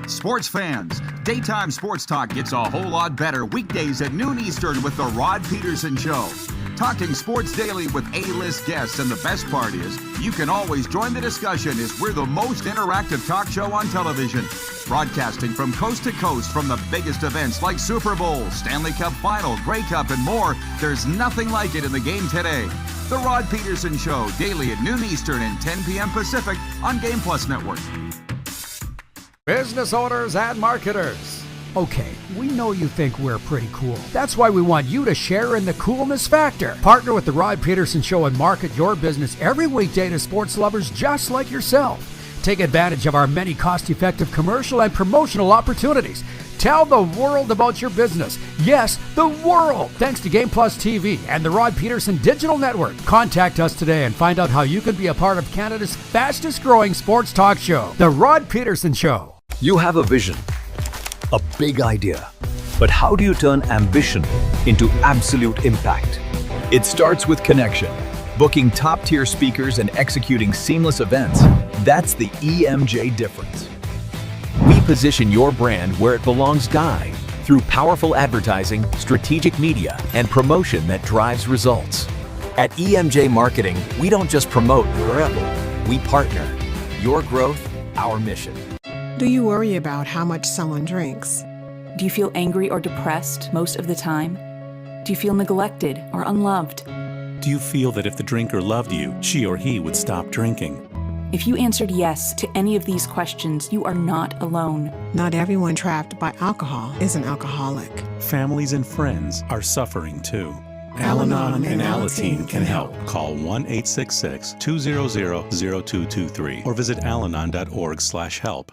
Sports fans, daytime sports talk gets a whole lot better weekdays at noon Eastern with the Rod Pedersen Show. Talking sports daily with A-list guests, and the best part is, you can always join the discussion as we're the most interactive talk show on television. Broadcasting from coast to coast from the biggest events like Super Bowl, Stanley Cup Final, Grey Cup, and more. There's nothing like it in the game today. The Rod Pedersen Show, daily at noon Eastern and 10 p.m. Pacific on Game Plus Network. Business owners and marketers. Okay, we know you think we're pretty cool. That's why we want you to share in the coolness factor. Partner with the Rod Pedersen Show and market your business every weekday to sports lovers just like yourself. Take advantage of our many cost-effective commercial and promotional opportunities. Tell the world about your business. Yes, the world. Thanks to Game Plus TV and the Rod Pedersen Digital Network. Contact us today and find out how you can be a part of Canada's fastest-growing sports talk show, The Rod Pedersen Show. You have a vision, a big idea. But how do you turn ambition into absolute impact? It starts with connection. Booking top-tier speakers and executing seamless events. That's the EMJ difference. We position your brand where it belongs, Guy, through powerful advertising, strategic media, and promotion that drives results. At EMJ Marketing, we don't just promote, we partner. Your growth, our mission. Do you worry about how much someone drinks? Do you feel angry or depressed most of the time? Do you feel neglected or unloved? Do you feel that if the drinker loved you, she or he would stop drinking? If you answered yes to any of these questions, you are not alone. Not everyone trapped by alcohol is an alcoholic. Families and friends are suffering too. Al-Anon and Alateen can help. Call 1-866-200-0223 or visit alanon.org/help.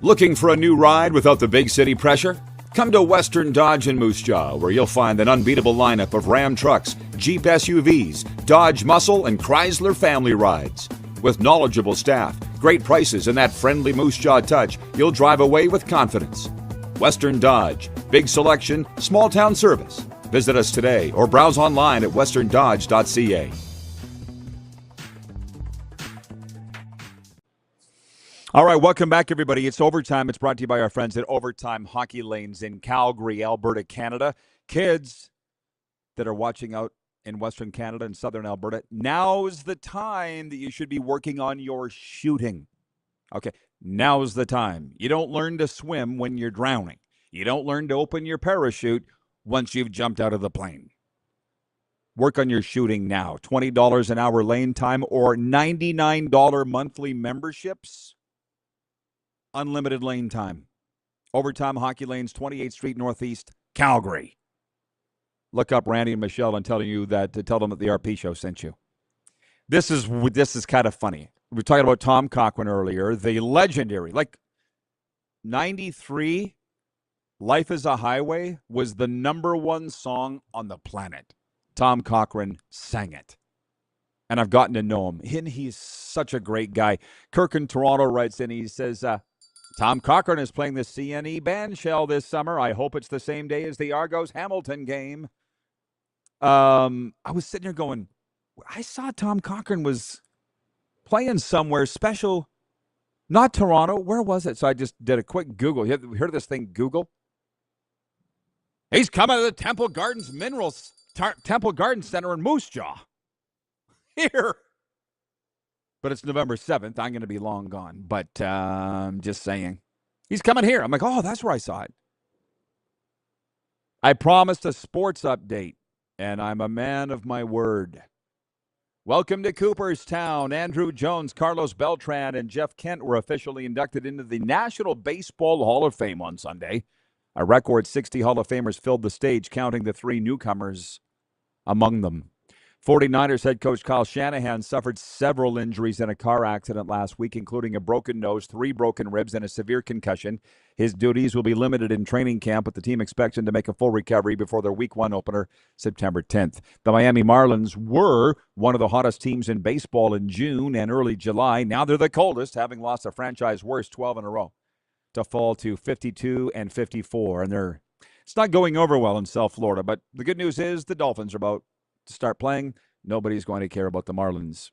Looking for a new ride without the big city pressure? Come to Western Dodge in Moose Jaw, where you'll find an unbeatable lineup of Ram trucks, Jeep SUVs, Dodge Muscle, and Chrysler family rides. With knowledgeable staff, great prices, and that friendly Moose Jaw touch, you'll drive away with confidence. Western Dodge. Big selection, small town service. Visit us today or browse online at westerndodge.ca. All right, welcome back, everybody. It's Overtime. It's brought to you by our friends at Overtime Hockey Lanes in Calgary, Alberta, Canada. Kids that are watching out in Western Canada and Southern Alberta, now's the time that you should be working on your shooting. Okay, now's the time. You don't learn to swim when you're drowning. You don't learn to open your parachute once you've jumped out of the plane. Work on your shooting now. $20 an hour lane time or $99 monthly memberships. Unlimited lane time. Overtime Hockey Lanes, 28th Street Northeast, Calgary. Look up Randy and Michelle and tell them that the RP show sent you. This is kind of funny. We were talking about Tom Cochrane earlier, the legendary, 93, Life is a Highway was the #1 song on the planet. Tom Cochrane sang it. And I've gotten to know him. And he's such a great guy. Kirk in Toronto writes in, he says, Tom Cochrane is playing the CNE band shell this summer. I hope it's the same day as the Argos-Hamilton game. I was sitting here going, I saw Tom Cochrane was playing somewhere special. Not Toronto. Where was it? So I just did a quick Google. You heard of this thing, Google? He's coming to the Temple Gardens Temple Garden Center in Moose Jaw. Here. But it's November 7th. I'm going to be long gone. But just saying. He's coming here. I'm like, oh, that's where I saw it. I promised a sports update, and I'm a man of my word. Welcome to Cooperstown. Andrew Jones, Carlos Beltran, and Jeff Kent were officially inducted into the National Baseball Hall of Fame on Sunday. A record 60 Hall of Famers filled the stage, counting the 3 newcomers among them. 49ers head coach Kyle Shanahan suffered several injuries in a car accident last week, including a broken nose, 3 broken ribs, and a severe concussion. His duties will be limited in training camp, but the team expects him to make a full recovery before their Week 1 opener, September 10th. The Miami Marlins were one of the hottest teams in baseball in June and early July. Now they're the coldest, having lost a franchise worst 12 in a row to fall to 52 and 54. And it's not going over well in South Florida, but the good news is the Dolphins are about to start playing. Nobody's going to care about the Marlins.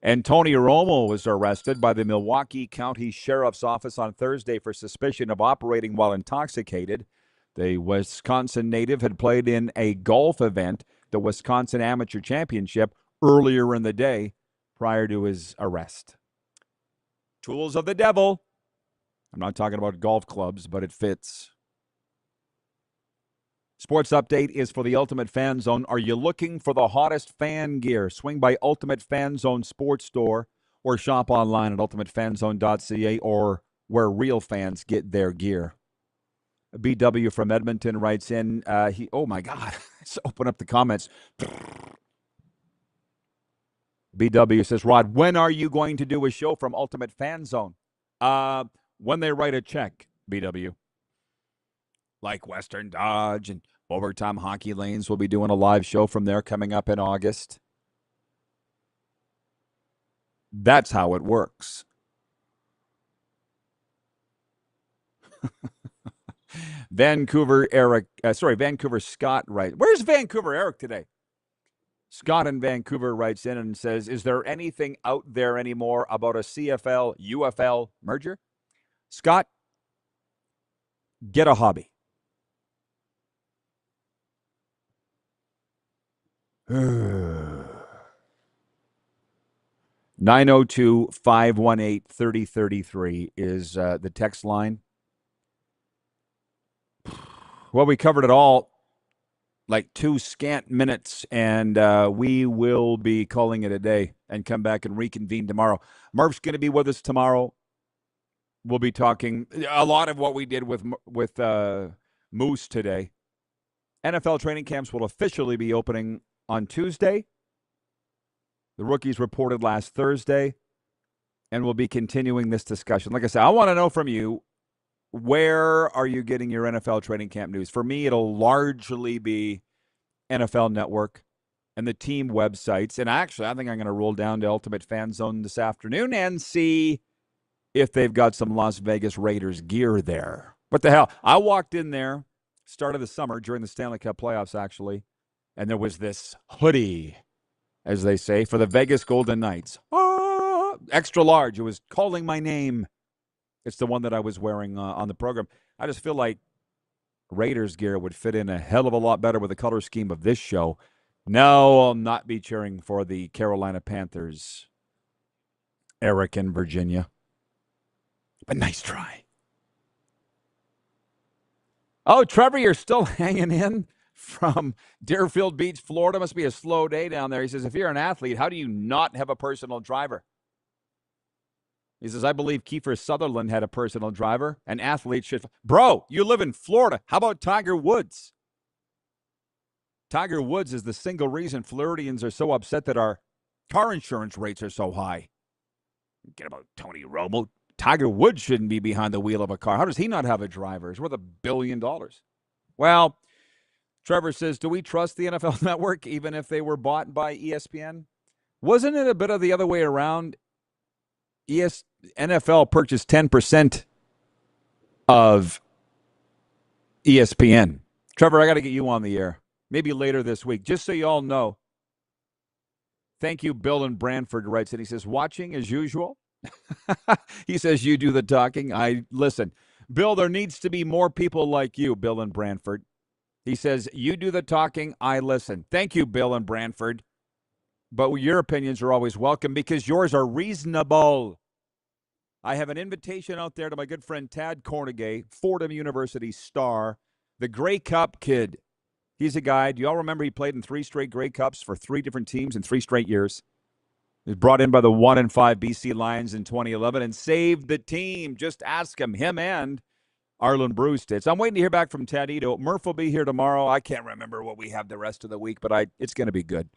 And Tony Romo was arrested by the Milwaukee County Sheriff's Office on Thursday for suspicion of operating while intoxicated. The Wisconsin native had played in a golf event, the Wisconsin Amateur Championship, earlier in the day prior to his arrest. Tools of the devil. I'm not talking about golf clubs, but it fits. Sports update is for the Ultimate Fan Zone. Are you looking for the hottest fan gear? Swing by Ultimate Fan Zone Sports Store or shop online at ultimatefanzone.ca or where real fans get their gear. BW from Edmonton writes in, oh my God, let's open up the comments. BW says, Rod, when are you going to do a show from Ultimate Fan Zone? When they write a check, BW. Like Western Dodge and Overtime Hockey Lanes will be doing a live show from there coming up in August. That's how it works. Vancouver Scott writes. Where's Vancouver Eric today? Scott in Vancouver writes in and says, is there anything out there anymore about a CFL-UFL merger? Scott, get a hobby. 902-518-3033 is the text line. Well, we covered it all, like 2 scant minutes, and we will be calling it a day and come back and reconvene tomorrow. Murph's going to be with us tomorrow. We'll be talking a lot of what we did with Moose today. NFL training camps will officially be opening on Tuesday. The rookies reported last Thursday, and we'll be continuing this discussion. Like I said, I want to know from you, where are you getting your NFL training camp news? For me, it'll largely be NFL Network and the team websites. And actually, I think I'm going to roll down to Ultimate Fan Zone this afternoon and see if they've got some Las Vegas Raiders gear there. What the hell? I walked in there, start of the summer, during the Stanley Cup playoffs, actually, and there was this hoodie, as they say, for the Vegas Golden Knights. Extra large. It was calling my name. It's the one that I was wearing on the program. I just feel like Raiders gear would fit in a hell of a lot better with the color scheme of this show. No, I'll not be cheering for the Carolina Panthers. Eric in Virginia. But nice try. Oh, Trevor, you're still hanging in from Deerfield Beach, Florida. Must be a slow day down there. He says, if you're an athlete, how do you not have a personal driver? He says, I believe Kiefer Sutherland had a personal driver. An athlete should... Bro, you live in Florida. How about Tiger Woods? Tiger Woods is the single reason Floridians are so upset that our car insurance rates are so high. Get about Tony Romo. Tiger Woods shouldn't be behind the wheel of a car. How does he not have a driver? He's worth $1 billion. Well, Trevor says, do we trust the NFL Network even if they were bought by ESPN? Wasn't it a bit of the other way around? NFL purchased 10% of ESPN. Trevor, I got to get you on the air. Maybe later this week, just so you all know. Thank you, Bill in Brantford writes it. He says, watching as usual. He says, you do the talking. I listen. Bill, there needs to be more people like you, Bill in Brantford. He says, you do the talking. I listen. Thank you, Bill in Brantford. But your opinions are always welcome because yours are reasonable. I have an invitation out there to my good friend Tad Cornegay, Fordham University star, the Grey Cup kid. He's a guy. Do you all remember he played in 3 straight Grey Cups for 3 different teams in 3 straight years? He was brought in by the 1-5 BC Lions in 2011 and saved the team. Just ask him and Arlen Bruce did. So I'm waiting to hear back from Tadito. Murph will be here tomorrow. I can't remember what we have the rest of the week, but it's going to be good.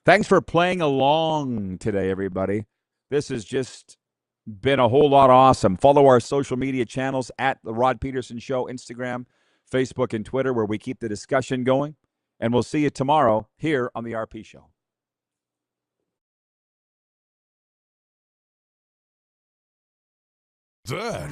Thanks for playing along today, everybody. This has just been a whole lot awesome. Follow our social media channels at The Rod Pedersen Show, Instagram, Facebook, and Twitter, where we keep the discussion going. And we'll see you tomorrow here on The RP Show. That